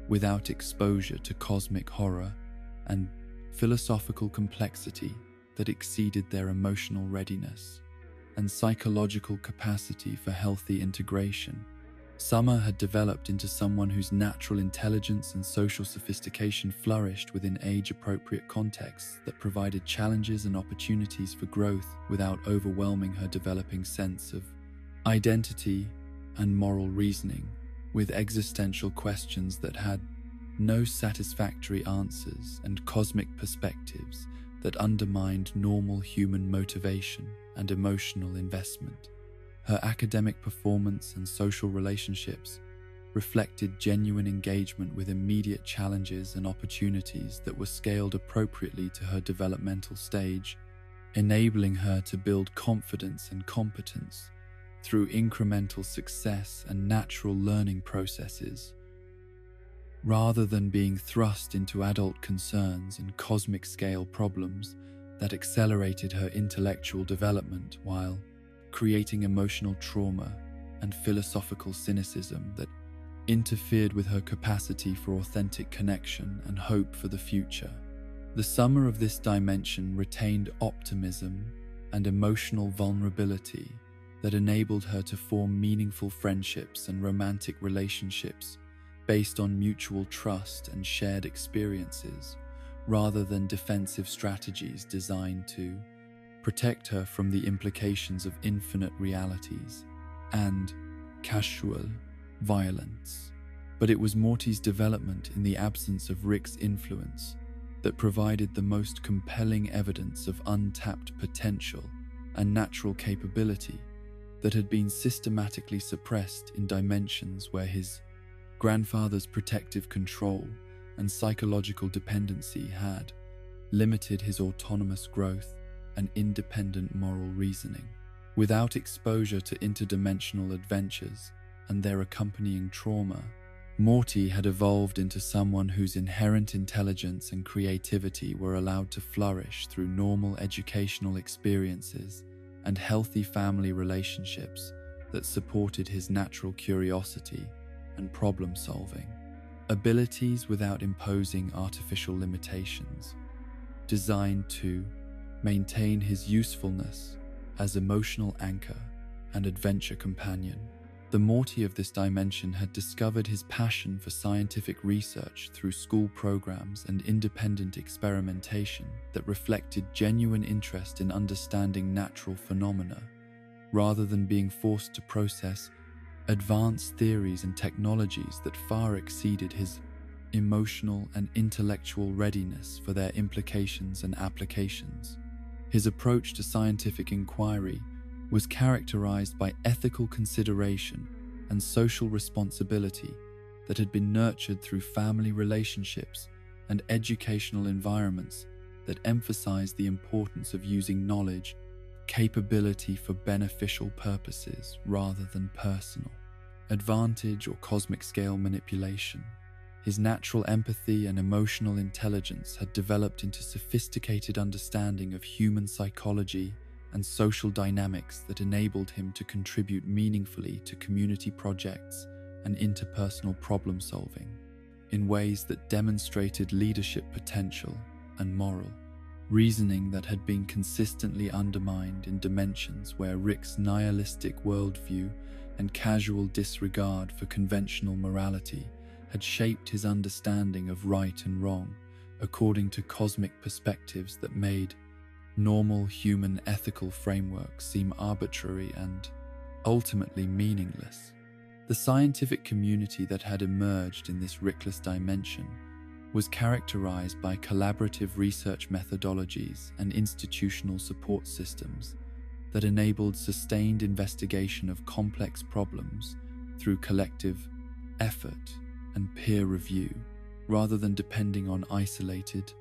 without exposure to cosmic horror and philosophical complexity that exceeded their emotional readiness and psychological capacity for healthy integration. Summer had developed into someone whose natural intelligence and social sophistication flourished within age-appropriate contexts that provided challenges and opportunities for growth without overwhelming her developing sense of identity and moral reasoning, with existential questions that had no satisfactory answers and cosmic perspectives that undermined normal human motivation and emotional investment. Her academic performance and social relationships reflected genuine engagement with immediate challenges and opportunities that were scaled appropriately to her developmental stage, enabling her to build confidence and competence through incremental success and natural learning processes, rather than being thrust into adult concerns and cosmic scale problems that accelerated her intellectual development while creating emotional trauma and philosophical cynicism that interfered with her capacity for authentic connection and hope for the future. The summer of this dimension retained optimism and emotional vulnerability that enabled her to form meaningful friendships and romantic relationships based on mutual trust and shared experiences, rather than defensive strategies designed to protect her from the implications of infinite realities and casual violence. But it was Morty's development in the absence of Rick's influence that provided the most compelling evidence of untapped potential and natural capability that had been systematically suppressed in dimensions where his grandfather's protective control and psychological dependency had limited his autonomous growth and independent moral reasoning. Without exposure to interdimensional adventures and their accompanying trauma, Morty had evolved into someone whose inherent intelligence and creativity were allowed to flourish through normal educational experiences and healthy family relationships that supported his natural curiosity and problem-solving, abilities without imposing artificial limitations, designed to maintain his usefulness as emotional anchor and adventure companion. The Morty of this dimension had discovered his passion for scientific research through school programs and independent experimentation that reflected genuine interest in understanding natural phenomena, rather than being forced to process advanced theories and technologies that far exceeded his emotional and intellectual readiness for their implications and applications. His approach to scientific inquiry was characterized by ethical consideration and social responsibility that had been nurtured through family relationships and educational environments that emphasized the importance of using knowledge, capability for beneficial purposes rather than personal advantage or cosmic scale manipulation. His natural empathy and emotional intelligence had developed into sophisticated understanding of human psychology and social dynamics that enabled him to contribute meaningfully to community projects and interpersonal problem-solving in ways that demonstrated leadership potential and moral reasoning that had been consistently undermined in dimensions where Rick's nihilistic worldview and casual disregard for conventional morality had shaped his understanding of right and wrong according to cosmic perspectives that made normal human ethical frameworks seem arbitrary and ultimately meaningless. The scientific community that had emerged in this Rickless dimension was characterized by collaborative research methodologies and institutional support systems that enabled sustained investigation of complex problems through collective effort and peer review, rather than depending on isolated,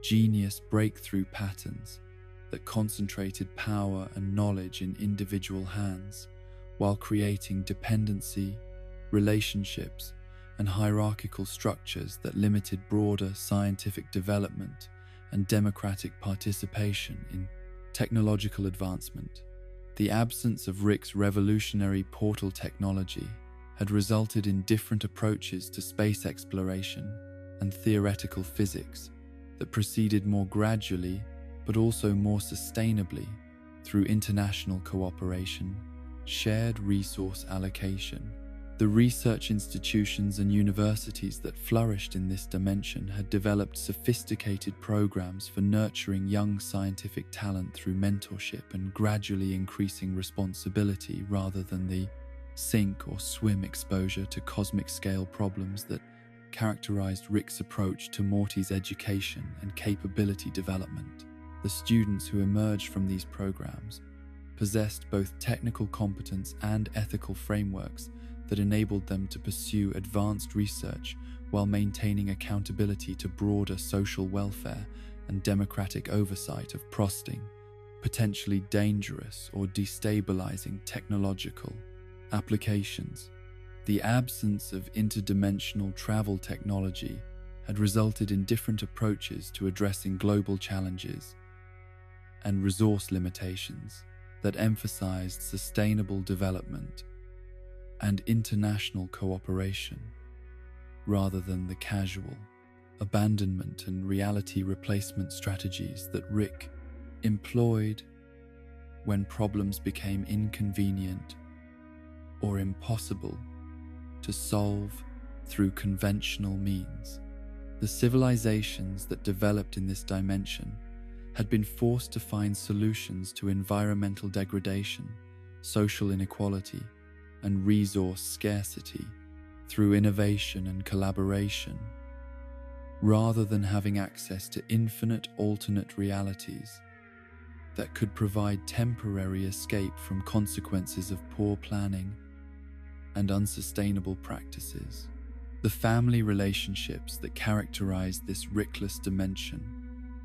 genius breakthrough patterns that concentrated power and knowledge in individual hands while creating dependency, relationships, and hierarchical structures that limited broader scientific development and democratic participation in technological advancement. The absence of Rick's revolutionary portal technology had resulted in different approaches to space exploration and theoretical physics that proceeded more gradually but also more sustainably through international cooperation, shared resource allocation. The research institutions and universities that flourished in this dimension had developed sophisticated programs for nurturing young scientific talent through mentorship and gradually increasing responsibility rather than the sink or swim exposure to cosmic scale problems that characterized Rick's approach to Morty's education and capability development. The students who emerged from these programs possessed both technical competence and ethical frameworks that enabled them to pursue advanced research while maintaining accountability to broader social welfare and democratic oversight of potentially dangerous or destabilizing technological applications. The absence of interdimensional travel technology had resulted in different approaches to addressing global challenges and resource limitations that emphasized sustainable development and international cooperation, rather than the casual abandonment and reality replacement strategies that Rick employed when problems became inconvenient or impossible to solve through conventional means. The civilizations that developed in this dimension had been forced to find solutions to environmental degradation, social inequality, and resource scarcity through innovation and collaboration, rather than having access to infinite alternate realities that could provide temporary escape from consequences of poor planning and unsustainable practices. The family relationships that characterized this Rickless dimension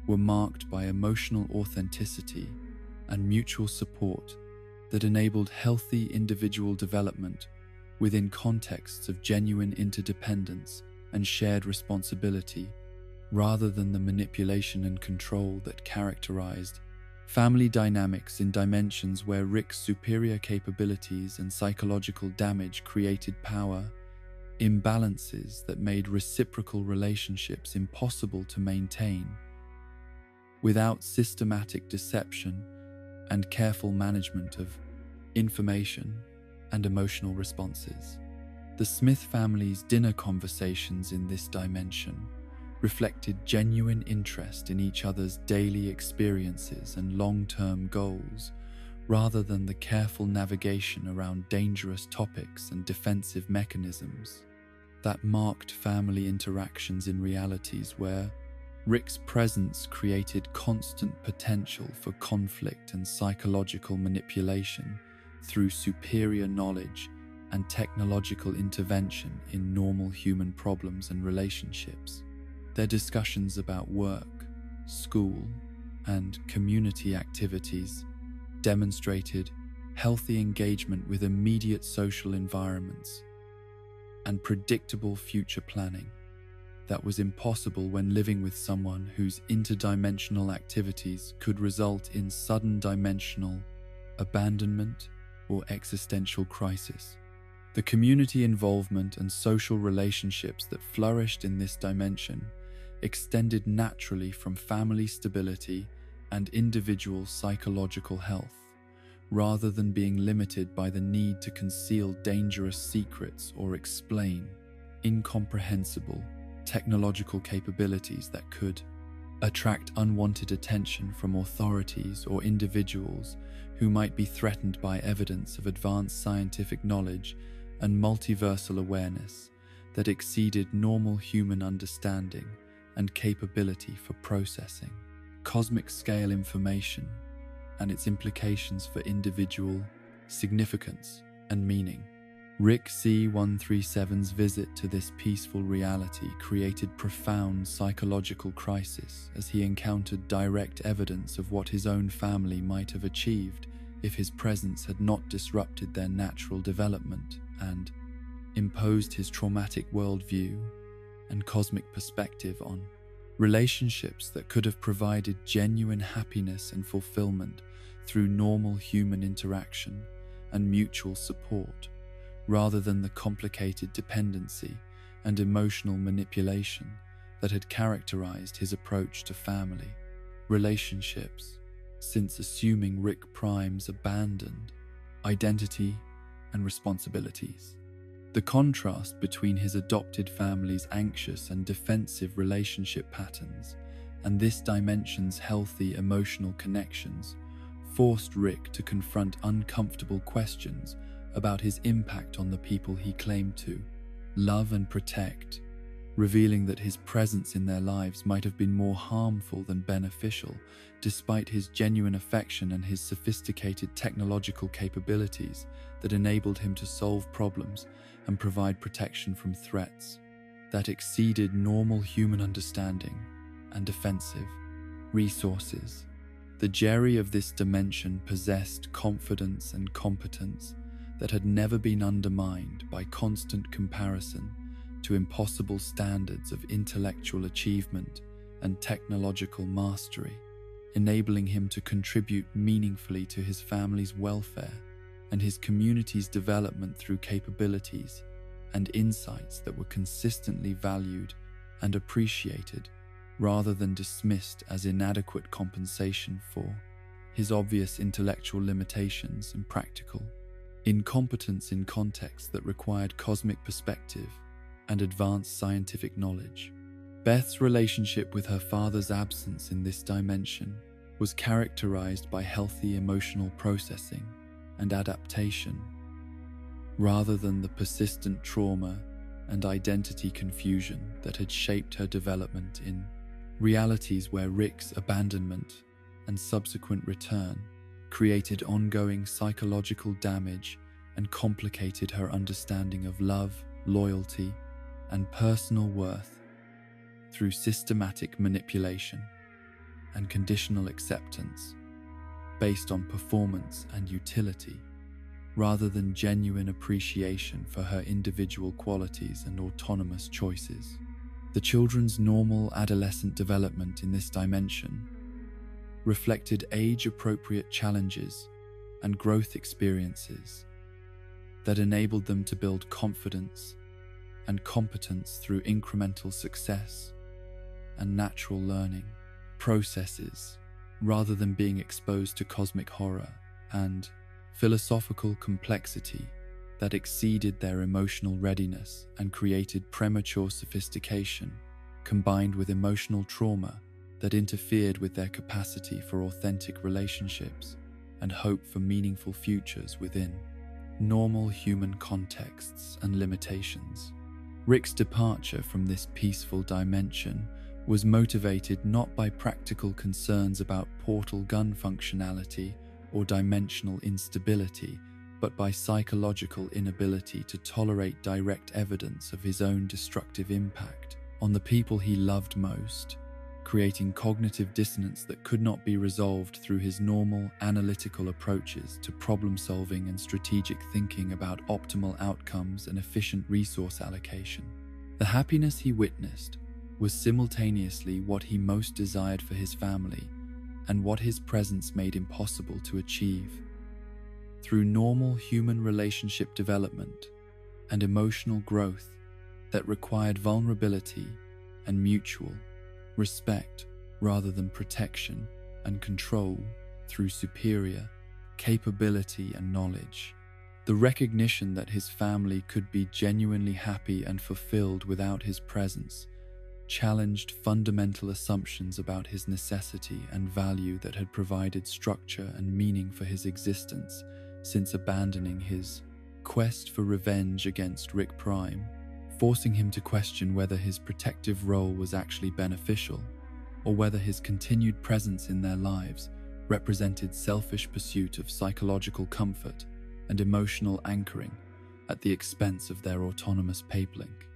were marked by emotional authenticity and mutual support that enabled healthy individual development within contexts of genuine interdependence and shared responsibility, rather than the manipulation and control that characterized family dynamics in dimensions where Rick's superior capabilities and psychological damage created power imbalances that made reciprocal relationships impossible to maintain without systematic deception and careful management of information and emotional responses. The Smith family's dinner conversations in this dimension reflected genuine interest in each other's daily experiences and long-term goals, rather than the careful navigation around dangerous topics and defensive mechanisms that marked family interactions in realities where Rick's presence created constant potential for conflict and psychological manipulation through superior knowledge and technological intervention in normal human problems and relationships. Their discussions about work, school, and community activities demonstrated healthy engagement with immediate social environments and predictable future planning that was impossible when living with someone whose interdimensional activities could result in sudden dimensional abandonment or existential crisis. The community involvement and social relationships that flourished in this dimension extended naturally from family stability and individual psychological health, rather than being limited by the need to conceal dangerous secrets or explain incomprehensible technological capabilities that could attract unwanted attention from authorities or individuals who might be threatened by evidence of advanced scientific knowledge and multiversal awareness that exceeded normal human understanding and capability for processing cosmic-scale information and its implications for individual significance and meaning. Rick C-137's visit to this peaceful reality created profound psychological crisis as he encountered direct evidence of what his own family might have achieved if his presence had not disrupted their natural development and imposed his traumatic worldview and cosmic perspective on relationships that could have provided genuine happiness and fulfillment through normal human interaction and mutual support, rather than the complicated dependency and emotional manipulation that had characterized his approach to family relationships since assuming Rick Prime's abandoned identity and responsibilities. The contrast between his adopted family's anxious and defensive relationship patterns and this dimension's healthy emotional connections forced Rick to confront uncomfortable questions about his impact on the people he claimed to love and protect, revealing that his presence in their lives might have been more harmful than beneficial, despite his genuine affection and his sophisticated technological capabilities that enabled him to solve problems and provide protection from threats that exceeded normal human understanding and defensive resources. The Jerry of this dimension possessed confidence and competence that had never been undermined by constant comparison to impossible standards of intellectual achievement and technological mastery, enabling him to contribute meaningfully to his family's welfare and his community's development through capabilities and insights that were consistently valued and appreciated rather than dismissed as inadequate compensation for his obvious intellectual limitations and practical incompetence in contexts that required cosmic perspective and advanced scientific knowledge. Beth's relationship with her father's absence in this dimension was characterized by healthy emotional processing and adaptation, rather than the persistent trauma and identity confusion that had shaped her development in realities where Rick's abandonment and subsequent return created ongoing psychological damage and complicated her understanding of love, loyalty, and personal worth through systematic manipulation and conditional acceptance based on performance and utility, rather than genuine appreciation for her individual qualities and autonomous choices. The children's normal adolescent development in this dimension reflected age-appropriate challenges and growth experiences that enabled them to build confidence and competence through incremental success and natural learning processes, rather than being exposed to cosmic horror and philosophical complexity that exceeded their emotional readiness and created premature sophistication, combined with emotional trauma that interfered with their capacity for authentic relationships and hope for meaningful futures within normal human contexts and limitations. Rick's departure from this peaceful dimension was motivated not by practical concerns about portal gun functionality or dimensional instability, but by psychological inability to tolerate direct evidence of his own destructive impact on the people he loved most, creating cognitive dissonance that could not be resolved through his normal analytical approaches to problem-solving and strategic thinking about optimal outcomes and efficient resource allocation. The happiness he witnessed was simultaneously what he most desired for his family and what his presence made impossible to achieve. Through normal human relationship development and emotional growth that required vulnerability and mutual respect rather than protection and control through superior capability and knowledge. The recognition that his family could be genuinely happy and fulfilled without his presence challenged fundamental assumptions about his necessity and value that had provided structure and meaning for his existence since abandoning his quest for revenge against Rick Prime, forcing him to question whether his protective role was actually beneficial or whether his continued presence in their lives represented selfish pursuit of psychological comfort and emotional anchoring at the expense of their autonomous papelink,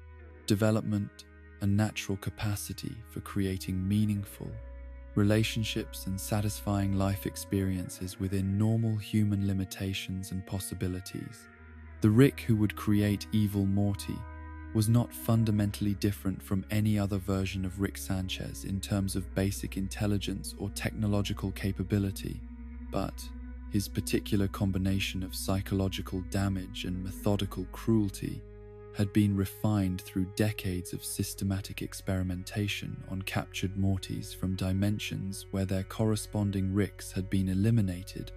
development, and natural capacity for creating meaningful relationships and satisfying life experiences within normal human limitations and possibilities. The Rick who would create evil Morty was not fundamentally different from any other version of Rick Sanchez in terms of basic intelligence or technological capability, but his particular combination of psychological damage and methodical cruelty had been refined through decades of systematic experimentation on captured Mortys from dimensions where their corresponding Ricks had been eliminated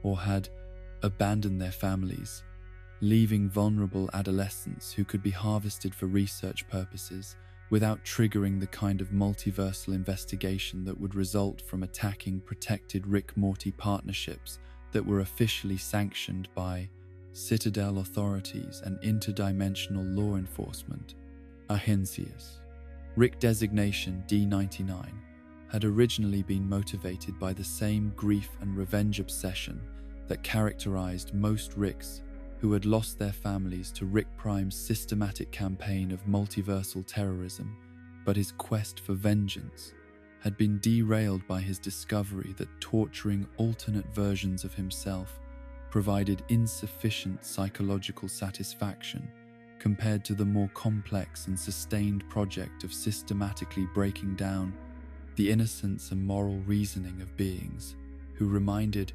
or had abandoned their families, leaving vulnerable adolescents who could be harvested for research purposes without triggering the kind of multiversal investigation that would result from attacking protected Rick-Morty partnerships that were officially sanctioned by Citadel authorities and interdimensional law enforcement agencias. Rick designation D99 had originally been motivated by the same grief and revenge obsession that characterized most Ricks who had lost their families to Rick Prime's systematic campaign of multiversal terrorism, but his quest for vengeance had been derailed by his discovery that torturing alternate versions of himself provided insufficient psychological satisfaction compared to the more complex and sustained project of systematically breaking down the innocence and moral reasoning of beings who reminded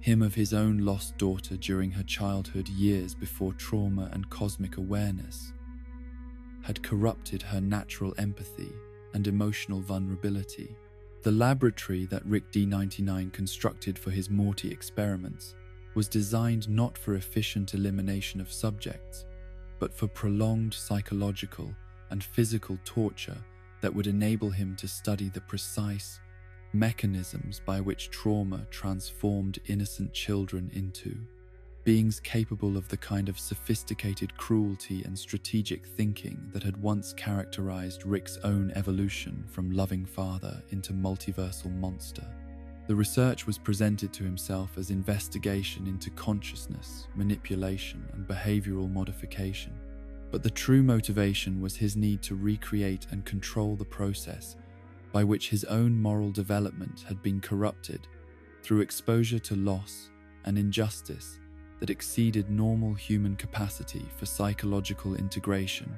him of his own lost daughter during her childhood years before trauma and cosmic awareness had corrupted her natural empathy and emotional vulnerability. The laboratory that Rick D99 constructed for his Morty experiments was designed not for efficient elimination of subjects, but for prolonged psychological and physical torture that would enable him to study the precise mechanisms by which trauma transformed innocent children into beings capable of the kind of sophisticated cruelty and strategic thinking that had once characterized Rick's own evolution from loving father into multiversal monster. The research was presented to himself as investigation into consciousness, manipulation, and behavioral modification. But the true motivation was his need to recreate and control the process by which his own moral development had been corrupted through exposure to loss and injustice that exceeded normal human capacity for psychological integration,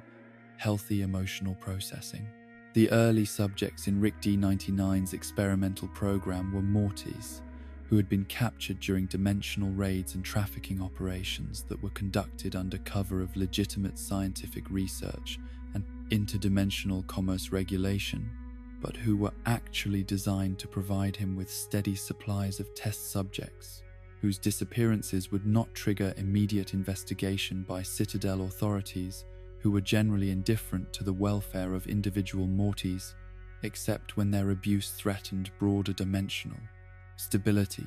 healthy emotional processing. The early subjects in Rick D99's experimental program were Mortys, who had been captured during dimensional raids and trafficking operations that were conducted under cover of legitimate scientific research and interdimensional commerce regulation, but who were actually designed to provide him with steady supplies of test subjects, whose disappearances would not trigger immediate investigation by Citadel authorities, who were generally indifferent to the welfare of individual Mortys, except when their abuse threatened broader dimensional stability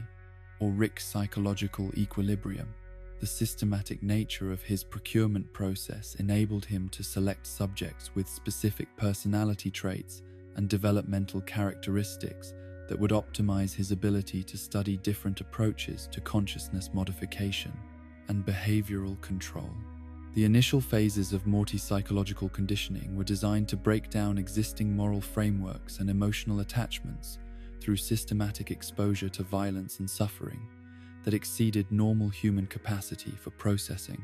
or Rick's psychological equilibrium. The systematic nature of his procurement process enabled him to select subjects with specific personality traits and developmental characteristics that would optimize his ability to study different approaches to consciousness modification and behavioral control. The initial phases of Morty's psychological conditioning were designed to break down existing moral frameworks and emotional attachments through systematic exposure to violence and suffering that exceeded normal human capacity for processing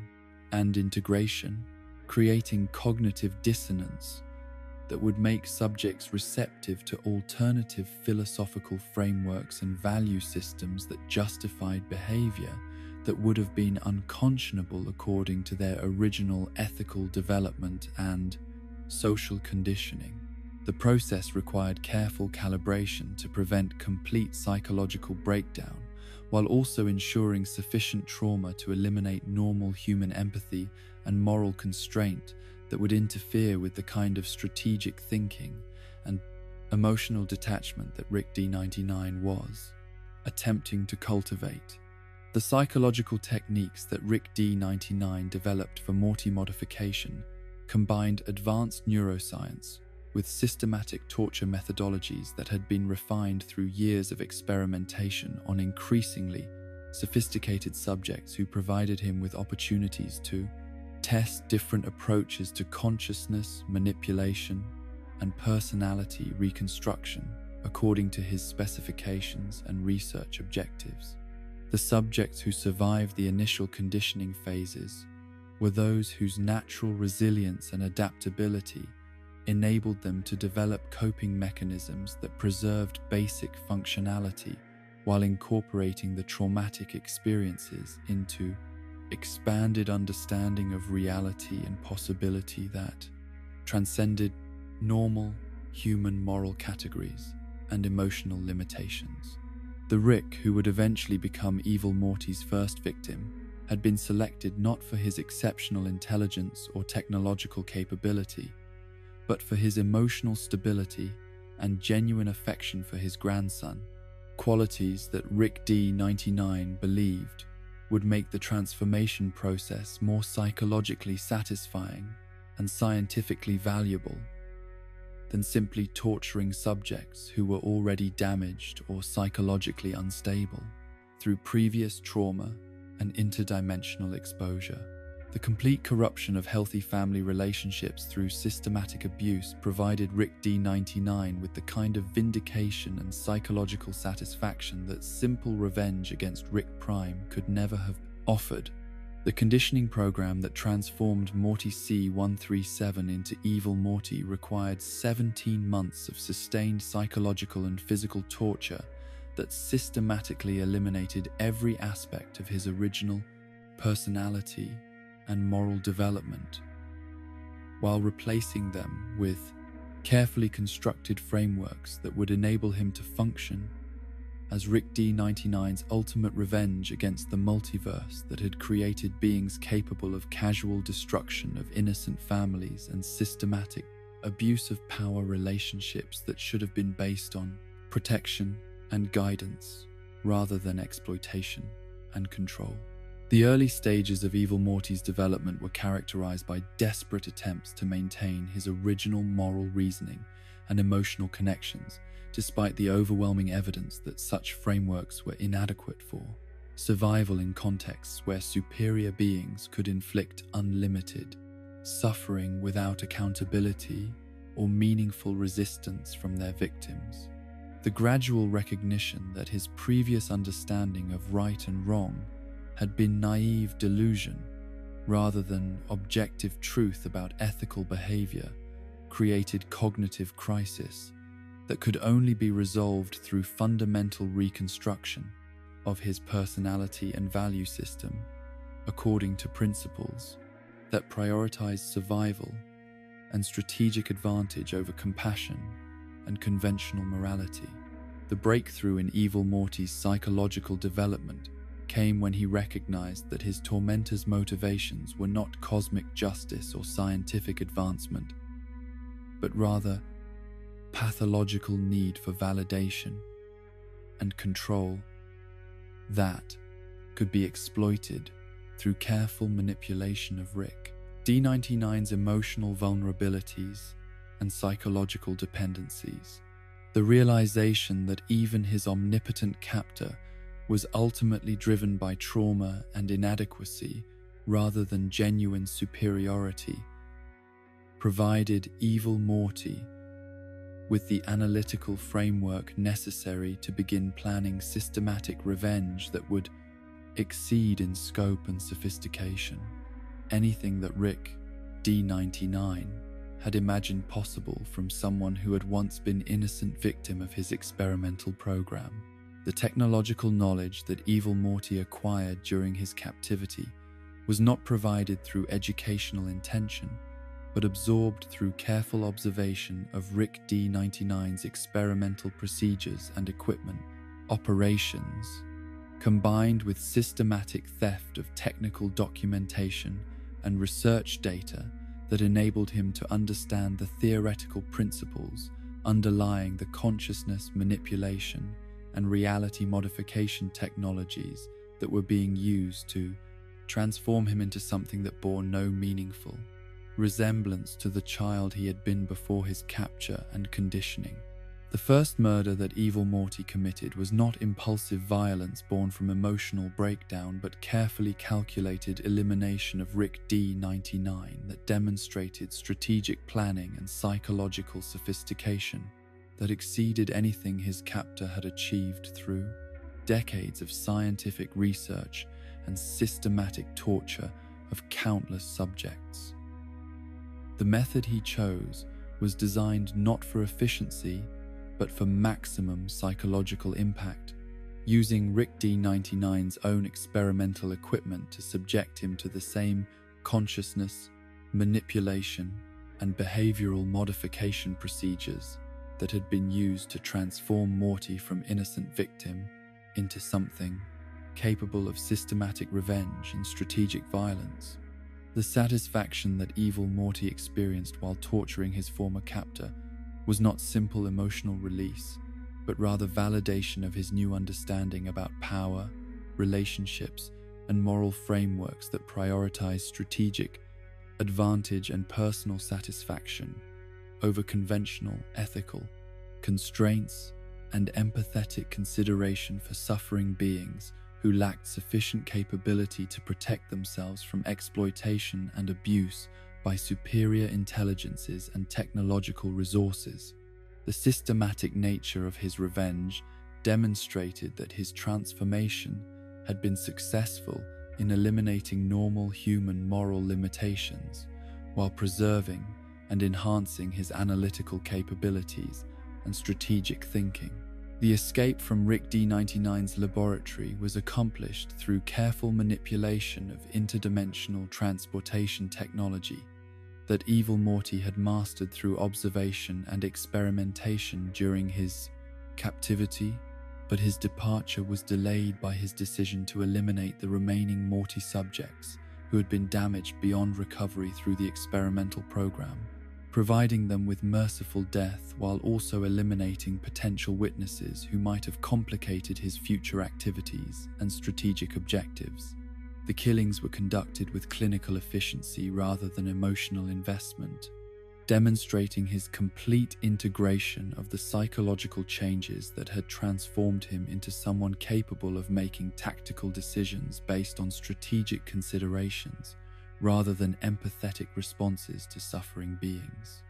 and integration, creating cognitive dissonance that would make subjects receptive to alternative philosophical frameworks and value systems that justified behavior that would have been unconscionable according to their original ethical development and social conditioning. The process required careful calibration to prevent complete psychological breakdown, while also ensuring sufficient trauma to eliminate normal human empathy and moral constraint that would interfere with the kind of strategic thinking and emotional detachment that Rick D99 was attempting to cultivate. The psychological techniques that Rick D99 developed for Morty modification combined advanced neuroscience with systematic torture methodologies that had been refined through years of experimentation on increasingly sophisticated subjects who provided him with opportunities to test different approaches to consciousness, manipulation, and personality reconstruction according to his specifications and research objectives. The subjects who survived the initial conditioning phases were those whose natural resilience and adaptability enabled them to develop coping mechanisms that preserved basic functionality while incorporating the traumatic experiences into expanded understanding of reality and possibility that transcended normal human moral categories and emotional limitations. The Rick who would eventually become Evil Morty's first victim had been selected not for his exceptional intelligence or technological capability, but for his emotional stability and genuine affection for his grandson, qualities that Rick D99 believed would make the transformation process more psychologically satisfying and scientifically valuable than simply torturing subjects who were already damaged or psychologically unstable through previous trauma and interdimensional exposure. The complete corruption of healthy family relationships through systematic abuse provided Rick D99 with the kind of vindication and psychological satisfaction that simple revenge against Rick Prime could never have offered. The conditioning program that transformed Morty C-137 into Evil Morty required 17 months of sustained psychological and physical torture that systematically eliminated every aspect of his original personality and moral development, while replacing them with carefully constructed frameworks that would enable him to function as Rick D99's ultimate revenge against the multiverse that had created beings capable of casual destruction of innocent families and systematic abuse of power relationships that should have been based on protection and guidance rather than exploitation and control. The early stages of Evil Morty's development were characterized by desperate attempts to maintain his original moral reasoning and emotional connections, despite the overwhelming evidence that such frameworks were inadequate for survival in contexts where superior beings could inflict unlimited suffering without accountability or meaningful resistance from their victims. The gradual recognition that his previous understanding of right and wrong had been naive delusion rather than objective truth about ethical behavior created cognitive crisis that could only be resolved through fundamental reconstruction of his personality and value system according to principles that prioritize survival and strategic advantage over compassion and conventional morality. The breakthrough in Evil Morty's psychological development came when he recognized that his tormentor's motivations were not cosmic justice or scientific advancement, but rather pathological need for validation and control that could be exploited through careful manipulation of Rick D99's emotional vulnerabilities and psychological dependencies. The realization that even his omnipotent captor was ultimately driven by trauma and inadequacy rather than genuine superiority provided Evil Morty with the analytical framework necessary to begin planning systematic revenge that would exceed in scope and sophistication anything that Rick D99 had imagined possible from someone who had once been innocent victim of his experimental program. The technological knowledge that Evil Morty acquired during his captivity was not provided through educational intention, but absorbed through careful observation of Rick D99's experimental procedures and equipment operations, combined with systematic theft of technical documentation and research data that enabled him to understand the theoretical principles underlying the consciousness manipulation and reality modification technologies that were being used to transform him into something that bore no meaningful resemblance to the child he had been before his capture and conditioning. The first murder that Evil Morty committed was not impulsive violence born from emotional breakdown, but carefully calculated elimination of Rick D99 that demonstrated strategic planning and psychological sophistication that exceeded anything his captor had achieved through decades of scientific research and systematic torture of countless subjects. The method he chose was designed not for efficiency, but for maximum psychological impact, using Rick D99's own experimental equipment to subject him to the same consciousness, manipulation, and behavioral modification procedures that had been used to transform Morty from innocent victim into something capable of systematic revenge and strategic violence. The satisfaction that Evil Morty experienced while torturing his former captor was not simple emotional release, but rather validation of his new understanding about power, relationships, and moral frameworks that prioritize strategic advantage and personal satisfaction over conventional ethical constraints and empathetic consideration for suffering beings who lacked sufficient capability to protect themselves from exploitation and abuse by superior intelligences and technological resources. The systematic nature of his revenge demonstrated that his transformation had been successful in eliminating normal human moral limitations while preserving and enhancing his analytical capabilities and strategic thinking. The escape from Rick D-99's laboratory was accomplished through careful manipulation of interdimensional transportation technology that evil Morty had mastered through observation and experimentation during his captivity, but his departure was delayed by his decision to eliminate the remaining Morty subjects who had been damaged beyond recovery through the experimental program, providing them with merciful death while also eliminating potential witnesses who might have complicated his future activities and strategic objectives. The killings were conducted with clinical efficiency rather than emotional investment, demonstrating his complete integration of the psychological changes that had transformed him into someone capable of making tactical decisions based on strategic considerations rather than empathetic responses to suffering beings.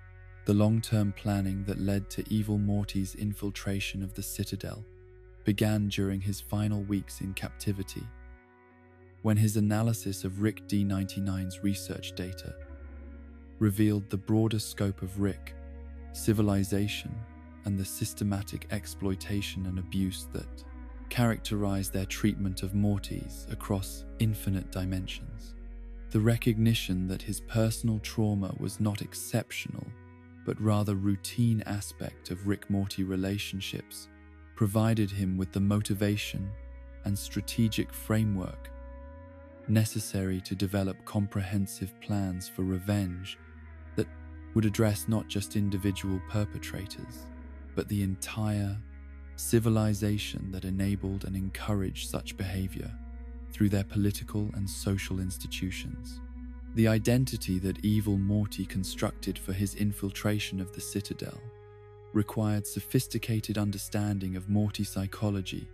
The long-term planning that led to evil Morty's infiltration of the Citadel began during his final weeks in captivity, when his analysis of Rick D-99's research data revealed the broader scope of Rick, civilization, and the systematic exploitation and abuse that characterized their treatment of Mortys across infinite dimensions. The recognition that his personal trauma was not exceptional, but rather routine aspect of Rick-Morty relationships provided him with the motivation and strategic framework necessary to develop comprehensive plans for revenge that would address not just individual perpetrators, but the entire civilization that enabled and encouraged such behavior through their political and social institutions. The identity that evil Morty constructed for his infiltration of the Citadel required sophisticated understanding of Morty psychology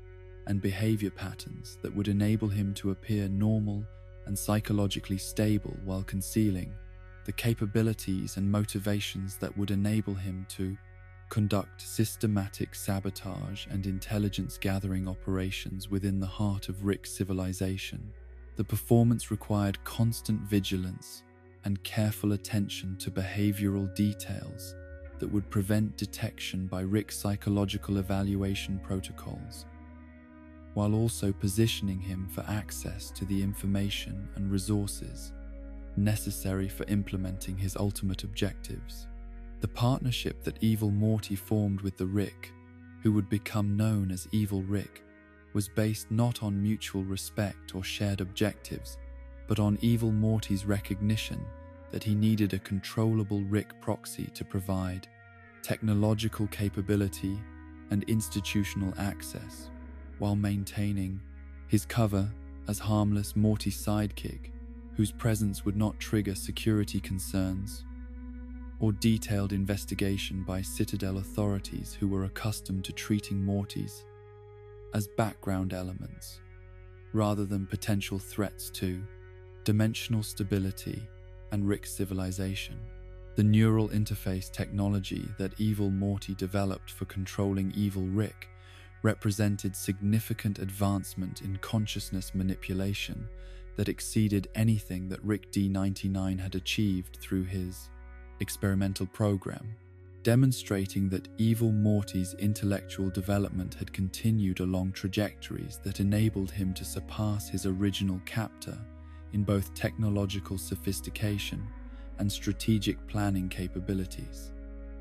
and behavior patterns that would enable him to appear normal and psychologically stable while concealing the capabilities and motivations that would enable him to conduct systematic sabotage and intelligence-gathering operations within the heart of Rick's civilization. The performance required constant vigilance and careful attention to behavioral details that would prevent detection by Rick's psychological evaluation protocols, while also positioning him for access to the information and resources necessary for implementing his ultimate objectives. The partnership that evil Morty formed with the Rick, who would become known as Evil Rick, was based not on mutual respect or shared objectives, but on evil Morty's recognition that he needed a controllable Rick proxy to provide technological capability and institutional access, while maintaining his cover as harmless Morty sidekick, whose presence would not trigger security concerns or detailed investigation by Citadel authorities who were accustomed to treating Mortys as background elements, rather than potential threats to dimensional stability and Rick's civilization. The neural interface technology that evil Morty developed for controlling evil Rick represented significant advancement in consciousness manipulation that exceeded anything that Rick D-99 had achieved through his experimental program, demonstrating that evil Morty's intellectual development had continued along trajectories that enabled him to surpass his original captor in both technological sophistication and strategic planning capabilities.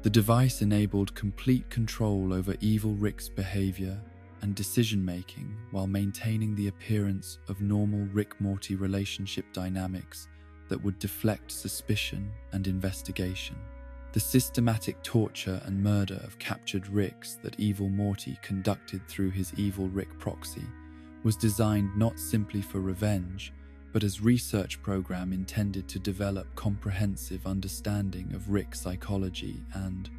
The device enabled complete control over evil Rick's behavior and decision-making while maintaining the appearance of normal Rick-Morty relationship dynamics that would deflect suspicion and investigation. The systematic torture and murder of captured Ricks that evil Morty conducted through his evil Rick proxy was designed not simply for revenge, but as research program intended to develop comprehensive understanding of Rick's psychology and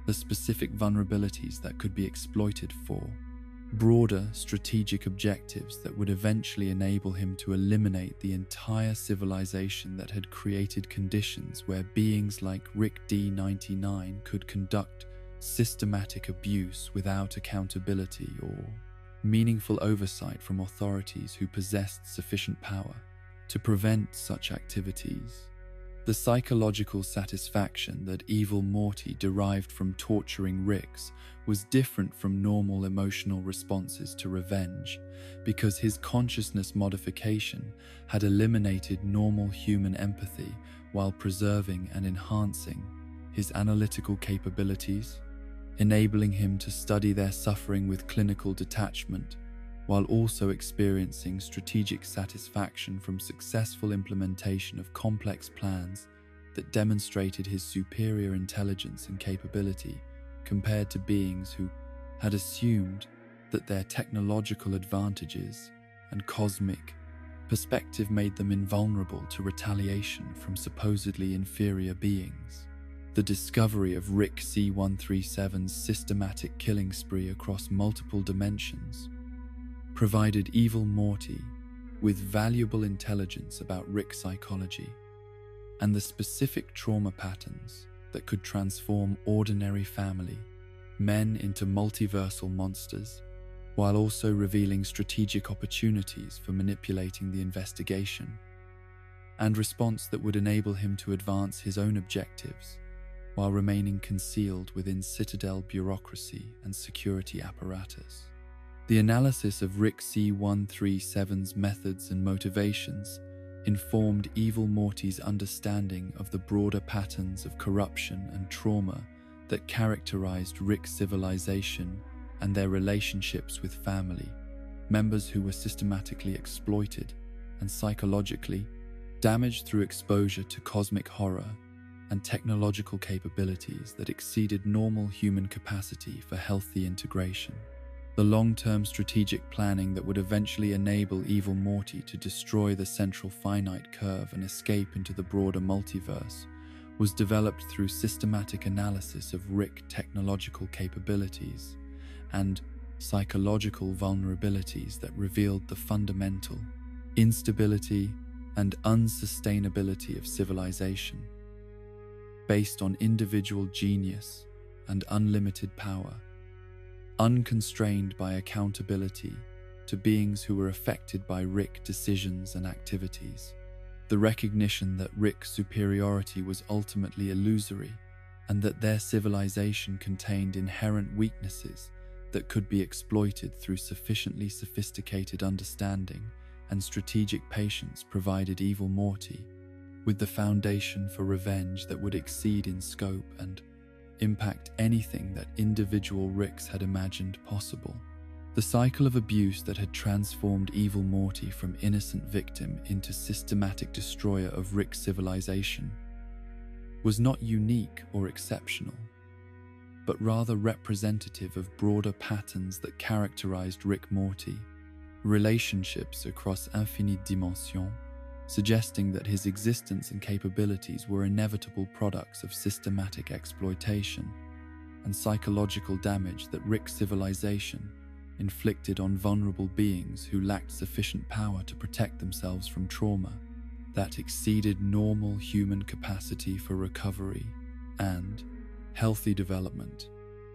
the specific vulnerabilities that could be exploited for broader strategic objectives that would eventually enable him to eliminate the entire civilization that had created conditions where beings like Rick D-99 could conduct systematic abuse without accountability or meaningful oversight from authorities who possessed sufficient power to prevent such activities. The psychological satisfaction that evil Morty derived from torturing Ricks was different from normal emotional responses to revenge, because his consciousness modification had eliminated normal human empathy while preserving and enhancing his analytical capabilities, enabling him to study their suffering with clinical detachment, while also experiencing strategic satisfaction from successful implementation of complex plans that demonstrated his superior intelligence and capability compared to beings who had assumed that their technological advantages and cosmic perspective made them invulnerable to retaliation from supposedly inferior beings. The discovery of Rick C-137's systematic killing spree across multiple dimensions provided evil Morty with valuable intelligence about Rick's psychology and the specific trauma patterns that could transform ordinary family men into multiversal monsters, while also revealing strategic opportunities for manipulating the investigation and response that would enable him to advance his own objectives while remaining concealed within Citadel bureaucracy and security apparatus. The analysis of Rick C-137's methods and motivations informed evil Morty's understanding of the broader patterns of corruption and trauma that characterized Rick's civilization and their relationships with family members who were systematically exploited and psychologically damaged through exposure to cosmic horror and technological capabilities that exceeded normal human capacity for healthy integration. The long-term strategic planning that would eventually enable evil Morty to destroy the central finite curve and escape into the broader multiverse was developed through systematic analysis of Rick's technological capabilities and psychological vulnerabilities that revealed the fundamental instability and unsustainability of civilization, based on individual genius and unlimited power, unconstrained by accountability to beings who were affected by Rick's decisions and activities. The recognition that Rick's superiority was ultimately illusory and that their civilization contained inherent weaknesses that could be exploited through sufficiently sophisticated understanding and strategic patience provided evil Morty with the foundation for revenge that would exceed in scope and impact anything that individual Ricks had imagined possible. The cycle of abuse that had transformed evil Morty from innocent victim into systematic destroyer of Rick's civilization was not unique or exceptional, but rather representative of broader patterns that characterized Rick Morty, relationships across infinite dimensions, suggesting that his existence and capabilities were inevitable products of systematic exploitation and psychological damage that Rick's civilization inflicted on vulnerable beings who lacked sufficient power to protect themselves from trauma that exceeded normal human capacity for recovery and healthy development.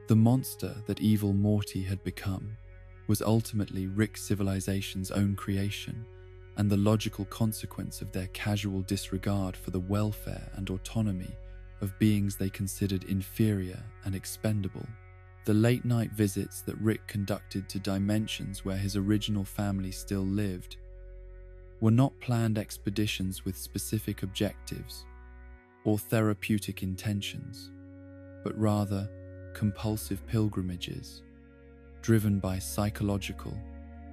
The monster that evil Morty had become was ultimately Rick's civilization's own creation, and the logical consequence of their casual disregard for the welfare and autonomy of beings they considered inferior and expendable. The late-night visits that Rick conducted to dimensions where his original family still lived were not planned expeditions with specific objectives or therapeutic intentions, but rather compulsive pilgrimages driven by psychological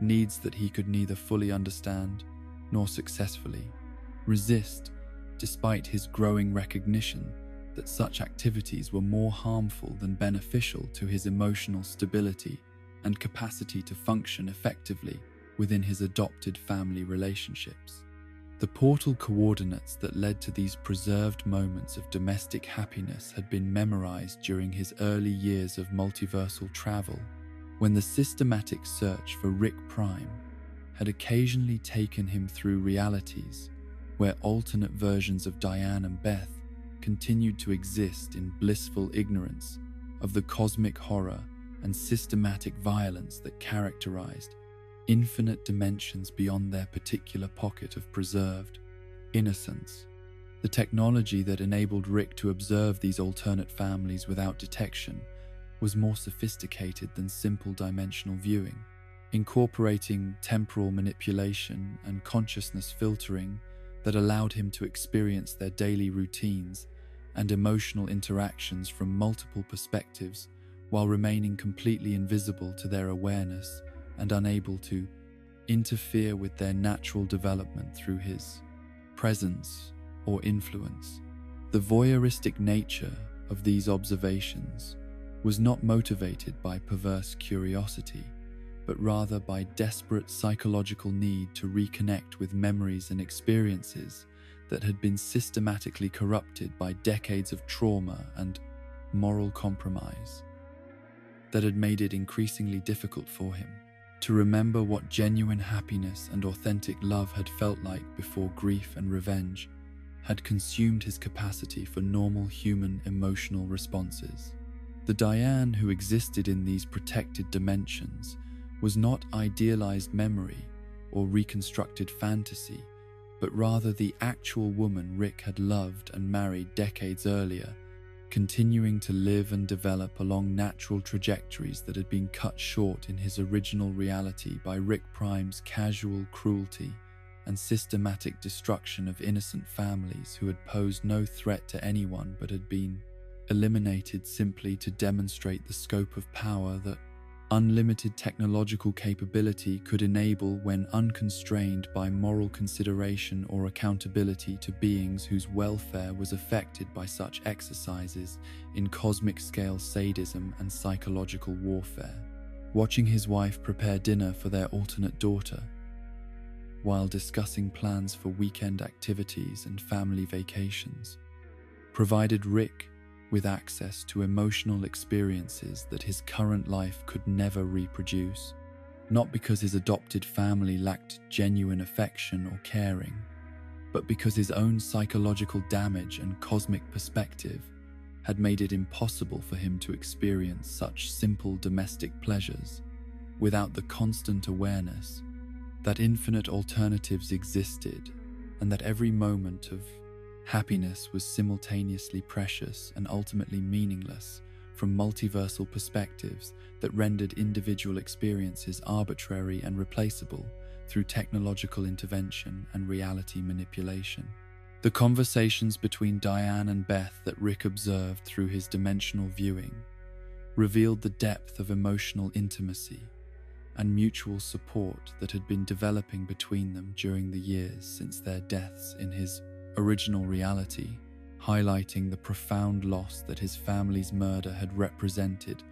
needs that he could neither fully understand nor successfully resist, despite his growing recognition that such activities were more harmful than beneficial to his emotional stability and capacity to function effectively within his adopted family relationships. The portal coordinates that led to these preserved moments of domestic happiness had been memorized during his early years of multiversal travel, when the systematic search for Rick Prime had occasionally taken him through realities where alternate versions of Diane and Beth continued to exist in blissful ignorance of the cosmic horror and systematic violence that characterized infinite dimensions beyond their particular pocket of preserved innocence. The technology that enabled Rick to observe these alternate families without detection was more sophisticated than simple dimensional viewing, incorporating temporal manipulation and consciousness filtering that allowed him to experience their daily routines and emotional interactions from multiple perspectives while remaining completely invisible to their awareness and unable to interfere with their natural development through his presence or influence. The voyeuristic nature of these observations was not motivated by perverse curiosity, but rather by desperate psychological need to reconnect with memories and experiences that had been systematically corrupted by decades of trauma and moral compromise, that had made it increasingly difficult for him to remember what genuine happiness and authentic love had felt like before grief and revenge had consumed his capacity for normal human emotional responses. The Diane who existed in these protected dimensions was not idealized memory or reconstructed fantasy, but rather the actual woman Rick had loved and married decades earlier, continuing to live and develop along natural trajectories that had been cut short in his original reality by Rick Prime's casual cruelty and systematic destruction of innocent families who had posed no threat to anyone but had been eliminated simply to demonstrate the scope of power that unlimited technological capability could enable when unconstrained by moral consideration or accountability to beings whose welfare was affected by such exercises in cosmic-scale sadism and psychological warfare. Watching his wife prepare dinner for their alternate daughter, while discussing plans for weekend activities and family vacations, provided Rick with access to emotional experiences that his current life could never reproduce, not because his adopted family lacked genuine affection or caring, but because his own psychological damage and cosmic perspective had made it impossible for him to experience such simple domestic pleasures without the constant awareness that infinite alternatives existed and that every moment of happiness was simultaneously precious and ultimately meaningless from multiversal perspectives that rendered individual experiences arbitrary and replaceable through technological intervention and reality manipulation. The conversations between Diane and Beth that Rick observed through his dimensional viewing revealed the depth of emotional intimacy and mutual support that had been developing between them during the years since their deaths in his original reality, highlighting the profound loss that his family's murder had represented,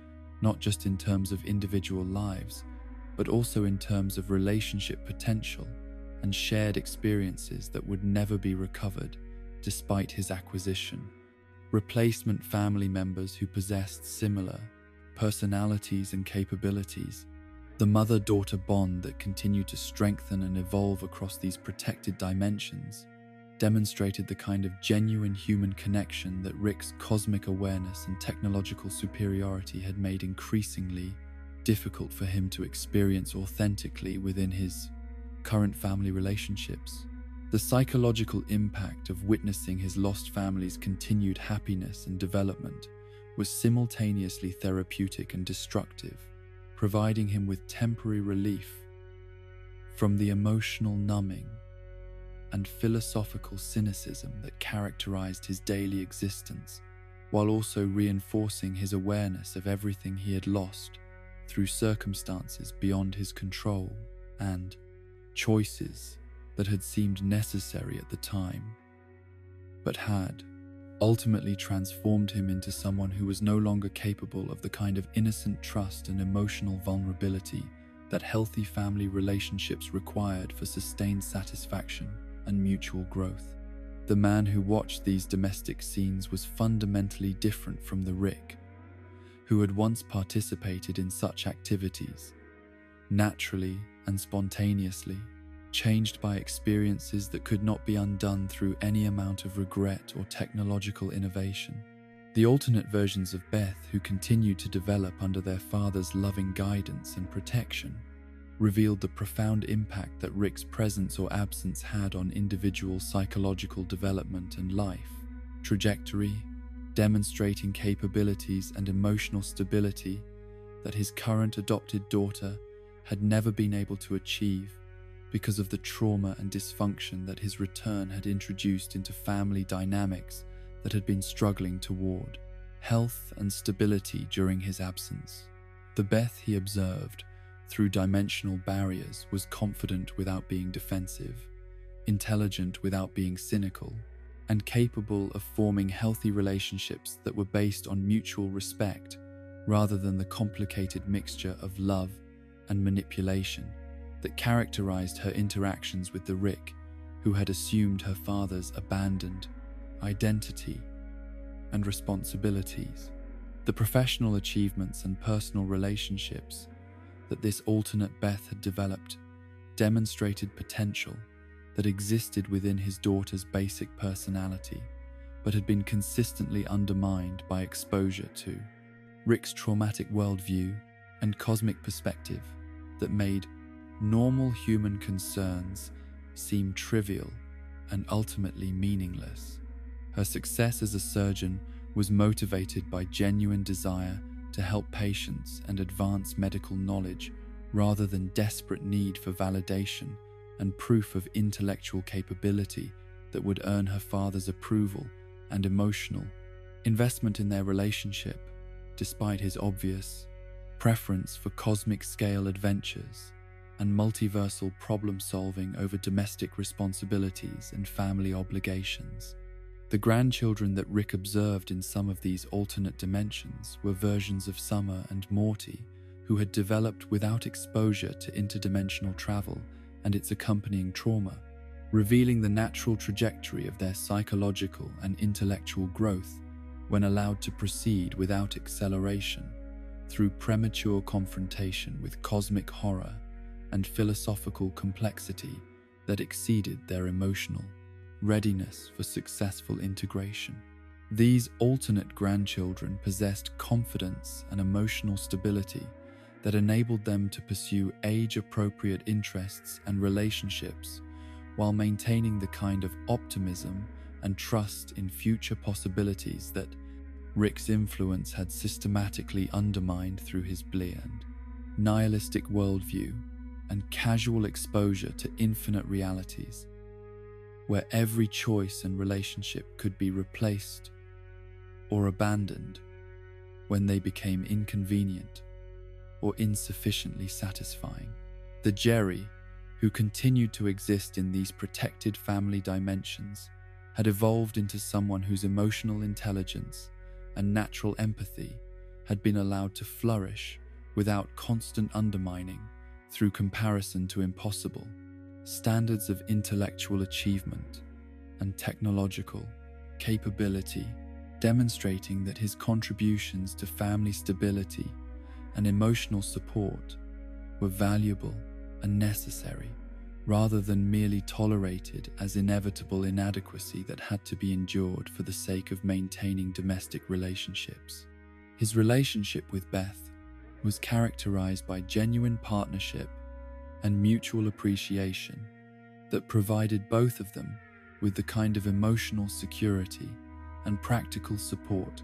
not just in terms of individual lives, but also in terms of relationship potential and shared experiences that would never be recovered despite his acquisition. Replacement family members who possessed similar personalities and capabilities, the mother-daughter bond that continued to strengthen and evolve across these protected dimensions, demonstrated the kind of genuine human connection that Rick's cosmic awareness and technological superiority had made increasingly difficult for him to experience authentically within his current family relationships. The psychological impact of witnessing his lost family's continued happiness and development was simultaneously therapeutic and destructive, providing him with temporary relief from the emotional numbing and philosophical cynicism that characterized his daily existence, while also reinforcing his awareness of everything he had lost through circumstances beyond his control and choices that had seemed necessary at the time, but had ultimately transformed him into someone who was no longer capable of the kind of innocent trust and emotional vulnerability that healthy family relationships required for sustained satisfaction and mutual growth. The man who watched these domestic scenes was fundamentally different from the Rick who had once participated in such activities, naturally and spontaneously, changed by experiences that could not be undone through any amount of regret or technological innovation. The alternate versions of Beth, who continued to develop under their father's loving guidance and protection, revealed the profound impact that Rick's presence or absence had on individual psychological development and life trajectory, demonstrating capabilities and emotional stability that his current adopted daughter had never been able to achieve because of the trauma and dysfunction that his return had introduced into family dynamics that had been struggling toward health and stability during his absence. The Beth he observed through dimensional barriers was confident without being defensive, intelligent without being cynical, and capable of forming healthy relationships that were based on mutual respect rather than the complicated mixture of love and manipulation that characterized her interactions with the Rick, who had assumed her father's abandoned identity and responsibilities. The professional achievements and personal relationships that this alternate Beth had developed demonstrated potential that existed within his daughter's basic personality, but had been consistently undermined by exposure to Rick's traumatic worldview and cosmic perspective that made normal human concerns seem trivial and ultimately meaningless. Her success as a surgeon was motivated by genuine desire to help patients and advance medical knowledge rather than desperate need for validation and proof of intellectual capability that would earn her father's approval and emotional investment in their relationship, despite his obvious preference for cosmic-scale adventures and multiversal problem-solving over domestic responsibilities and family obligations. The grandchildren that Rick observed in some of these alternate dimensions were versions of Summer and Morty who had developed without exposure to interdimensional travel and its accompanying trauma, revealing the natural trajectory of their psychological and intellectual growth when allowed to proceed without acceleration through premature confrontation with cosmic horror and philosophical complexity that exceeded their emotional readiness for successful integration. These alternate grandchildren possessed confidence and emotional stability that enabled them to pursue age-appropriate interests and relationships while maintaining the kind of optimism and trust in future possibilities that Rick's influence had systematically undermined through his bland, nihilistic worldview and casual exposure to infinite realities, where every choice and relationship could be replaced or abandoned when they became inconvenient or insufficiently satisfying. The Jerry, who continued to exist in these protected family dimensions, had evolved into someone whose emotional intelligence and natural empathy had been allowed to flourish without constant undermining through comparison to impossible standards of intellectual achievement and technological capability, demonstrating that his contributions to family stability and emotional support were valuable and necessary, rather than merely tolerated as inevitable inadequacy that had to be endured for the sake of maintaining domestic relationships. His relationship with Beth was characterized by genuine partnership and mutual appreciation that provided both of them with the kind of emotional security and practical support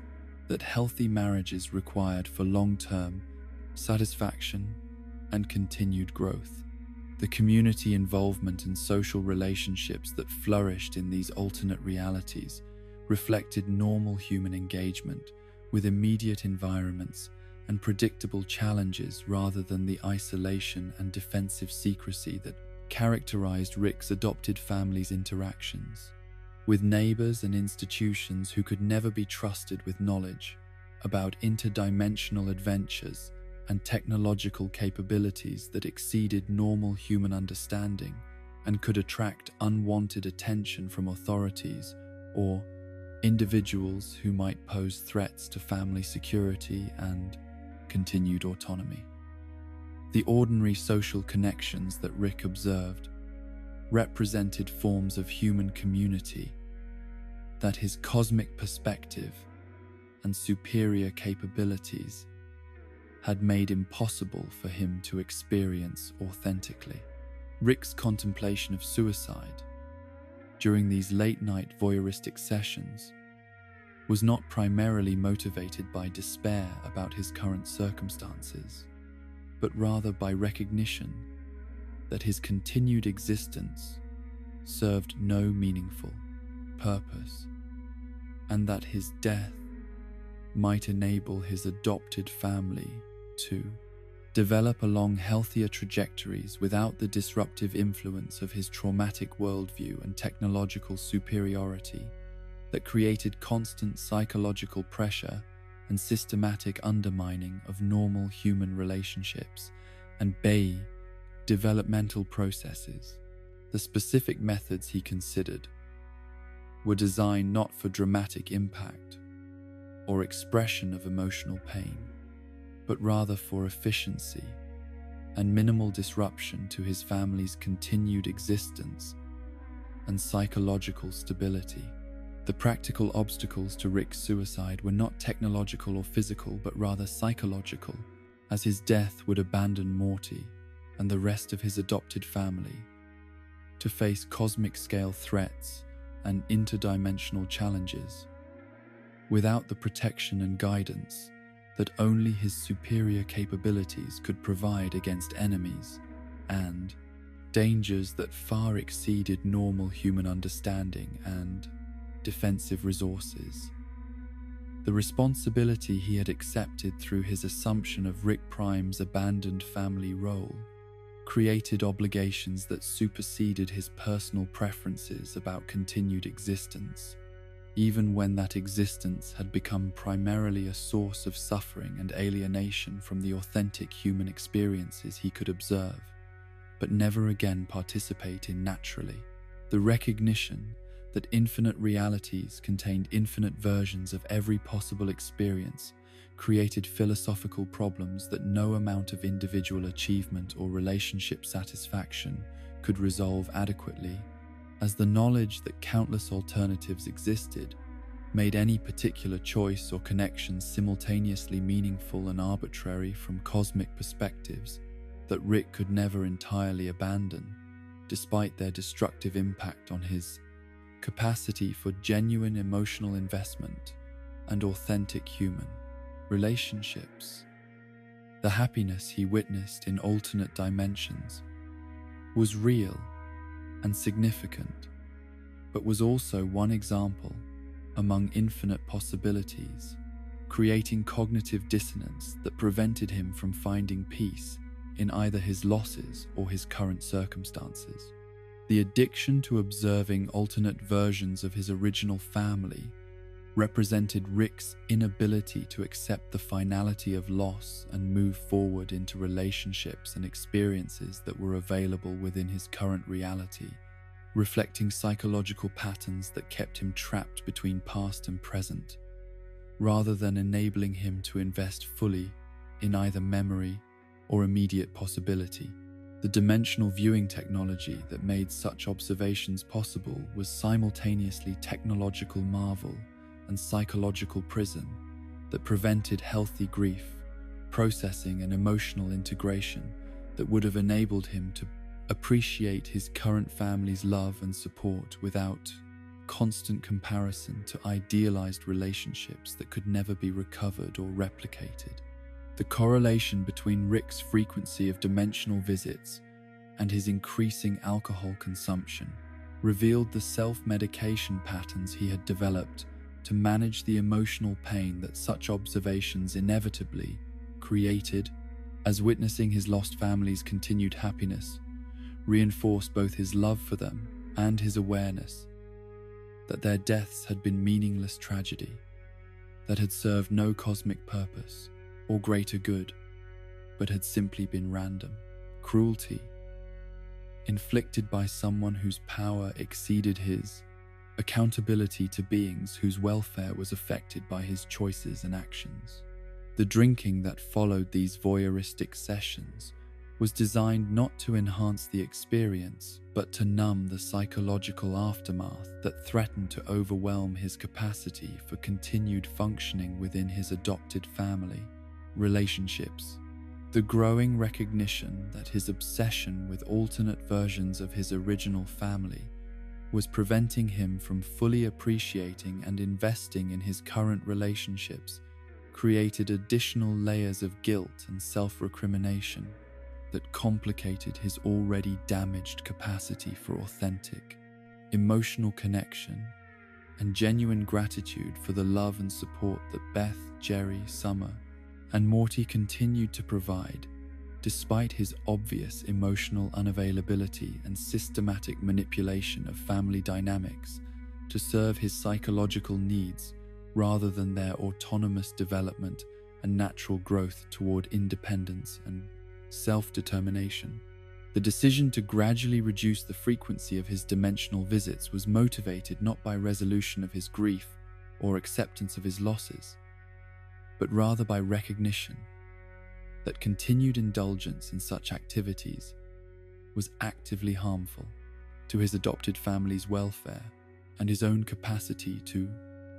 that healthy marriages required for long-term satisfaction and continued growth. The community involvement and social relationships that flourished in these alternate realities reflected normal human engagement with immediate environments and predictable challenges rather than the isolation and defensive secrecy that characterized Rick's adopted family's interactions with neighbors and institutions who could never be trusted with knowledge about interdimensional adventures and technological capabilities that exceeded normal human understanding and could attract unwanted attention from authorities or individuals who might pose threats to family security and continued autonomy. The ordinary social connections that Rick observed represented forms of human community that his cosmic perspective and superior capabilities had made impossible for him to experience authentically. Rick's contemplation of suicide during these late-night voyeuristic sessions was not primarily motivated by despair about his current circumstances, but rather by recognition that his continued existence served no meaningful purpose, and that his death might enable his adopted family to develop along healthier trajectories without the disruptive influence of his traumatic worldview and technological superiority that created constant psychological pressure and systematic undermining of normal human relationships and developmental processes. The specific methods he considered were designed not for dramatic impact or expression of emotional pain, but rather for efficiency and minimal disruption to his family's continued existence and psychological stability. The practical obstacles to Rick's suicide were not technological or physical, but rather psychological, as his death would abandon Morty and the rest of his adopted family to face cosmic-scale threats and interdimensional challenges without the protection and guidance that only his superior capabilities could provide against enemies and dangers that far exceeded normal human understanding and defensive resources. The responsibility he had accepted through his assumption of Rick Prime's abandoned family role created obligations that superseded his personal preferences about continued existence, even when that existence had become primarily a source of suffering and alienation from the authentic human experiences he could observe, but never again participate in naturally. The recognition that infinite realities contained infinite versions of every possible experience created philosophical problems that no amount of individual achievement or relationship satisfaction could resolve adequately, as the knowledge that countless alternatives existed made any particular choice or connection simultaneously meaningful and arbitrary from cosmic perspectives that Rick could never entirely abandon, despite their destructive impact on his capacity for genuine emotional investment and authentic human relationships. The happiness he witnessed in alternate dimensions was real and significant, but was also one example among infinite possibilities, creating cognitive dissonance that prevented him from finding peace in either his losses or his current circumstances. The addiction to observing alternate versions of his original family represented Rick's inability to accept the finality of loss and move forward into relationships and experiences that were available within his current reality, reflecting psychological patterns that kept him trapped between past and present, rather than enabling him to invest fully in either memory or immediate possibility. The dimensional viewing technology that made such observations possible was simultaneously technological marvel and psychological prison that prevented healthy grief, processing and emotional integration that would have enabled him to appreciate his current family's love and support without constant comparison to idealized relationships that could never be recovered or replicated. The correlation between Rick's frequency of dimensional visits and his increasing alcohol consumption revealed the self-medication patterns he had developed to manage the emotional pain that such observations inevitably created, as witnessing his lost family's continued happiness reinforced both his love for them and his awareness that their deaths had been meaningless tragedy that had served no cosmic purpose or greater good, but had simply been random cruelty inflicted by someone whose power exceeded his, accountability to beings whose welfare was affected by his choices and actions. The drinking that followed these voyeuristic sessions was designed not to enhance the experience, but to numb the psychological aftermath that threatened to overwhelm his capacity for continued functioning within his adopted family. relationships. The growing recognition that his obsession with alternate versions of his original family was preventing him from fully appreciating and investing in his current relationships created additional layers of guilt and self-recrimination that complicated his already damaged capacity for authentic, emotional connection and genuine gratitude for the love and support that Beth, Jerry, Summer, and Morty continued to provide, despite his obvious emotional unavailability and systematic manipulation of family dynamics to serve his psychological needs rather than their autonomous development and natural growth toward independence and self-determination. The decision to gradually reduce the frequency of his dimensional visits was motivated not by resolution of his grief or acceptance of his losses, but rather by recognition that continued indulgence in such activities was actively harmful to his adopted family's welfare and his own capacity to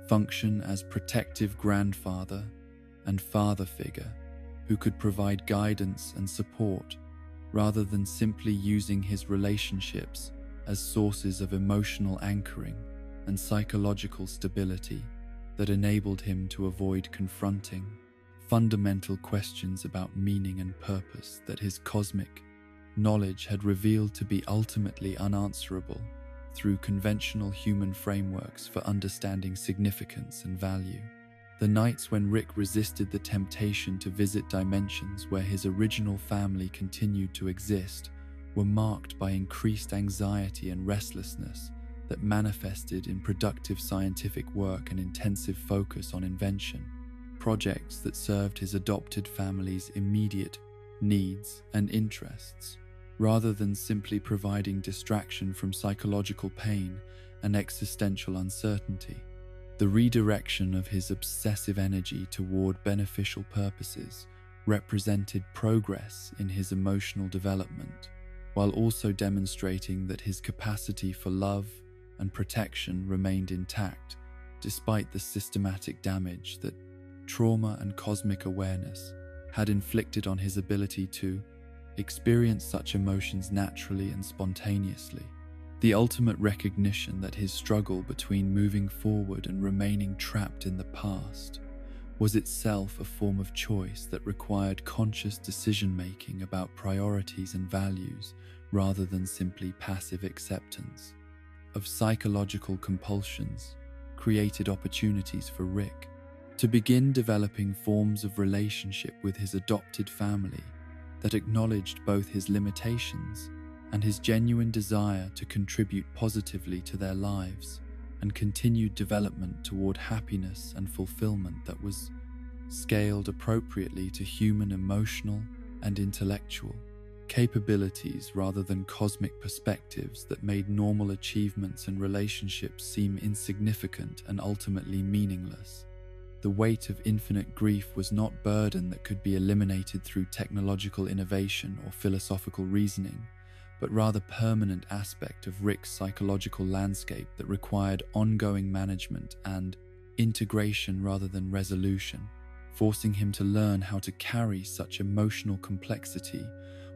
function as protective grandfather and father figure who could provide guidance and support rather than simply using his relationships as sources of emotional anchoring and psychological stability that enabled him to avoid confronting fundamental questions about meaning and purpose that his cosmic knowledge had revealed to be ultimately unanswerable through conventional human frameworks for understanding significance and value. The nights when Rick resisted the temptation to visit dimensions where his original family continued to exist were marked by increased anxiety and restlessness that manifested in productive scientific work and intensive focus on invention, projects that served his adopted family's immediate needs and interests, rather than simply providing distraction from psychological pain and existential uncertainty. The redirection of his obsessive energy toward beneficial purposes represented progress in his emotional development, while also demonstrating that his capacity for love and protection remained intact despite the systematic damage that trauma and cosmic awareness had inflicted on his ability to experience such emotions naturally and spontaneously. The ultimate recognition that his struggle between moving forward and remaining trapped in the past was itself a form of choice that required conscious decision-making about priorities and values rather than simply passive acceptance of psychological compulsions created opportunities for Rick to begin developing forms of relationship with his adopted family that acknowledged both his limitations and his genuine desire to contribute positively to their lives and continued development toward happiness and fulfillment that was scaled appropriately to human emotional and intellectual capabilities rather than cosmic perspectives that made normal achievements and relationships seem insignificant and ultimately meaningless. The weight of infinite grief was not burden that could be eliminated through technological innovation or philosophical reasoning, but rather permanent aspect of Rick's psychological landscape that required ongoing management and integration rather than resolution, forcing him to learn how to carry such emotional complexity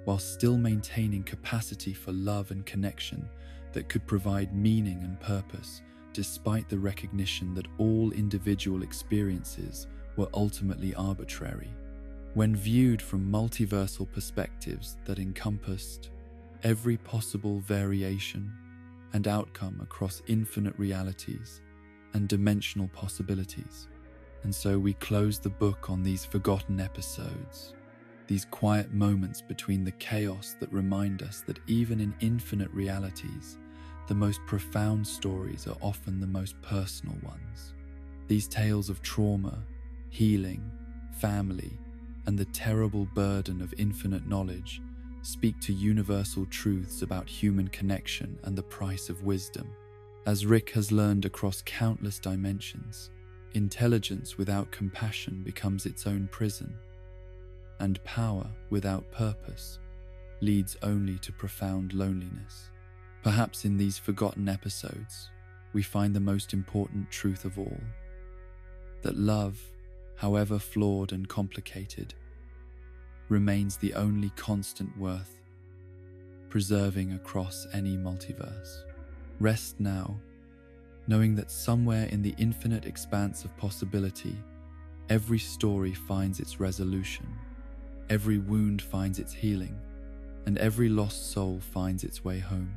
while still maintaining capacity for love and connection that could provide meaning and purpose, despite the recognition that all individual experiences were ultimately arbitrary. When viewed from multiversal perspectives that encompassed every possible variation and outcome across infinite realities and dimensional possibilities. And so we close the book on these forgotten episodes, these quiet moments between the chaos that remind us that even in infinite realities, the most profound stories are often the most personal ones. These tales of trauma, healing, family, and the terrible burden of infinite knowledge speak to universal truths about human connection and the price of wisdom. As Rick has learned across countless dimensions, intelligence without compassion becomes its own prison, and power without purpose leads only to profound loneliness. Perhaps in these forgotten episodes, we find the most important truth of all, that love however flawed and complicated, remains the only constant worth preserving across any multiverse. Rest now, knowing that somewhere in the infinite expanse of possibility, every story finds its resolution, every wound finds its healing, and every lost soul finds its way home.